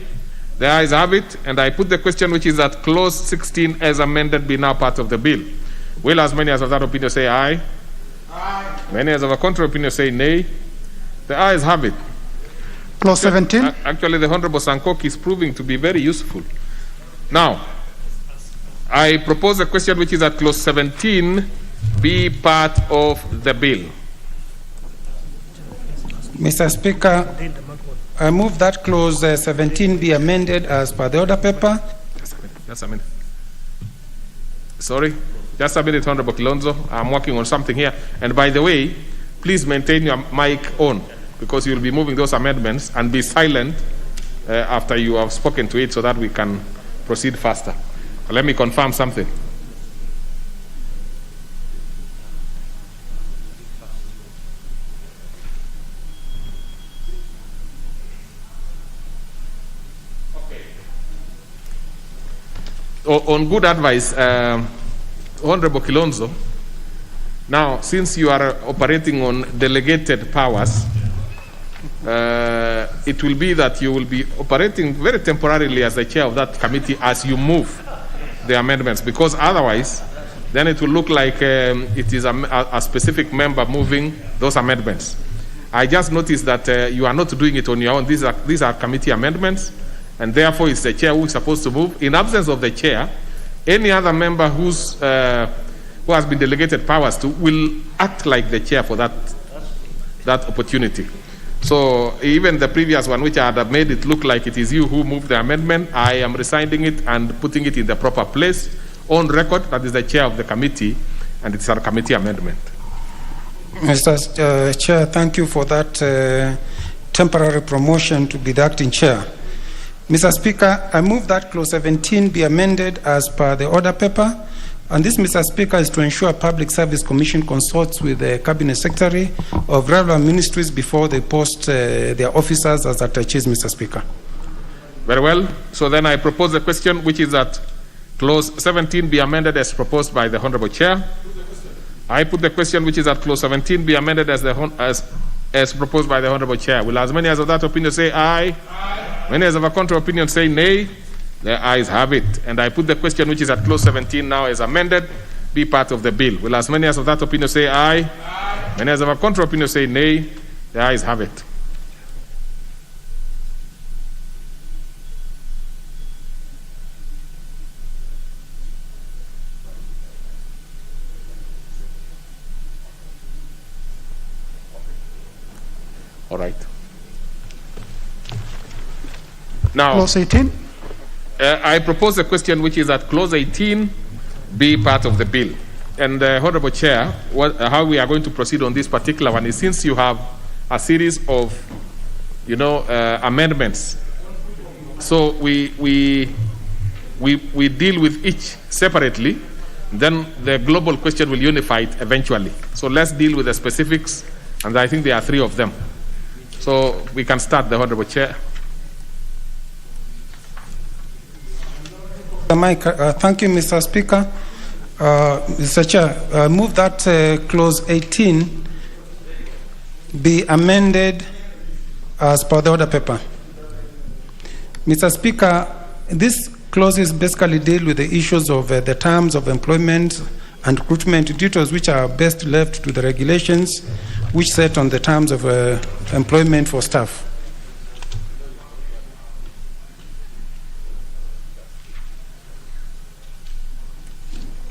Speaker 1: The ayes have it. And I put the question, which is that clause 16 as amended be now part of the bill. Will as many as of that opinion say aye? Aye. Many as of our contrary opinion say nay? The ayes have it.
Speaker 19: Clause 17.
Speaker 1: Actually, the Honorable Sankoki is proving to be very useful. Now, I propose a question, which is that clause 17 be part of the bill.
Speaker 8: Mr. Speaker, I move that clause 17 be amended as per the order paper.
Speaker 1: Just a minute. Sorry, just a minute, Honorable Kilonzo. I'm working on something here. And by the way, please maintain your mic on, because you'll be moving those amendments, and be silent after you have spoken to it so that we can proceed faster. Let me confirm something. On good advice, Honorable Kilonzo, now, since you are operating on delegated powers, it will be that you will be operating very temporarily as the chair of that committee as you move the amendments, because otherwise, then it will look like it is a specific member moving those amendments. I just noticed that you are not doing it on your own. These are committee amendments, and therefore it's the chair who is supposed to move. In absence of the chair, any other member who has been delegated powers to will act like the chair for that opportunity. So even the previous one, which I had made it look like it is you who moved the amendment, I am rescinding it and putting it in the proper place on record. That is the chair of the committee, and it's a committee amendment.
Speaker 8: Mr. Chair, thank you for that temporary promotion to be the acting chair. Mr. Speaker, I move that clause 17 be amended as per the order paper. And this, Mr. Speaker, is to ensure Public Service Commission consults with the Cabinet Secretary of relevant ministries before they post their officers as attaches, Mr. Speaker.
Speaker 1: Very well. So then I propose the question, which is that clause 17 be amended as proposed by the Honorable Chair. I put the question, which is that clause 17 be amended as proposed by the Honorable Chair. Will as many as of that opinion say aye? Aye. Many as of a contrary opinion say nay? The ayes have it. And I put the question, which is at clause 17 now as amended, be part of the bill. Will as many as of that opinion say aye? Aye. Many as of a contrary opinion say nay? The ayes have it. All right. Now,
Speaker 19: Clause 18.
Speaker 1: I propose a question, which is that clause 18 be part of the bill. And Honorable Chair, how we are going to proceed on this particular one is, since you have a series of, amendments, so we deal with each separately. Then the global question will unify it eventually. So let's deal with the specifics, and I think there are 3 of them. So we can start, the Honorable Chair.
Speaker 8: Thank you, Mr. Speaker. Mr. Chair, I move that clause 18 be amended as per the order paper. Mr. Speaker, these clauses basically deal with the issues of the terms of employment and recruitment details, which are best left to the regulations which set on the terms of employment for staff.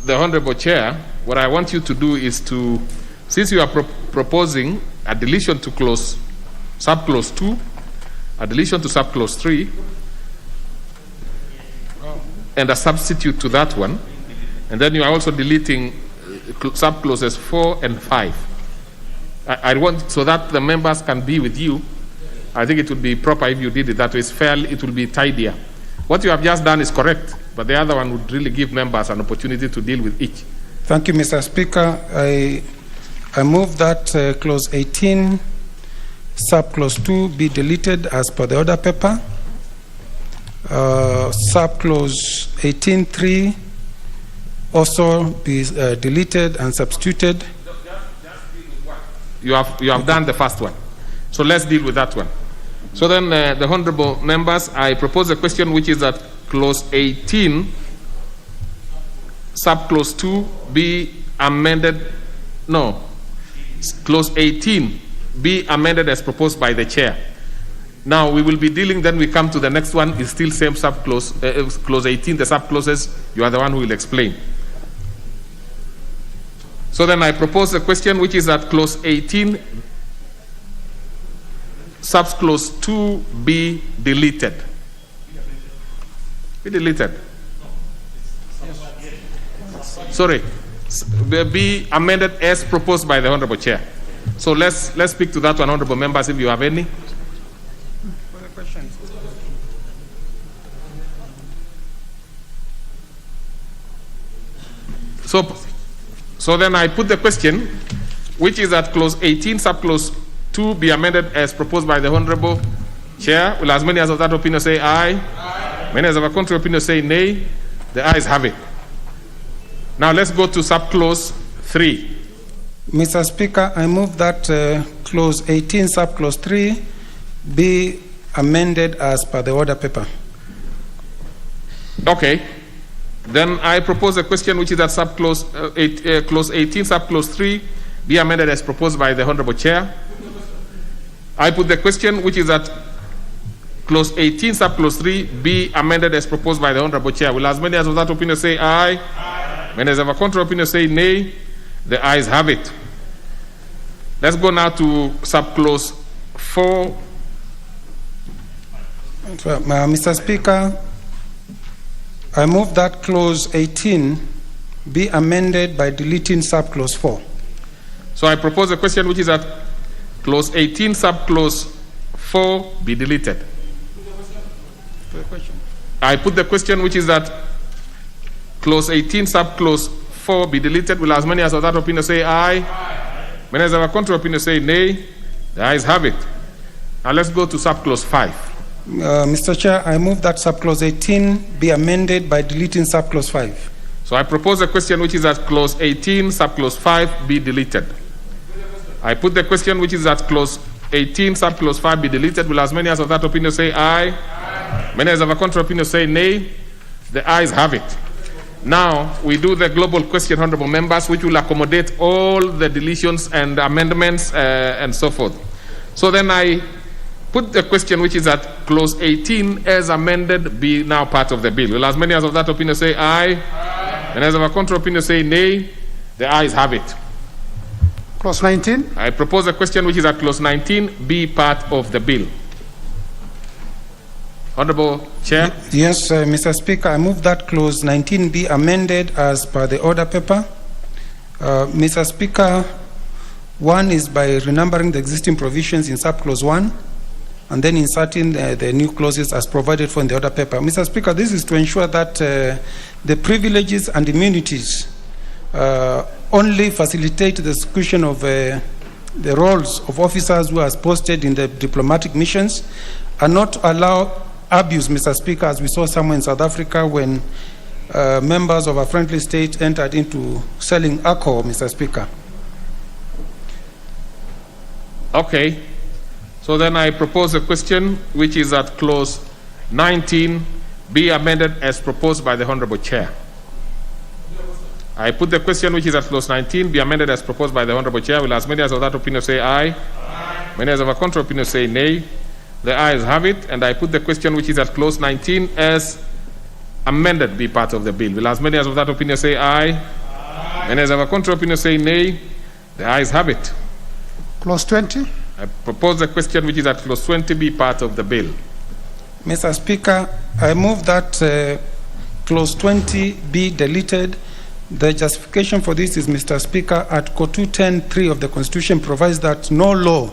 Speaker 1: The Honorable Chair, what I want you to do is to, since you are proposing a deletion to subclause 2, a deletion to subclause 3, and a substitute to that one. And then you are also deleting subclauses 4 and 5. I want, so that the members can be with you, I think it would be proper if you did it that way. It's fair, it will be tidier. What you have just done is correct, but the other one would really give members an opportunity to deal with each.
Speaker 8: Thank you, Mr. Speaker. I move that clause 18, subclause 2 be deleted as per the order paper. Subclause 18.3 also be deleted and substituted.
Speaker 1: You have done the first one. So let's deal with that one. So then, the honorable members, I propose a question which is that clause 18, subclause 2 be amended. No, clause 18 be amended as proposed by the chair. Now we will be dealing, then we come to the next one, is still same subclause, clause 18, the subclauses, you are the one who will explain. So then I propose a question which is that clause 18, subclause 2 be deleted. Be deleted. Sorry, be amended as proposed by the honorable chair. So let's speak to that one, honorable members, if you have any. So then I put the question, which is that clause 18, subclause 2 be amended as proposed by the honorable chair. Will as many as of that opinion say aye? Aye. Many as of a contrary opinion say nay? The ayes have it. Now let's go to subclause 3.
Speaker 8: Mr. Speaker, I move that clause 18, subclause 3 be amended as per the order paper.
Speaker 1: Okay. Then I propose a question which is that subclause clause 18, subclause 3 be amended as proposed by the honorable chair. I put the question which is that clause 18, subclause 3 be amended as proposed by the honorable chair. Will as many as of that opinion say aye? Aye. Many as of a contrary opinion say nay? The ayes have it. Let's go now to subclause 4.
Speaker 8: Mr. Speaker, I move that clause 18 be amended by deleting subclause 4.
Speaker 1: So I propose a question which is that clause 18, subclause 4 be deleted. I put the question which is that clause 18, subclause 4 be deleted. Will as many as of that opinion say aye? Aye. Many as of a contrary opinion say nay? The ayes have it. Now let's go to subclause 5.
Speaker 8: Mr. Chair, I move that subclause 18 be amended by deleting subclause 5.
Speaker 1: So I propose a question which is that clause 18, subclause 5 be deleted. I put the question which is that clause 18, subclause 5 be deleted. Will as many as of that opinion say aye? Aye. Many as of a contrary opinion say nay? The ayes have it. Now we do the global question, honorable members, which will accommodate all the deletions and amendments and so forth. So then I put the question which is that clause 18 as amended be now part of the bill. Will as many as of that opinion say aye? Aye. And as of a contrary opinion say nay? The ayes have it.
Speaker 19: Clause 19.
Speaker 1: I propose a question which is that clause 19 be part of the bill. Honorable Chair.
Speaker 8: Yes, Mr. Speaker, I move that clause 19 be amended as per the order paper. Mr. Speaker, one is by renumbering the existing provisions in subclause 1 and then inserting the new clauses as provided for in the order paper. Mr. Speaker, this is to ensure that the privileges and immunities only facilitate the execution of the roles of officers who are posted in the diplomatic missions and not allow abuse, Mr. Speaker, as we saw somewhere in South Africa when members of a friendly state entered into selling alcohol, Mr. Speaker.
Speaker 1: Okay. So then I propose a question which is that clause 19 be amended as proposed by the honorable chair. I put the question which is that clause 19 be amended as proposed by the honorable chair. Will as many as of that opinion say aye? Aye. Many as of a contrary opinion say nay? The ayes have it. And I put the question which is that clause 19 as amended be part of the bill. Will as many as of that opinion say aye? Aye. Many as of a contrary opinion say nay? The ayes have it.
Speaker 19: Clause 20.
Speaker 1: I propose the question which is that clause 20 be part of the bill.
Speaker 8: Mr. Speaker, I move that Clause 20 be deleted. The justification for this is, Mr. Speaker, Article 210(3) of the Constitution provides that no law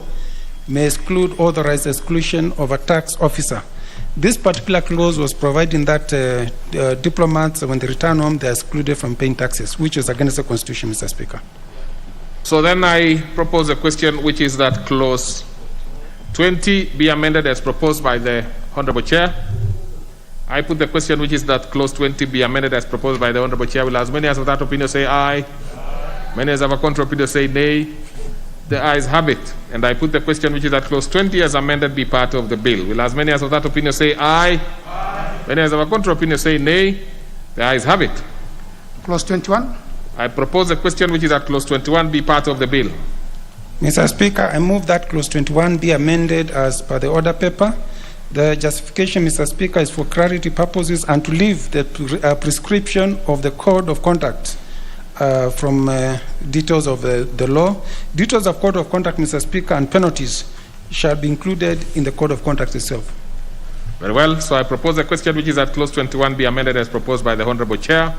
Speaker 8: may exclude authorized exclusion of a tax officer. This particular clause was providing that diplomats, when they return home, they are excluded from paying taxes, which is against the Constitution, Mr. Speaker.
Speaker 1: So then I propose a question, which is that Clause 20 be amended as proposed by the Honorable Chair. I put the question, which is that Clause 20 be amended as proposed by the Honorable Chair. Will as many as of that opinion say aye? Many as of a contrary opinion say nay? The ayes have it. And I put the question, which is that Clause 20 as amended be part of the bill. Will as many as of that opinion say aye? Many as of a contrary opinion say nay? The ayes have it.
Speaker 19: Clause 21.
Speaker 1: I propose a question, which is that Clause 21 be part of the bill.
Speaker 8: Mr. Speaker, I move that Clause 21 be amended as per the order paper. The justification, Mr. Speaker, is for clarity purposes and to leave the prescription of the code of conduct from details of the law. Details of code of conduct, Mr. Speaker, and penalties shall be included in the code of conduct itself.
Speaker 1: Very well. So I propose a question, which is that Clause 21 be amended as proposed by the Honorable Chair.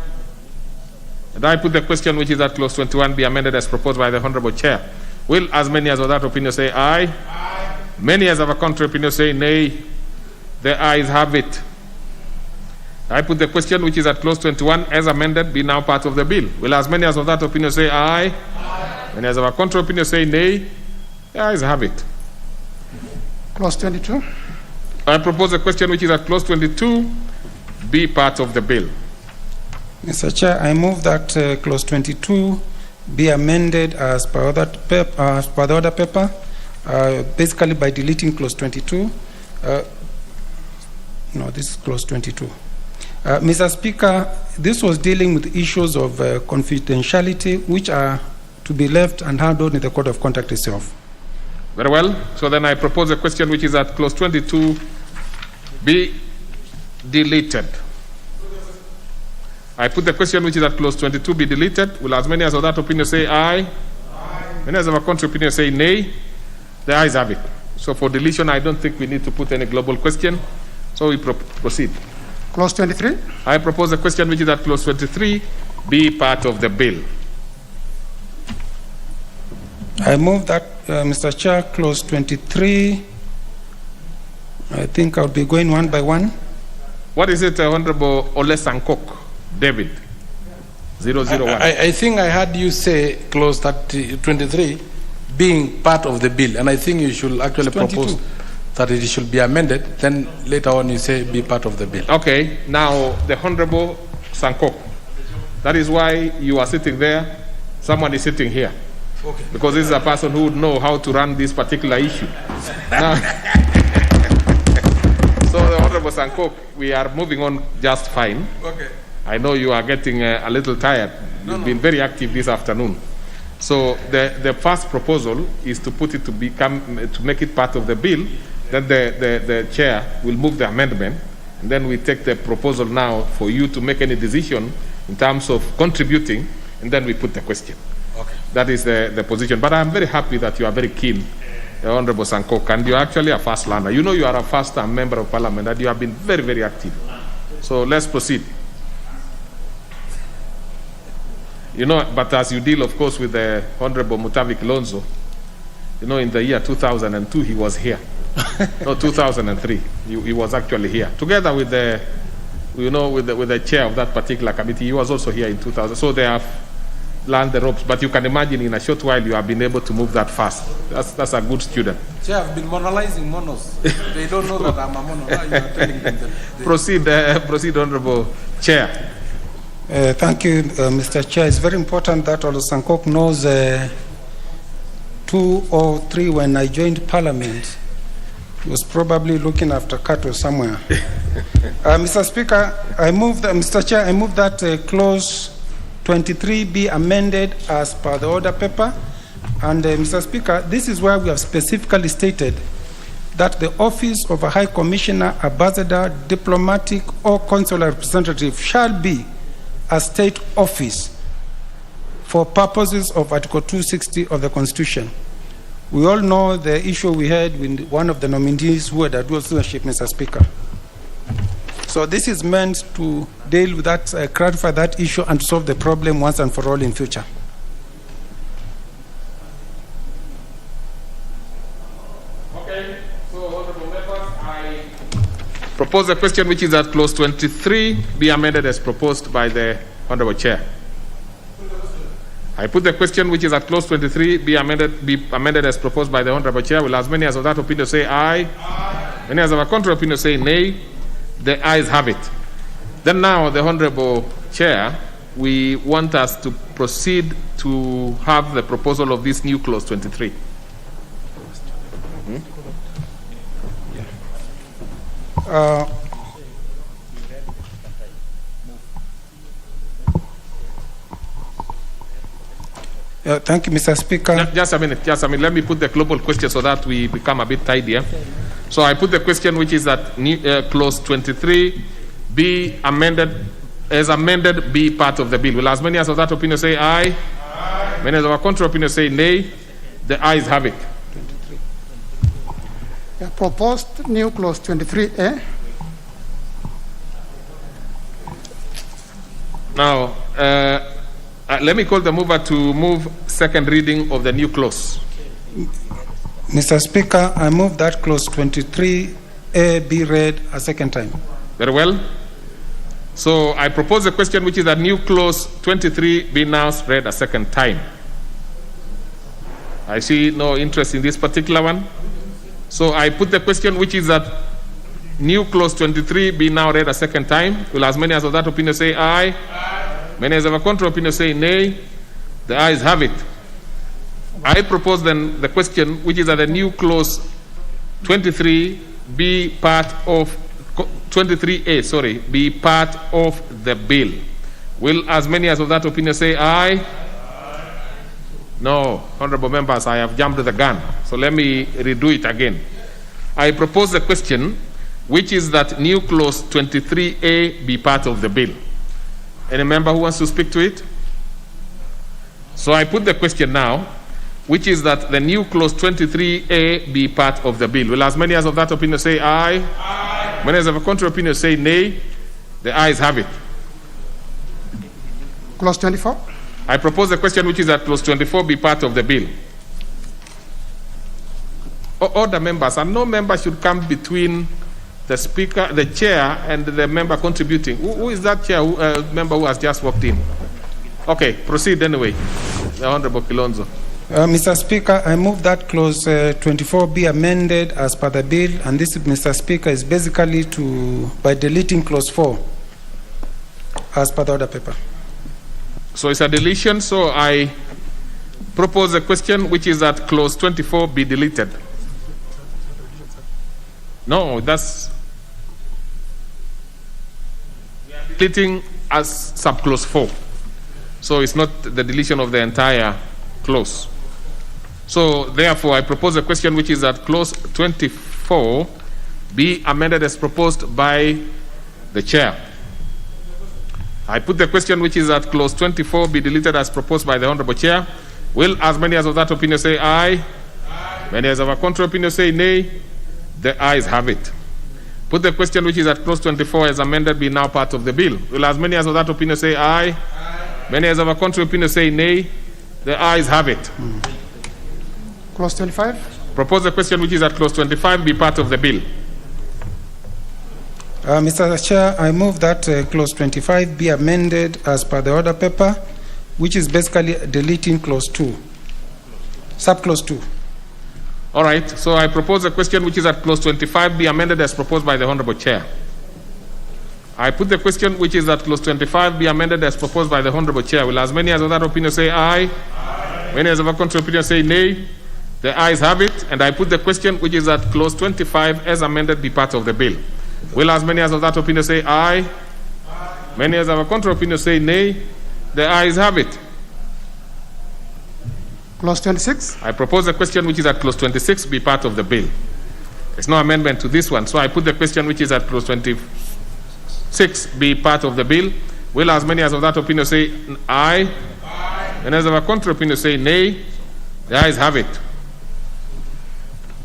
Speaker 1: And I put the question, which is that Clause 21 be amended as proposed by the Honorable Chair. Will as many as of that opinion say aye? Aye. Many as of a contrary opinion say nay? The ayes have it. I put the question, which is that Clause 21 as amended be now part of the bill. Will as many as of that opinion say aye? Aye. Many as of a contrary opinion say nay? The ayes have it.
Speaker 19: Clause 22.
Speaker 1: I propose a question, which is that Clause 22 be part of the bill.
Speaker 8: Mr. Chair, I move that Clause 22 be amended as per the order paper, basically by deleting Clause 22. No, this is Clause 22. Mr. Speaker, this was dealing with issues of confidentiality, which are to be left and handled in the Code of Conduct itself.
Speaker 1: Very well. So then I propose a question, which is that Clause 22 be deleted. I put the question, which is that Clause 22 be deleted. Will as many as of that opinion say aye? Aye. Many as of a contrary opinion say nay? The ayes have it. So for deletion, I don't think we need to put any global question. So we proceed.
Speaker 19: Clause 23.
Speaker 1: I propose a question, which is that Clause 23 be part of the bill.
Speaker 8: I move that, Mr. Chair, Clause 23. I think I'll be going one by one.
Speaker 1: What is it, Honorable Ole Sankok? David, 001.
Speaker 10: I think I heard you say Clause 23 being part of the bill, and I think you should actually propose that it should be amended. Then later on you say be part of the bill.
Speaker 1: Okay, now the Honorable Sankok. That is why you are sitting there. Someone is sitting here. Okay. Because this is a person who would know how to run this particular issue. Now, so the Honorable Sankok, we are moving on just fine.
Speaker 10: Okay.
Speaker 1: I know you are getting a little tired. You've been very active this afternoon. So the first proposal is to put it to make it part of the bill. Then the chair will move the amendment, and then we take the proposal now for you to make any decision in terms of contributing, and then we put the question. Okay. That is the position. But I'm very happy that you are very keen, Honorable Sankok, and you're actually a fast learner. You know you are a first-time member of Parliament, and you have been very, very active. So let's proceed. You know, but as you deal, of course, with the Honorable Mutavi Kilonzo, you know, in the year 2002, he was here. No, 2003, he was actually here. Together with the, you know, with the chair of that particular committee, he was also here in 2000. So they have learned the ropes. But you can imagine in a short while, you have been able to move that fast. That's a good student.
Speaker 10: Chair, I've been monolizing monos. They don't know that I'm a mono. Now you are telling them that
Speaker 1: Proceed, Honorable Chair.
Speaker 8: Thank you, Mr. Chair. It's very important that Olo Sankok knows 2003 when I joined Parliament, he was probably looking after cattle somewhere. Mr. Speaker, Mr. Chair, I move that Clause 23 be amended as per the order paper. And Mr. Speaker, this is where we have specifically stated that the office of a High Commissioner, Ambassador, Diplomatic, or Consular Representative shall be a state office for purposes of Article 260 of the Constitution. We all know the issue we had with one of the nominees who had a dual citizenship, Mr. Speaker. So this is meant to deal with that, clarify that issue and solve the problem once and for all in future.
Speaker 1: Okay, so honorable members, I propose a question which is that clause 23 be amended as proposed by the honorable chair. I put the question which is at clause 23 be amended as proposed by the honorable chair. Will as many as of that opinion say aye? Aye. Many as of a contrary opinion say nay? The ayes have it. Then now the honorable chair, we want us to proceed to have the proposal of this new clause 23.
Speaker 8: Thank you, Mr. Speaker.
Speaker 1: Just a minute. Let me put the global question so that we become a bit tidier. So I put the question which is that clause 23 be amended, as amended, be part of the bill. Will as many as of that opinion say aye? Aye. Many as of our contrary opinion say nay? The ayes have it.
Speaker 19: Proposed new clause 23A.
Speaker 1: Now, let me call the mover to move second reading of the new clause.
Speaker 8: Mr. Speaker, I move that clause 23A be read a second time.
Speaker 1: Very well. So I propose a question which is that new clause 23 be now read a second time. I see no interest in this particular one. So I put the question which is that new clause 23 be now read a second time. Will as many as of that opinion say aye? Aye. Many as of a contrary opinion say nay? The ayes have it. I propose then the question which is that the new clause 23 be part of 23A, sorry, be part of the bill. Will as many as of that opinion say aye? Aye. No, honorable members, I have jumped the gun. So let me redo it again. I propose the question which is that new clause 23A be part of the bill. Any member who wants to speak to it? So I put the question now, which is that the new clause 23A be part of the bill. Will as many as of that opinion say aye? Aye. Many as of a contrary opinion say nay? The ayes have it.
Speaker 19: Clause 24.
Speaker 1: I propose the question which is that clause 24 be part of the bill. All the members, and no member should come between the speaker, the chair, and the member contributing. Who is that chair member who has just walked in? Okay, proceed anyway. The Honorable Kilonzo.
Speaker 8: Mr. Speaker, I move that clause 24 be amended as per the bill, and this, Mr. Speaker, is basically by deleting clause 4 as per the order paper.
Speaker 1: So it's a deletion, so I propose a question which is that clause 24 be deleted. No, that's deleting as subclause 4. So it's not the deletion of the entire clause. So therefore, I propose a question which is that clause 24 be amended as proposed by the chair. I put the question which is that clause 24 be deleted as proposed by the honorable chair. Will as many as of that opinion say aye? Aye. Many as of a contrary opinion say nay? The ayes have it. Put the question which is that clause 24 as amended be now part of the bill. Will as many as of that opinion say aye? Aye. Many as of a contrary opinion say nay? The ayes have it.
Speaker 19: Clause 25.
Speaker 1: Propose the question which is at clause 25 be part of the bill.
Speaker 8: Mr. Chair, I move that clause 25 be amended as per the order paper, which is basically deleting clause 2, subclause 2.
Speaker 1: All right, so I propose a question which is at clause 25 be amended as proposed by the honorable chair. I put the question which is at clause 25 be amended as proposed by the honorable chair. Will as many as of that opinion say aye? Aye. Many as of a contrary opinion say nay? The ayes have it. And I put the question which is at clause 25 as amended be part of the bill. Will as many as of that opinion say aye? Aye. Many as of a contrary opinion say nay? The ayes have it.
Speaker 19: Clause 26.
Speaker 1: I propose a question which is at clause 26 be part of the bill. There's no amendment to this one, so I put the question which is at clause 26 be part of the bill. Will as many as of that opinion say aye? Aye. And as of a contrary opinion say nay? The ayes have it.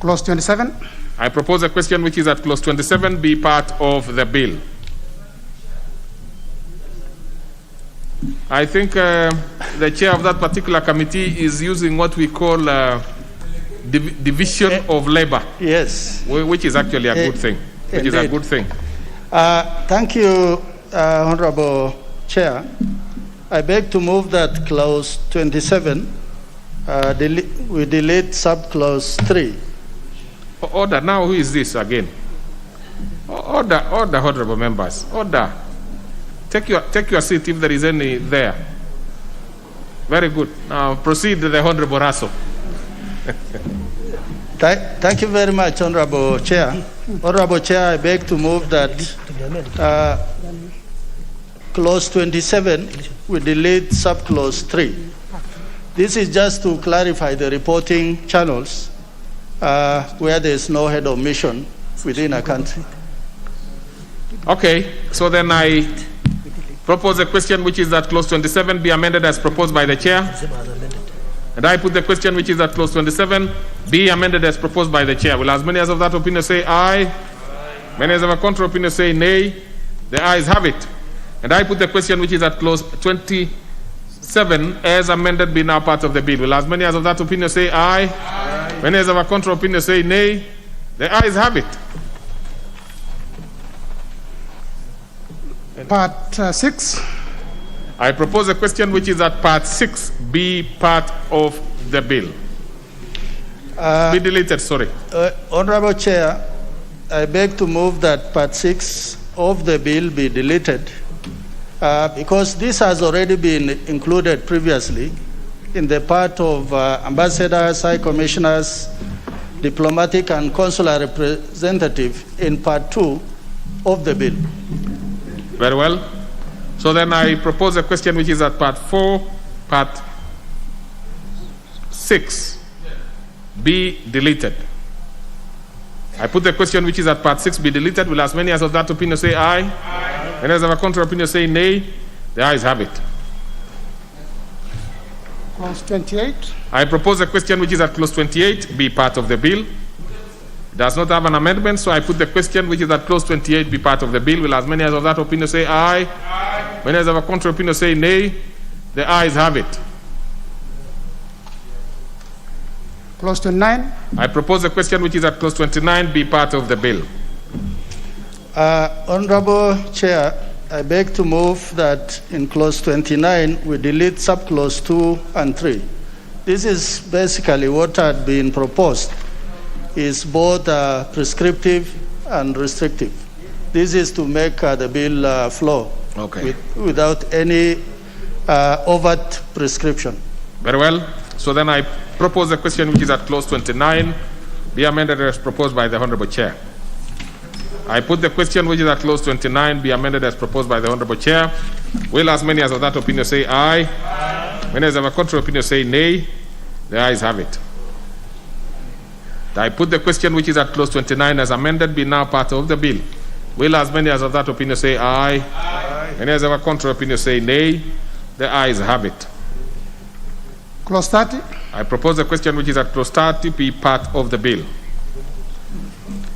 Speaker 19: Clause 27.
Speaker 1: I propose a question which is at clause 27 be part of the bill. I think the chair of that particular committee is using what we call division of labor.
Speaker 15: Yes.
Speaker 1: Which is actually a good thing. Which is a good thing.
Speaker 15: Thank you, Honorable Chair. I beg to move that clause 27, we delete subclause 3.
Speaker 1: Order. Now, who is this again? Order, honorable members. Order. Take your seat if there is any there. Very good. Now proceed to the Honorable Raso.
Speaker 15: Thank you very much, Honorable Chair. Honorable Chair, I beg to move that clause 27, we delete subclause 3. This is just to clarify the reporting channels where there is no head of mission within a country.
Speaker 1: Okay, so then I propose a question which is that clause 27 be amended as proposed by the chair. And I put the question which is that clause 27 be amended as proposed by the chair. Will as many as of that opinion say aye? Many as of a contrary opinion say nay? The ayes have it. And I put the question which is that clause 27 as amended be now part of the bill. Will as many as of that opinion say aye? Many as of a contrary opinion say nay? The ayes have it.
Speaker 19: Part 6.
Speaker 1: I propose a question which is that part 6 be part of the bill. Be deleted, sorry.
Speaker 15: Honorable Chair, I beg to move that part 6 of the bill be deleted because this has already been included previously in the part of ambassadors, high commissioners, diplomatic and consular representative in part 2 of the bill.
Speaker 1: Very well. So then I propose a question which is at part 4, part 6 be deleted. I put the question which is at part 6 be deleted. Will as many as of that opinion say aye? Aye. And as of a contrary opinion say nay? The ayes have it.
Speaker 19: Clause 28.
Speaker 1: I propose a question which is at clause 28 be part of the bill. It does not have an amendment, so I put the question which is at clause 28 be part of the bill. Will as many as of that opinion say aye? Aye. Many as of a contrary opinion say nay? The ayes have it.
Speaker 19: Clause 29.
Speaker 1: I propose a question which is at clause 29 be part of the bill.
Speaker 15: Honorable Chair, I beg to move that in clause 29 we delete subclause 2 and 3. This is basically what had been proposed. Is both prescriptive and restrictive. This is to make the bill flow without any overt prescription.
Speaker 1: Very well. So then I propose a question which is at clause 29 be amended as proposed by the Honorable Chair. I put the question which is at clause 29 be amended as proposed by the Honorable Chair. Will as many as of that opinion say aye? Aye. Many as of a contrary opinion say nay? The ayes have it. I put the question which is at clause 29 as amended be now part of the bill. Will as many as of that opinion say aye? Aye. Many as of a contrary opinion say nay? The ayes have it.
Speaker 19: Clause 30.
Speaker 1: I propose the question which is at clause 30 be part of the bill.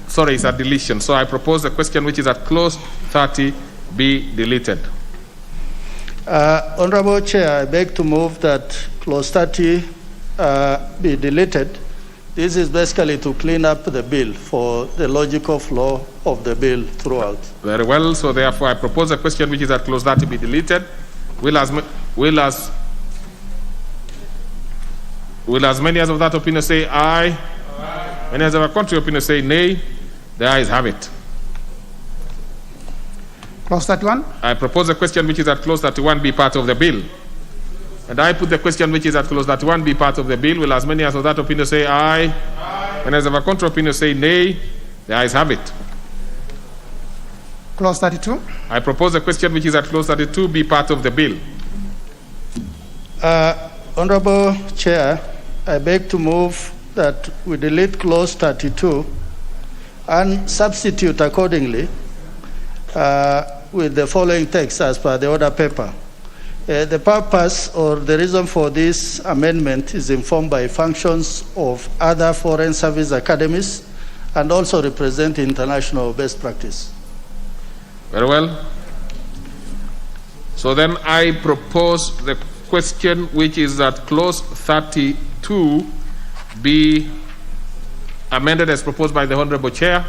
Speaker 1: Sorry, it's a deletion. So I propose the question which is at clause 30 be deleted.
Speaker 15: Honorable Chair, I beg to move that clause 30 be deleted. This is basically to clean up the bill for the logical flow of the bill throughout.
Speaker 1: Very well. So therefore, I propose a question which is at clause 30 be deleted. Will as many as of that opinion say aye? Aye. Many as of a contrary opinion say nay? The ayes have it.
Speaker 19: Clause 31.
Speaker 1: I propose a question which is at clause 31 be part of the bill. And I put the question which is at clause 31 be part of the bill. Will as many as of that opinion say aye? Aye. And as of a contrary opinion say nay? The ayes have it.
Speaker 19: Clause 32.
Speaker 1: I propose a question which is at clause 32 be part of the bill.
Speaker 15: Honorable Chair, I beg to move that we delete clause 32 and substitute accordingly with the following text as per the order paper. The purpose or the reason for this amendment is informed by functions of other foreign service academies and also represent international best practice.
Speaker 1: Very well. So then I propose the question which is that clause 32 be amended as proposed by the Honorable Chair.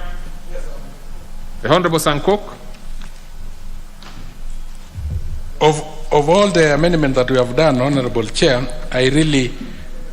Speaker 1: The Honorable Sankok.
Speaker 10: Of all the amendments that we have done, Honorable Chair, I really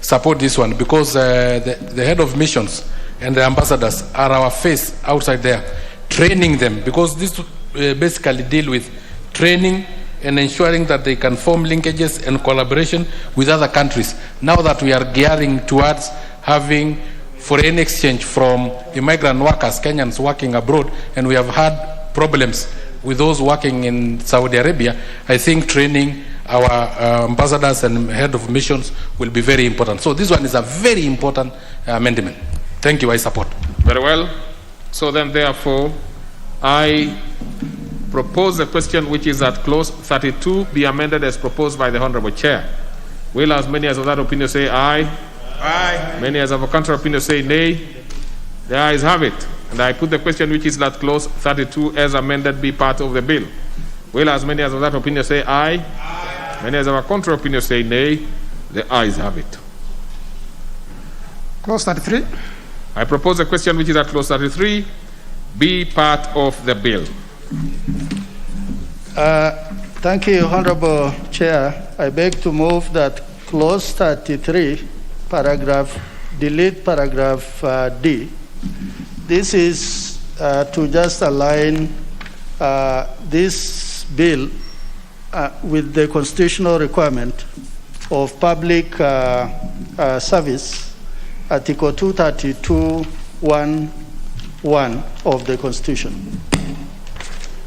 Speaker 10: support this one because the head of missions and the ambassadors are our face outside there, training them, because this basically deal with training and ensuring that they can form linkages and collaboration with other countries. Now that we are gearing towards having foreign exchange from immigrant workers, Kenyans working abroad, and we have had problems with those working in Saudi Arabia, I think training our ambassadors and head of missions will be very important. So this one is a very important amendment. Thank you, I support.
Speaker 1: Very well. So then therefore, I propose a question which is that clause 32 be amended as proposed by the Honorable Chair. Will as many as of that opinion say aye? Aye. Many as of a contrary opinion say nay? The ayes have it. And I put the question which is that clause 32 as amended be part of the bill. Will as many as of that opinion say aye? Aye. Many as of a contrary opinion say nay? The ayes have it.
Speaker 19: Clause 33.
Speaker 1: I propose a question which is that clause 33 be part of the bill.
Speaker 15: Thank you, Honorable Chair. I beg to move that clause 33, delete paragraph D. This is to just align this bill with the constitutional requirement of public service, Article 232(1) of the Constitution.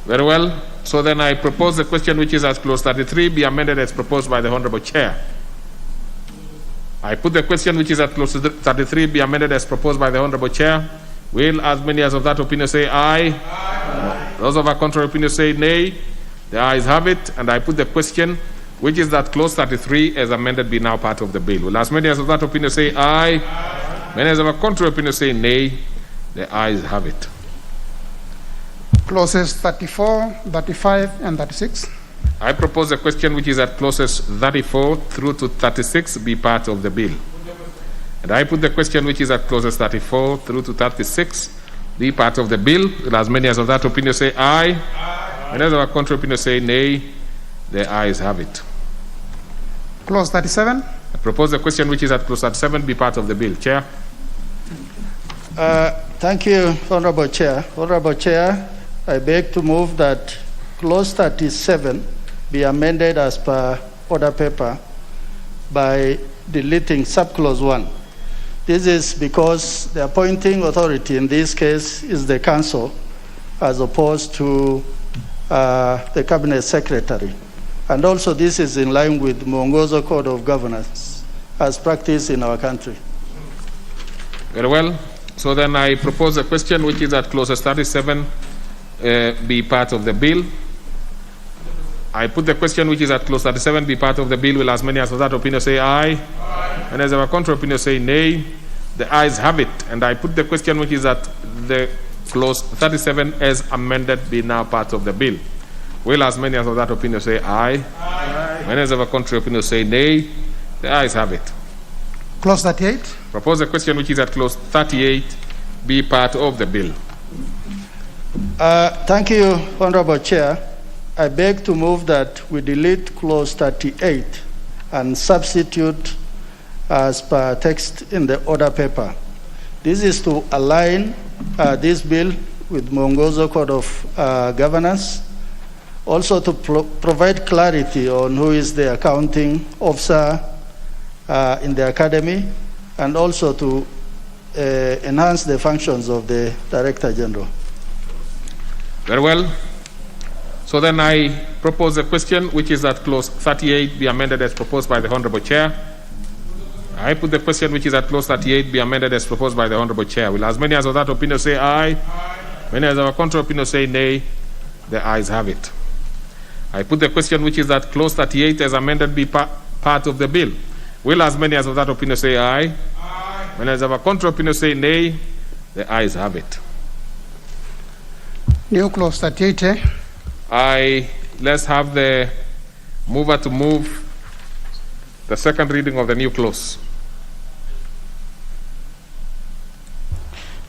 Speaker 1: Very well. So then I propose the question which is as clause 33 be amended as proposed by the Honorable Chair. I put the question which is at clause 33 be amended as proposed by the Honorable Chair. Will as many as of that opinion say aye? Aye. Those of a contrary opinion say nay? The ayes have it. And I put the question which is that clause 33 as amended be now part of the bill. Will as many as of that opinion say aye? Aye. Many as of a contrary opinion say nay? The ayes have it.
Speaker 19: Clauses 34, 35, and 36.
Speaker 1: I propose a question which is at clauses 34 through to 36 be part of the bill. And I put the question which is at clauses 34 through to 36 be part of the bill. Will as many as of that opinion say aye? Aye. Many as of a contrary opinion say nay? The ayes have it.
Speaker 19: Clause 37.
Speaker 1: I propose the question which is at clause 37 be part of the bill. Chair.
Speaker 15: Thank you, Honorable Chair. Honorable Chair, I beg to move that clause 37 be amended as per order paper by deleting subclause 1. This is because the appointing authority in this case is the council as opposed to the cabinet secretary. And also this is in line with Mwongozo Code of Governance as practiced in our country.
Speaker 1: Very well. So then I propose a question which is at clauses 37 be part of the bill. I put the question which is at clause 37 be part of the bill. Will as many as of that opinion say aye? Aye. And as of a contrary opinion say nay? The ayes have it. And I put the question which is at the clause 37 as amended be now part of the bill. Will as many as of that opinion say aye? Aye. Many as of a contrary opinion say nay? The ayes have it.
Speaker 19: Clause 38.
Speaker 1: Propose a question which is at clause 38 be part of the bill.
Speaker 15: Thank you, Honorable Chair. I beg to move that we delete clause 38 and substitute as per text in the order paper. This is to align this bill with Mwongozo Code of Governance, also to provide clarity on who is the accounting officer in the academy, and also to enhance the functions of the Director General.
Speaker 1: Very well. So then I propose a question which is that clause 38 be amended as proposed by the Honorable Chair. I put the question which is at clause 38 be amended as proposed by the Honorable Chair. Will as many as of that opinion say aye? Aye. Many as of a contrary opinion say nay? The ayes have it. I put the question which is that clause 38 as amended be part of the bill. Will as many as of that opinion say aye? Aye. Many as of a contrary opinion say nay? The ayes have it.
Speaker 19: New clause 38.
Speaker 1: Let's have the Mover to move the second reading of the new clause.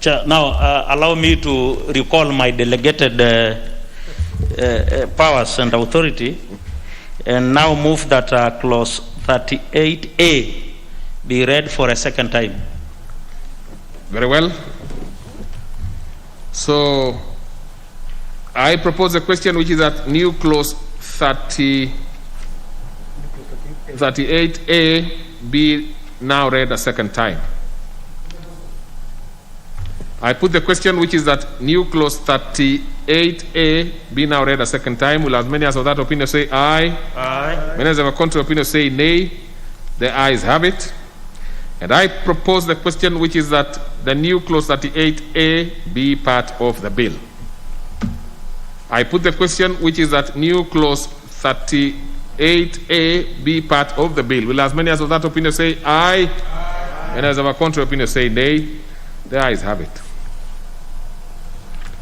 Speaker 22: Chair, now allow me to recall my delegated powers and authority, and now move that clause 38A be read for a second time.
Speaker 1: Very well. So I propose a question which is that new clause 38A be now read a second time. I put the question which is that new clause 38A be now read a second time. Will as many as of that opinion say aye?
Speaker 22: Aye.
Speaker 1: Many as of a contrary opinion say nay. The ayes have it. And I propose the question which is that the new clause 38A be part of the bill. I put the question which is that new clause 38A be part of the bill. Will as many as of that opinion say aye? Aye. And as of a contrary opinion say nay. The ayes have it.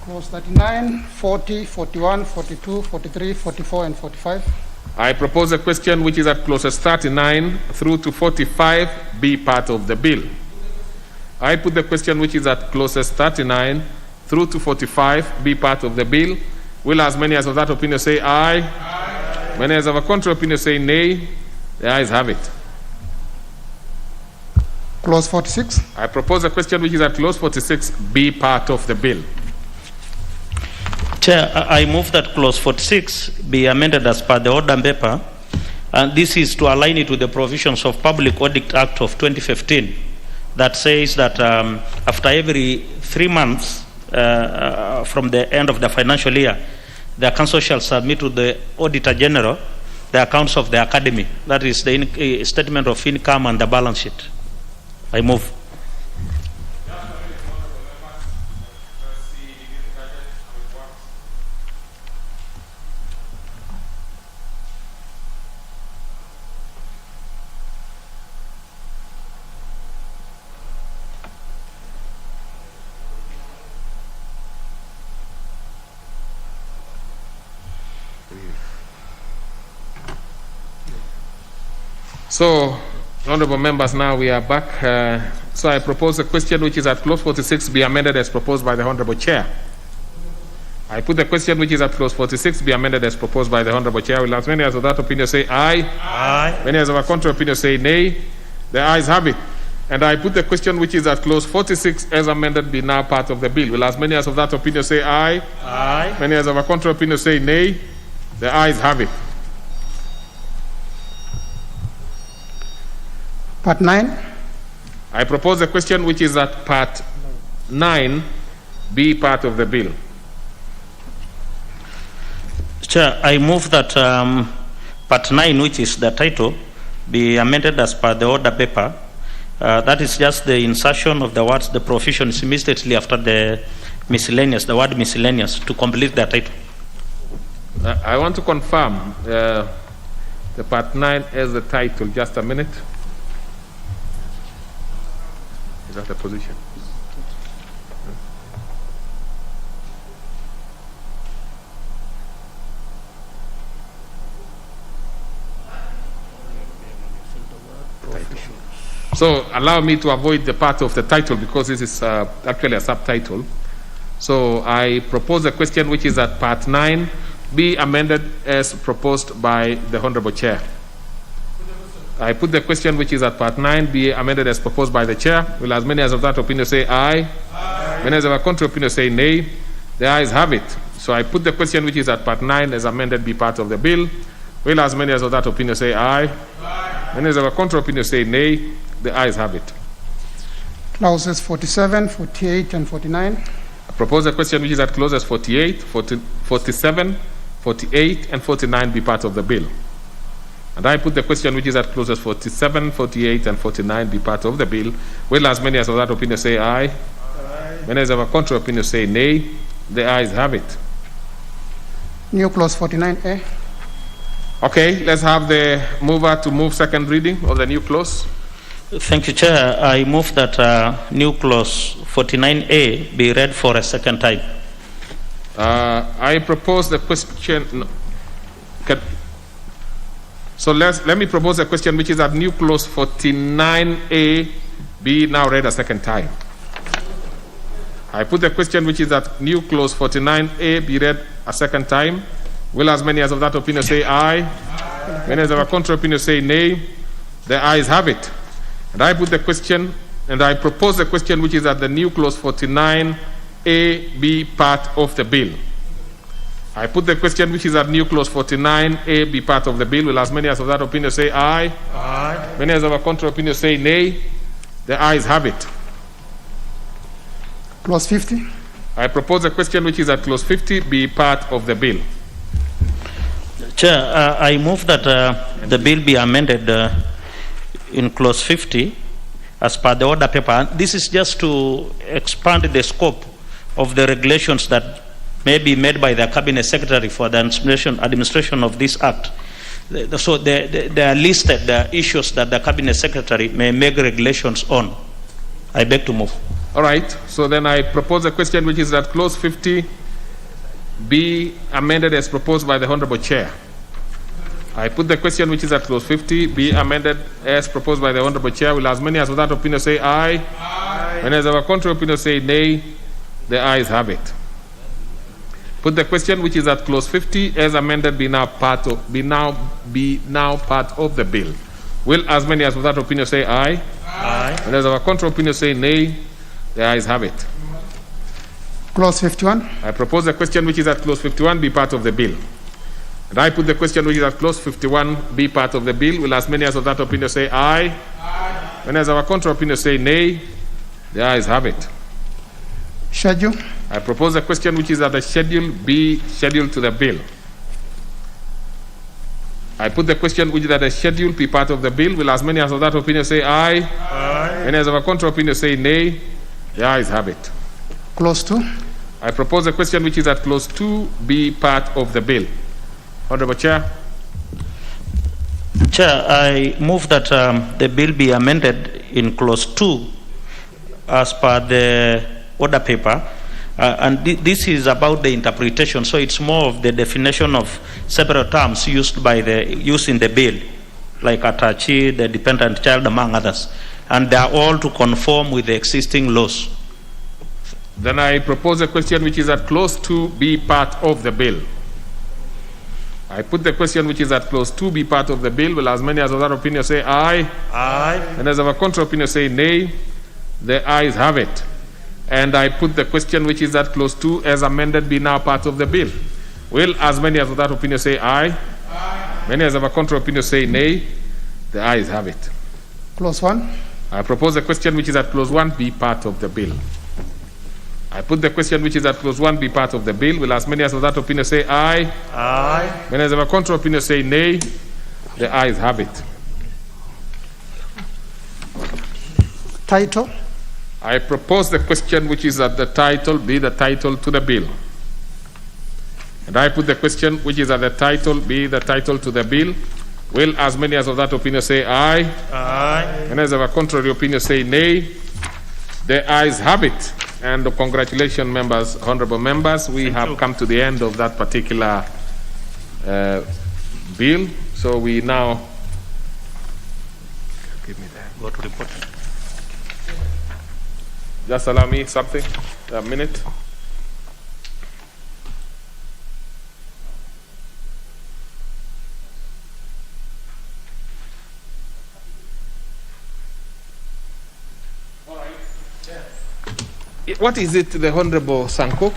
Speaker 19: Clause 39, 40, 41, 42, 43, 44, and 45.
Speaker 1: I propose a question which is that clauses 39 through to 45 be part of the bill. I put the question which is that clauses 39 through to 45 be part of the bill. Will as many as of that opinion say aye? Aye. Many as of a contrary opinion say nay. The ayes have it.
Speaker 19: Clause 46.
Speaker 1: I propose a question which is that clause 46 be part of the bill.
Speaker 22: Chair, I move that clause 46 be amended as per the order paper, and this is to align it with the provisions of Public Audit Act of 2015 that says that after every 3 months from the end of the financial year, the council shall submit to the Auditor General the accounts of the academy, that is the statement of income and the balance sheet. I move.
Speaker 1: So, honorable members, now we are back. So I propose a question which is that clause 46 be amended as proposed by the honorable chair. I put the question which is that clause 46 be amended as proposed by the honorable chair. Will as many as of that opinion say aye?
Speaker 22: Aye.
Speaker 1: Many as of a contrary opinion say nay. The ayes have it. And I put the question which is that clause 46 as amended be now part of the bill. Will as many as of that opinion say aye?
Speaker 22: Aye.
Speaker 1: Many as of a contrary opinion say nay. The ayes have it.
Speaker 19: Part 9.
Speaker 1: I propose a question which is that part 9 be part of the bill.
Speaker 22: Chair, I move that part 9, which is the title, be amended as per the order paper. That is just the insertion of the words, the provisions immediately after the miscellaneous, the word miscellaneous, to complete the title.
Speaker 1: I want to confirm the part 9 as the title. Just a minute. Is that the position? So allow me to avoid the part of the title because this is actually a subtitle. So I propose a question which is that part 9 be amended as proposed by the honorable chair. I put the question which is that part 9 be amended as proposed by the chair. Will as many as of that opinion say aye? Aye. Many as of a contrary opinion say nay. The ayes have it. So I put the question which is that part 9 as amended be part of the bill. Will as many as of that opinion say aye? Aye. Many as of a contrary opinion say nay. The ayes have it.
Speaker 19: Clauses 47, 48, and 49.
Speaker 1: I propose a question which is that clauses 48, 47, 48, and 49 be part of the bill. And I put the question which is that clauses 47, 48, and 49 be part of the bill. Will as many as of that opinion say aye? Aye. Many as of a contrary opinion say nay. The ayes have it.
Speaker 19: New clause 49A.
Speaker 1: Okay, let's have the mover to move second reading of the new clause.
Speaker 22: Thank you, Chair. I move that new clause 49A be read for a second time.
Speaker 1: I propose the question. So let me propose a question which is at new clause 49A be now read a second time. I put the question which is at new clause 49A be read a second time. Will as many as of that opinion say aye? Many as of a contrary opinion say nay? The ayes have it. And I put the question, and I propose the question which is at the new clause 49A be part of the bill. I put the question which is at new clause 49A be part of the bill. Will as many as of that opinion say aye? Aye. Many as of a contrary opinion say nay? The ayes have it.
Speaker 19: Clause 50.
Speaker 1: I propose a question which is at clause 50 be part of the bill.
Speaker 22: Chair, I move that the bill be amended in clause 50 as per the order paper. This is just to expand the scope of the regulations that may be made by the Cabinet Secretary for the administration of this act. So there are listed the issues that the Cabinet Secretary may make regulations on. I beg to move.
Speaker 1: All right. So then I propose a question which is that clause 50 be amended as proposed by the Honorable Chair. I put the question which is at clause 50 be amended as proposed by the Honorable Chair. Will as many as of that opinion say aye? Aye. Many as of a contrary opinion say nay? The ayes have it. Put the question which is at clause 50 as amended be now part of the bill. Will as many as of that opinion say aye? Aye. And as of a contrary opinion say nay? The ayes have it.
Speaker 19: Clause 51.
Speaker 1: I propose the question which is at clause 51 be part of the bill. And I put the question which is at clause 51 be part of the bill. Will as many as of that opinion say aye? Aye. And as of a contrary opinion say nay? The ayes have it.
Speaker 19: Schedule.
Speaker 1: I propose a question which is at the schedule be scheduled to the bill. I put the question which is at the schedule be part of the bill. Will as many as of that opinion say aye? Aye. And as of a contrary opinion say nay? The ayes have it.
Speaker 19: Clause 2.
Speaker 1: I propose a question which is at clause 2 be part of the bill. Honorable Chair.
Speaker 22: Chair, I move that the bill be amended in clause 2 as per the order paper. And this is about the interpretation, so it's more of the definition of several terms used in the bill, like attachee, the dependent child, among others. And they are all to conform with the existing laws.
Speaker 1: Then I propose a question which is at clause 2 be part of the bill. I put the question which is at clause 2 be part of the bill. Will as many as of that opinion say aye? Aye. And as of a contrary opinion say nay? The ayes have it. And I put the question which is at clause 2 as amended be now part of the bill. Will as many as of that opinion say aye? Aye. Many as of a contrary opinion say nay? The ayes have it.
Speaker 19: Clause 1.
Speaker 1: I propose the question which is at clause 1 be part of the bill. I put the question which is at clause 1 be part of the bill. Will as many as of that opinion say aye? Aye. Many as of a contrary opinion say nay? The ayes have it.
Speaker 19: Title.
Speaker 1: I propose the question which is at the title be the title to the bill. And I put the question which is at the title be the title to the bill. Will as many as of that opinion say aye? Aye. And as of a contrary opinion say nay? The ayes have it. And congratulations, members, honorable members. We have come to the end of that particular bill. So we now give me that.
Speaker 22: Go to report.
Speaker 1: Just allow me something, a minute. What is it, the Honorable Sankok?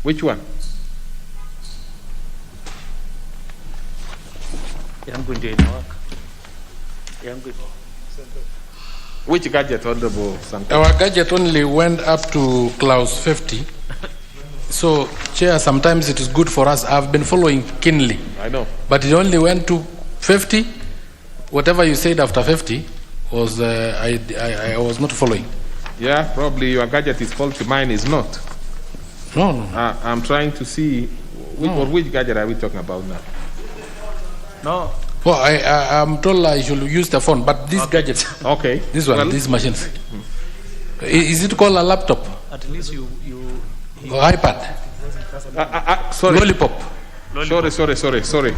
Speaker 1: Which one? Which gadget, Honorable Sankok?
Speaker 10: Our gadget only went up to clause 50. So, Chair, sometimes it is good for us. I've been following keenly.
Speaker 1: I know.
Speaker 10: But it only went to 50. Whatever you said after 50 was, I was not following.
Speaker 1: Yeah, probably your gadget is faulty, mine is not.
Speaker 10: No, no.
Speaker 1: I'm trying to see which gadget are we talking about now?
Speaker 10: No. Well, I'm told I should use the phone, but this gadget.
Speaker 1: Okay.
Speaker 10: This one, these machines. Is it called a laptop?
Speaker 22: At least you
Speaker 10: or iPad?
Speaker 1: Sorry.
Speaker 10: Lollipop.
Speaker 1: Sorry.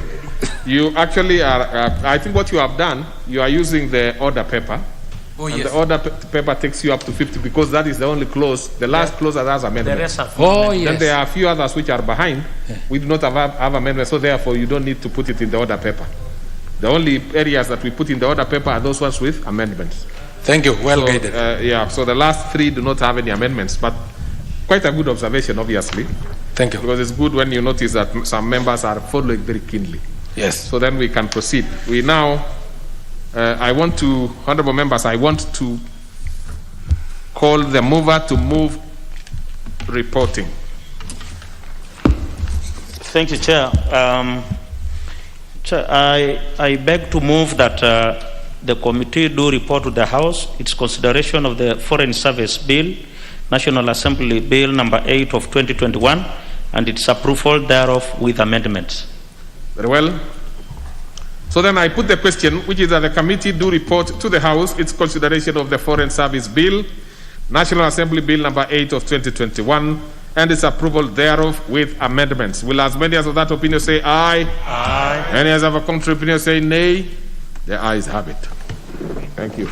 Speaker 1: You actually are, I think what you have done, you are using the order paper.
Speaker 10: Oh,
Speaker 1: and
Speaker 10: yes.
Speaker 1: the order paper takes you up to 50 because that is the only clause, the last clause that has amendment.
Speaker 10: The rest are full amendment.
Speaker 1: Then there are a few others which are behind. We do not have amendments, so therefore you don't need to put it in the order paper. The only areas that we put in the order paper are those ones with amendments.
Speaker 10: Thank you. Well guided.
Speaker 1: So the last three do not have any amendments, but quite a good observation, obviously.
Speaker 10: Thank you.
Speaker 1: Because it's good when you notice that some members are following very keenly.
Speaker 10: Yes.
Speaker 1: So then we can proceed. We now, honorable members, I want to call the mover to move reporting.
Speaker 22: Thank you, Chair. Chair, I beg to move that the committee do report to the House its consideration of the Foreign Service Bill, National Assembly Bill number 8 of 2021, and its approval thereof with amendments.
Speaker 1: Very well. So then I put the question, which is that the committee do report to the House its consideration of the Foreign Service Bill, National Assembly Bill number 8 of 2021, and its approval thereof with amendments. Will as many as of that opinion say aye? Aye. Any as of a contrary opinion say nay? The ayes have it. Thank you.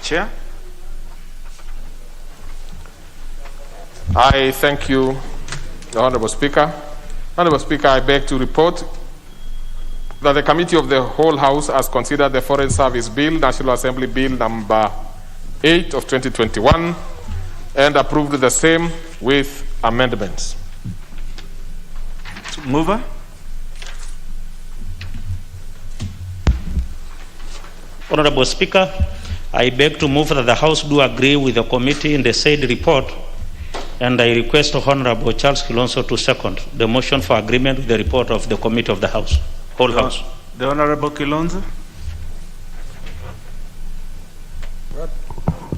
Speaker 2: Chair.
Speaker 1: I thank you, the Honorable Speaker. Honorable Speaker, I beg to report that the Committee of the Whole House has considered the Foreign Service Bill, National Assembly Bill number 8 of 2021, and approved the same with amendments.
Speaker 2: Mover.
Speaker 22: Honorable Speaker, I beg to move that the House do agree with the committee in the said report, and I request Honorable Charles Kilonso to second the motion for agreement with the report of the Committee of the House, Whole House.
Speaker 2: The Honorable Kilonso.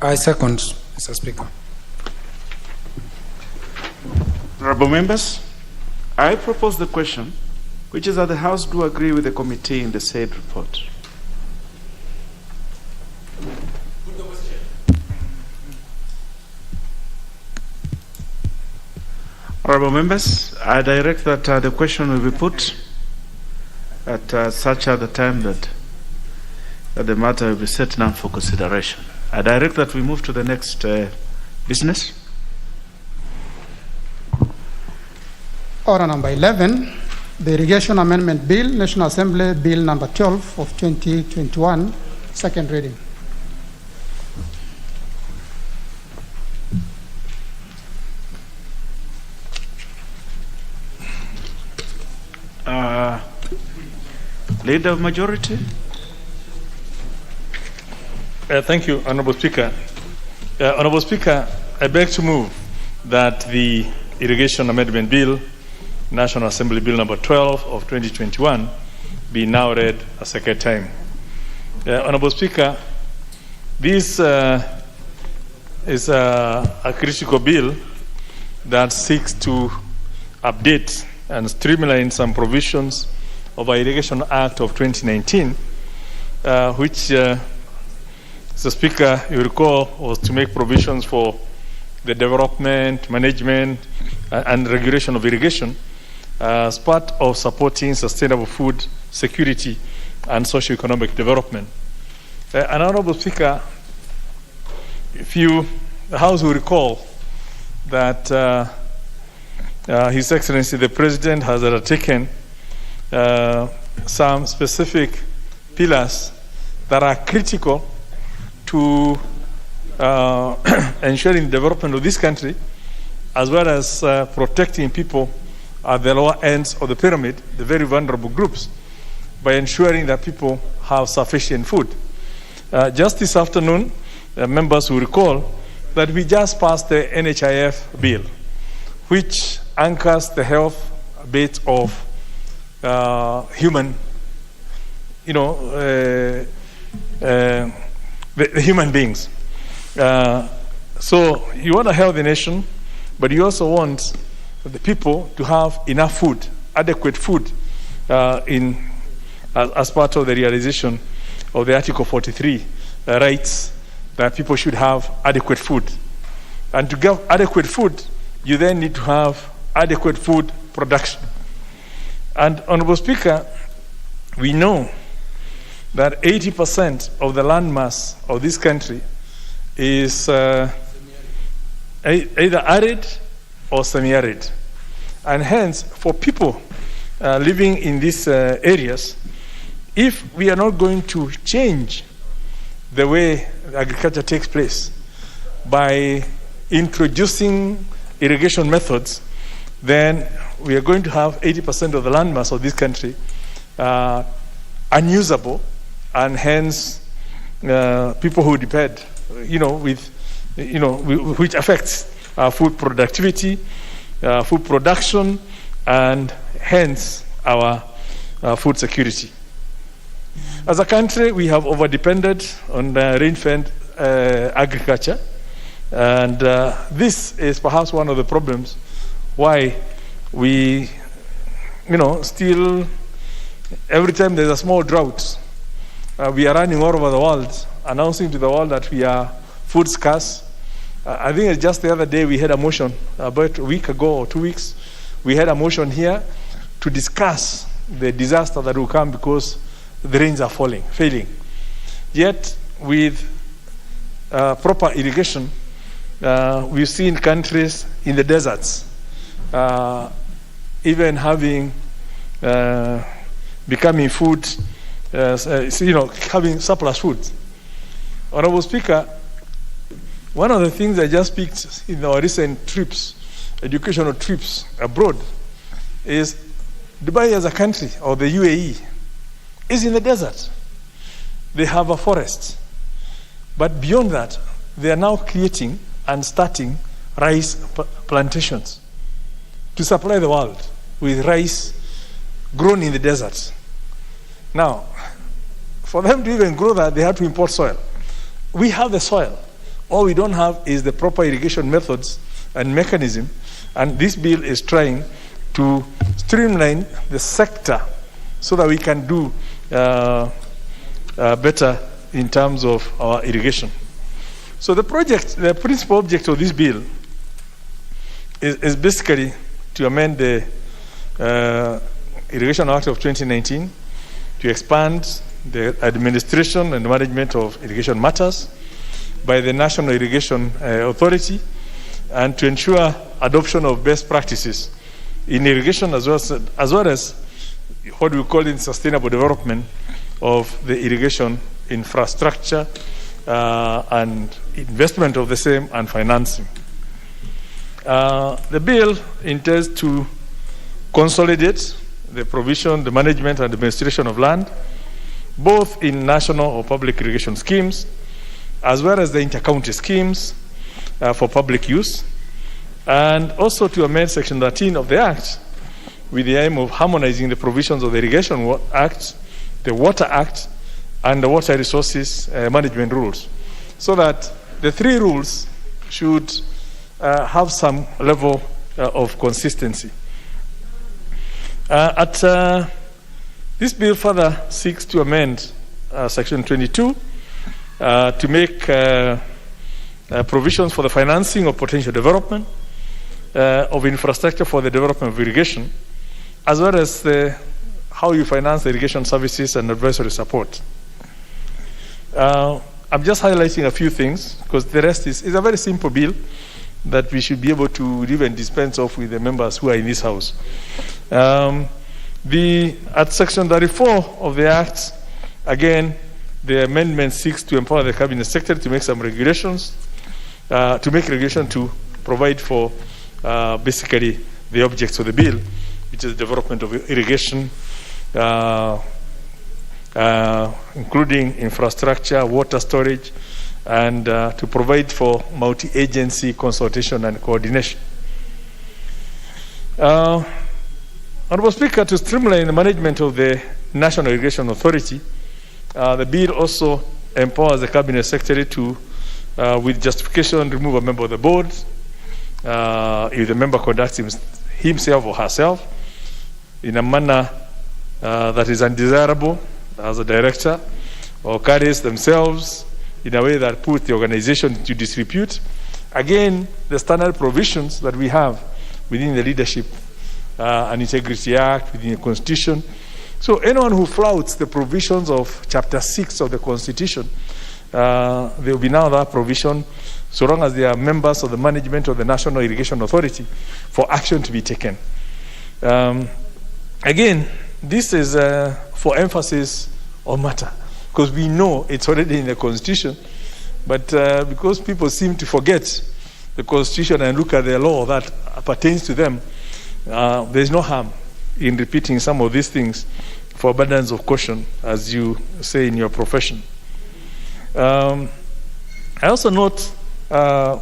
Speaker 8: I second, Mr. Speaker.
Speaker 2: Honorable members, I propose the question, which is that the House do agree with the committee in the said report. Honorable members, I direct that the question will be put at such other time that the matter will be set down for consideration. I direct that we move to the next business.
Speaker 19: Order number 11, the Irrigation Amendment Bill, National Assembly Bill number 12 of 2021, second reading.
Speaker 2: Leader of Majority.
Speaker 4: Thank you, Honorable Speaker. Honorable Speaker, I beg to move that the Irrigation Amendment Bill, National Assembly Bill number 12 of 2021, be now read a second time. Honorable Speaker, this is a critical bill that seeks to update and streamline some provisions of our Irrigation Act of 2019, which, Mr. Speaker, you recall, was to make provisions for the development, management, and regulation of irrigation as part of supporting sustainable food security and socio-economic development. And Honorable Speaker, the House will recall that His Excellency the President has undertaken some specific pillars that are critical to ensuring the development of this country, as well as protecting people at the lower ends of the pyramid, the very vulnerable groups, by ensuring that people have sufficient food. Just this afternoon, members will recall that we just passed the NHIF bill, which anchors the health bit of human, the human beings. So you want to help the nation, but you also want the people to have enough food, adequate food, as part of the realization of the Article 43 rights that people should have adequate food. And to get adequate food, you then need to have adequate food production. And, Honorable Speaker, we know that 80% of the landmass of this country is either arid or semi-arid. And hence, for people living in these areas, if we are not going to change the way agriculture takes place by introducing irrigation methods, then we are going to have 80% of the landmass of this country unusable, and hence people who depend, which affects food productivity, food production, and hence our food security. As a country, we have over-depended on rain-fed agriculture, and this is perhaps one of the problems why we, still, every time there's a small drought, we are running all over the world, announcing to the world that we are food scarce. I think it's just the other day we had a motion, about a week ago or 2 weeks, we had a motion here to discuss the disaster that will come because the rains are failing. Yet, with proper irrigation, we've seen countries in the deserts even having becoming food, having surplus food. Honorable Speaker, one of the things I just picked in our recent trips, educational trips abroad, is Dubai as a country, or the UAE, is in the desert. They have a forest. But beyond that, they are now creating and starting rice plantations to supply the world with rice grown in the desert. Now, for them to even grow that, they have to import soil. We have the soil. All we don't have is the proper irrigation methods and mechanism, and this bill is trying to streamline the sector so that we can do better in terms of our irrigation. So the principal object of this bill is basically to amend the Irrigation Act of 2019 to expand the administration and management of irrigation matters by the National Irrigation Authority, and to ensure adoption of best practices in irrigation as well as what we call in sustainable development of the irrigation infrastructure and investment of the same and financing. The bill intends to consolidate the provision, the management and administration of land, both in national or public irrigation schemes, as well as the inter-county schemes for public use, and also to amend Section 13 of the Act with the aim of harmonizing the provisions of the Irrigation Act, the Water Act, and the Water Resources Management Rules, so that the three rules should have some level of consistency. This bill further seeks to amend Section 22 to make provisions for the financing of potential development of infrastructure for the development of irrigation, as well as how you finance the irrigation services and advisory support. I'm just highlighting a few things because the rest is a very simple bill that we should be able to even dispense off with the members who are in this House. At Section 34 of the Act, again, the amendment seeks to empower the Cabinet Secretary to make some regulations, to make regulation to provide for basically the objects of the bill, which is development of irrigation, including infrastructure, water storage, and to provide for multi-agency consultation and coordination. Honorable Speaker, to streamline the management of the National Irrigation Authority, the bill also empowers the Cabinet Secretary to, with justification, remove a member of the board if the member conducts himself or herself in a manner that is undesirable as a director, or carries themselves in a way that puts the organization into disrepute. Again, the standard provisions that we have within the Leadership and Integrity Act, within the Constitution. So anyone who flouts the provisions of Chapter 6 of the Constitution, there will be now that provision, so long as they are members of the management of the National Irrigation Authority, for action to be taken. Again, this is for emphasis on matter, because we know it's already in the Constitution, but because people seem to forget the Constitution and look at the law that pertains to them, there's no harm in repeating some of these things for abundance of caution, as you say in your profession. I also note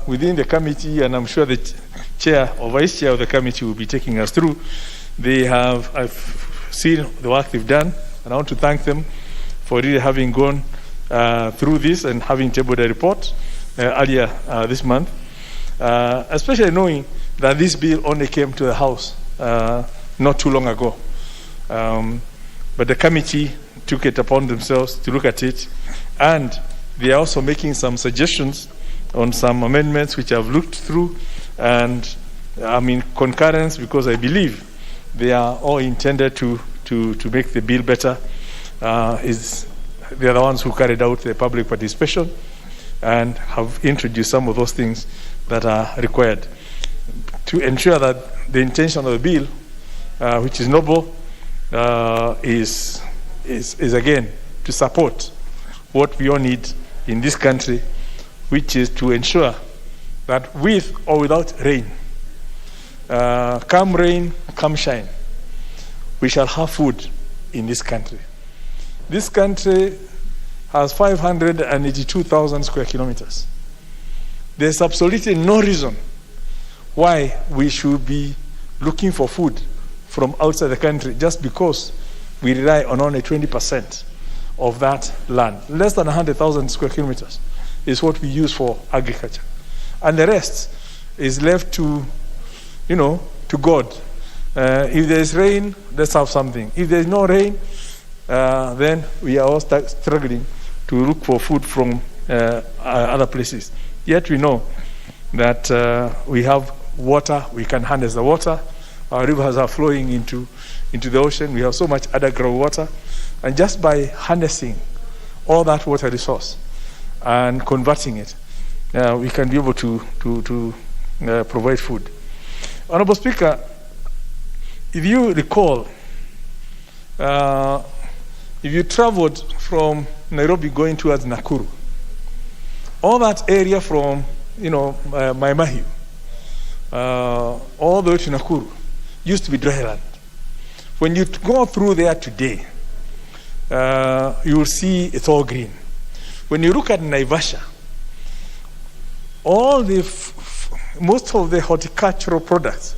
Speaker 4: within the committee, and I'm sure the chair or vice chair of the committee will be taking us through, I've seen the work they've done, and I want to thank them for really having gone through this and having tabled a report earlier this month, especially knowing that this bill only came to the House not too long ago. But the committee took it upon themselves to look at it, and they are also making some suggestions on some amendments which I've looked through, and I'm in concurrence because I believe they are all intended to make the bill better. They are the ones who carried out the public participation and have introduced some of those things that are required to ensure that the intention of the bill, which is noble, is again to support what we all need in this country, which is to ensure that with or without rain, come rain, come shine, we shall have food in this country. This country has 582,000 square kilometers. There's absolutely no reason why we should be looking for food from outside the country just because we rely on only 20% of that land. Less than 100,000 square kilometers is what we use for agriculture. And the rest is left to, to God. If there's rain, let's have something. If there's no rain, then we are all struggling to look for food from other places. Yet we know that we have water, we can harness the water. Our rivers are flowing into the ocean. We have so much underground water. And just by harnessing all that water resource and converting it, we can be able to provide food. Honorable Speaker, if you recall, if you traveled from Nairobi going towards Nakuru, all that area from, Maimahiu, all the way to Nakuru, used to be dry land. When you go through there today, you will see it's all green. When you look at Naivasha, most of the horticultural products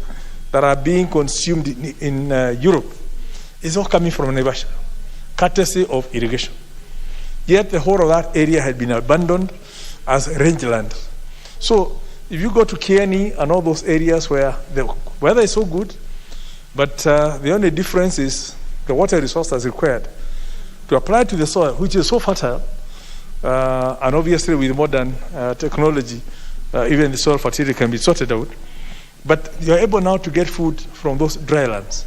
Speaker 4: that are being consumed in Europe is all coming from Naivasha, courtesy of irrigation. Yet the whole of that area had been abandoned as rangeland. So if you go to Kieni and all those areas where the weather is so good, but the only difference is the water resource that's required to apply to the soil, which is so fertile, and obviously with modern technology, even the soil fertility can be sorted out. But you're able now to get food from those dry lands.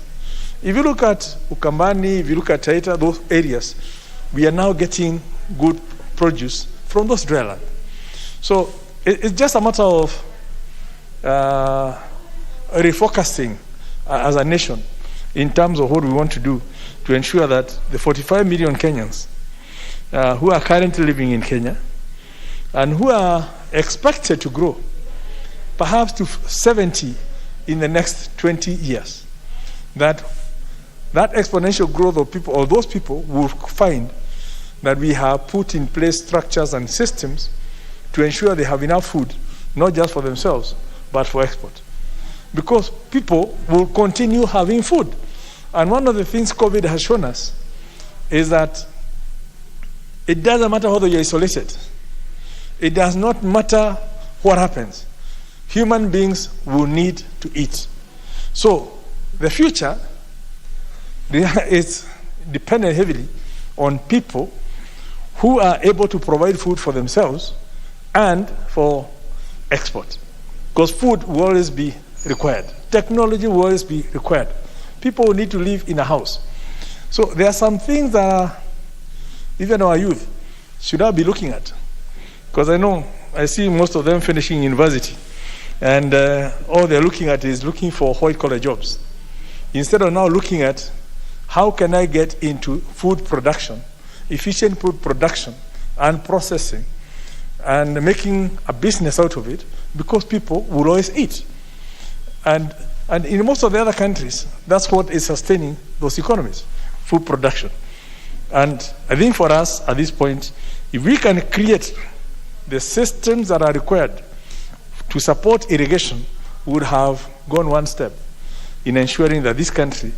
Speaker 4: If you look at Ukambani, if you look at Taita, those areas, we are now getting good produce from those dry land. So it's just a matter of refocusing as a nation in terms of what we want to do to ensure that the 45 million Kenyans who are currently living in Kenya and who are expected to grow perhaps to 70 in the next 20 years, that exponential growth of people, or those people, will find that we have put in place structures and systems to ensure they have enough food, not just for themselves, but for export. Because people will continue having food. And one of the things COVID has shown us is that it doesn't matter whether you're isolated. It does not matter what happens. Human beings will need to eat. So the future is dependent heavily on people who are able to provide food for themselves and for export. Because food will always be required. Technology will always be required. People will need to live in a house. So there are some things that even our youth should not be looking at. Because I see most of them finishing university. And all they're looking at is looking for white-collar jobs. Instead of now looking at how can I get into food production, efficient food production and processing, and making a business out of it, because people will always eat. And in most of the other countries, that's what is sustaining those economies, food production. And I think for us at this point, if we can create the systems that are required to support irrigation, we would have gone one step in ensuring that this country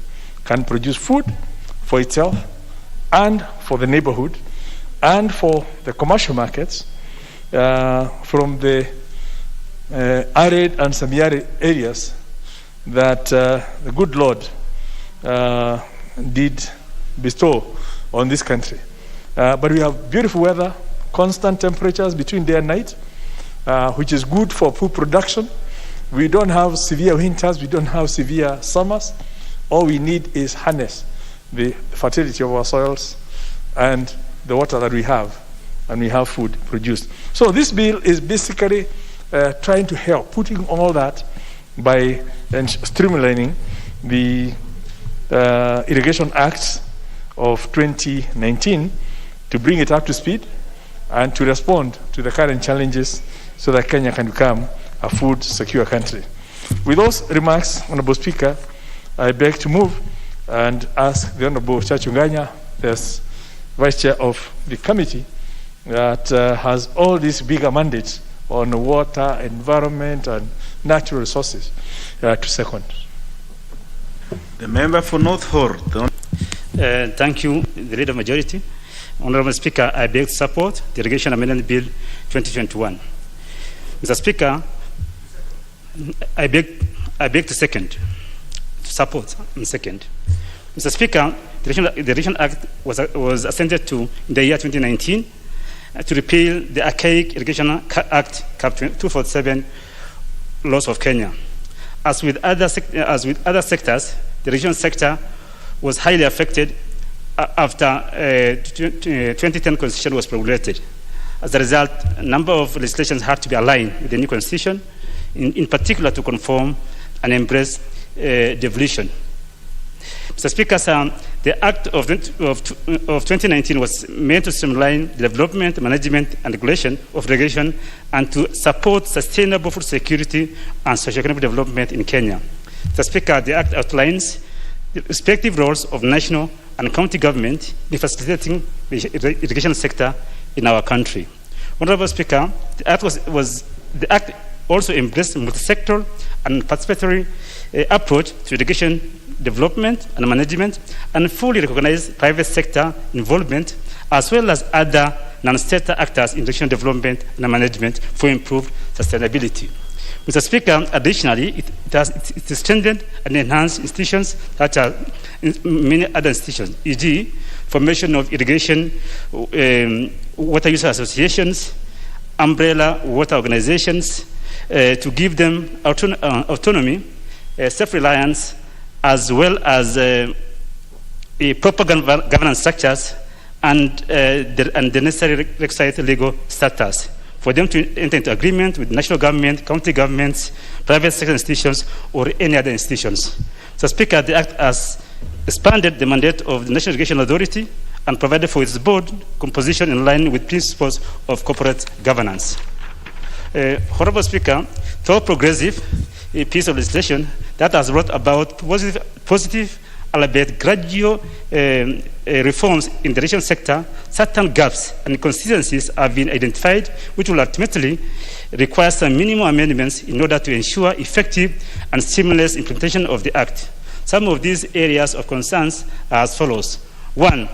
Speaker 4: can produce food for itself and for the neighborhood and for the commercial markets from the arid and semi-arid areas that the good Lord did bestow on this country. But we have beautiful weather, constant temperatures between day and night, which is good for food production. We don't have severe winters, we don't have severe summers. All we need is harness the fertility of our soils and the water that we have, and we have food produced. So this bill is basically trying to help, putting all that by streamlining the Irrigation Acts of 2019 to bring it up to speed and to respond to the current challenges so that Kenya can become a food secure country. With those remarks, Honorable Speaker, I beg to move and ask the Honorable Chachunganya, the Vice Chair of the committee that has all these bigger mandates on water, environment, and natural resources to second.
Speaker 9: The member for North Horr.
Speaker 20: Thank you, the Leader of Majority. Honorable Speaker, I beg to support the Irrigation Amendment Bill 2021. Mr. Speaker, I beg to support and second. Mr. Speaker, the Irrigation Act was assented to in the year 2019 to repeal the archaic Irrigation Act Cap 247 laws of Kenya. As with other sectors, the irrigation sector was highly affected after 2010 Constitution was promulgated. As a result, a number of legislations had to be aligned with the new Constitution, in particular to conform and embrace devolution. Mr. Speaker, the Act of 2019 was meant to streamline the development, management, and regulation of irrigation and to support sustainable food security and socio-economic development in Kenya. Mr. Speaker, the Act outlines the respective roles of national and county government in facilitating the irrigation sector in our country. Honorable Speaker, the Act also embraced a multi-sectoral and participatory approach to irrigation development and management, and fully recognized private sector involvement as well as other non-state actors in irrigation development and management for improved sustainability. Mr. Speaker, additionally, it strengthened and enhanced institutions such as many other institutions, e.g., formation of irrigation water user associations, umbrella water organizations, to give them autonomy, self-reliance, as well as proper governance structures and the necessary requisite legal status for them to enter into agreement with national government, county governments, private sector institutions, or any other institutions. So, Speaker, the Act has expanded the mandate of the National Irrigation Authority and provided for its board composition in line with principles of corporate governance. Honorable Speaker, through progressive piece of legislation that has brought about positive albeit gradual reforms in the irrigation sector, certain gaps and inconsistencies have been identified, which will ultimately require some minimum amendments in order to ensure effective and seamless implementation of the Act. Some of these areas of concerns are as follows. 1,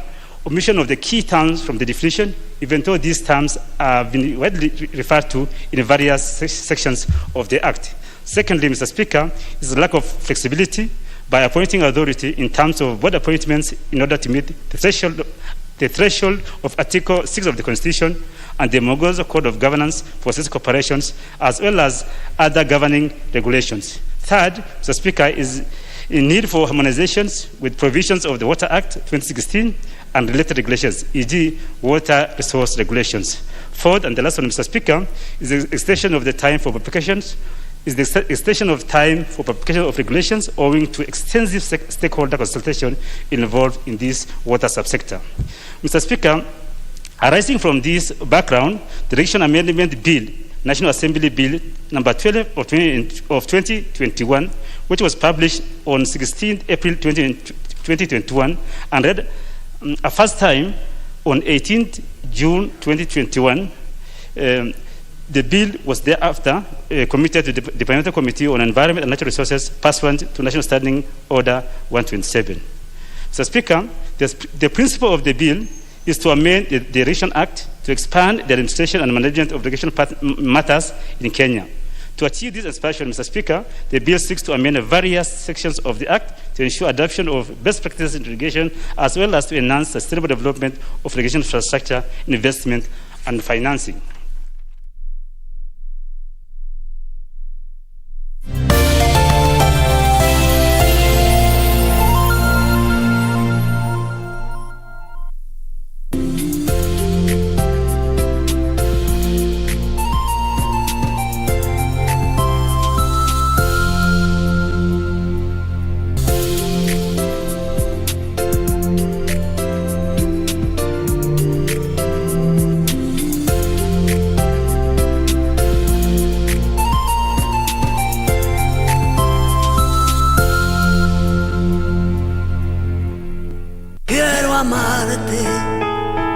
Speaker 20: omission of the key terms from the definition, even though these terms have been widely referred to in various sections of the Act. Secondly, Mr. Speaker, is the lack of flexibility by appointing authority in terms of board appointments in order to meet the threshold of Article 6 of the Constitution and the Mongozo Code of Governance for State Corporations, as well as other governing regulations. Third, Mr. Speaker, is in need for harmonizations with provisions of the Water Act 2016 and related regulations, e.g. water resource regulations. Fourth, and the last one, Mr. Speaker, is the extension of the time for publications of regulations owing to extensive stakeholder consultation involved in this water subsector. Mr. Speaker, arising from this background, the Irrigation Amendment Bill, National Assembly Bill number 12 of 2021, which was published on 16 April 2021 and read a first time on 18 June 2021, the bill was thereafter committed to the Departmental Committee on Environment and Natural Resources pursuant to National Standing Order 127. Mr. Speaker, the principle of the bill is to amend the Irrigation Act to expand the administration and management of irrigation matters in Kenya. To achieve this expansion, Mr. Speaker, the bill seeks to amend various sections of the Act to ensure adoption of best practices in irrigation, as well as to enhance sustainable development of irrigation infrastructure, investment, and financing.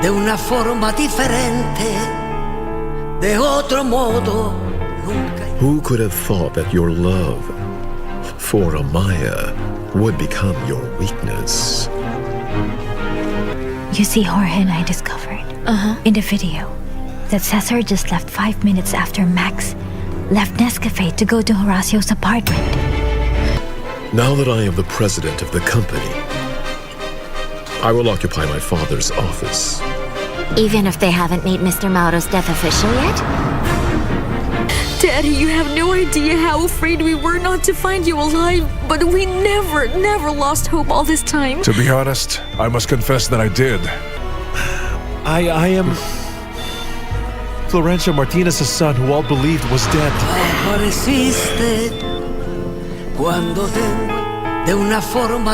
Speaker 11: De una forma diferente, de otro modo, nunca.
Speaker 16: Who could have thought that your love for Amaya would become your weakness?
Speaker 23: You see, Jorge and I discovered in the video that Cesar just left 5 minutes after Max left Nescafe to go to Horacio's apartment.
Speaker 16: Now that I am the president of the company, I will occupy my father's office.
Speaker 24: Even if they haven't made Mr. Mauro's death official yet?
Speaker 25: Daddy, you have no idea how afraid we were not to find you alive, but we never lost hope all this time.
Speaker 26: To be honest, I must confess that I did. I am Florencio Martinez's son, who all believed was dead.
Speaker 11: Apareciste cuando de una forma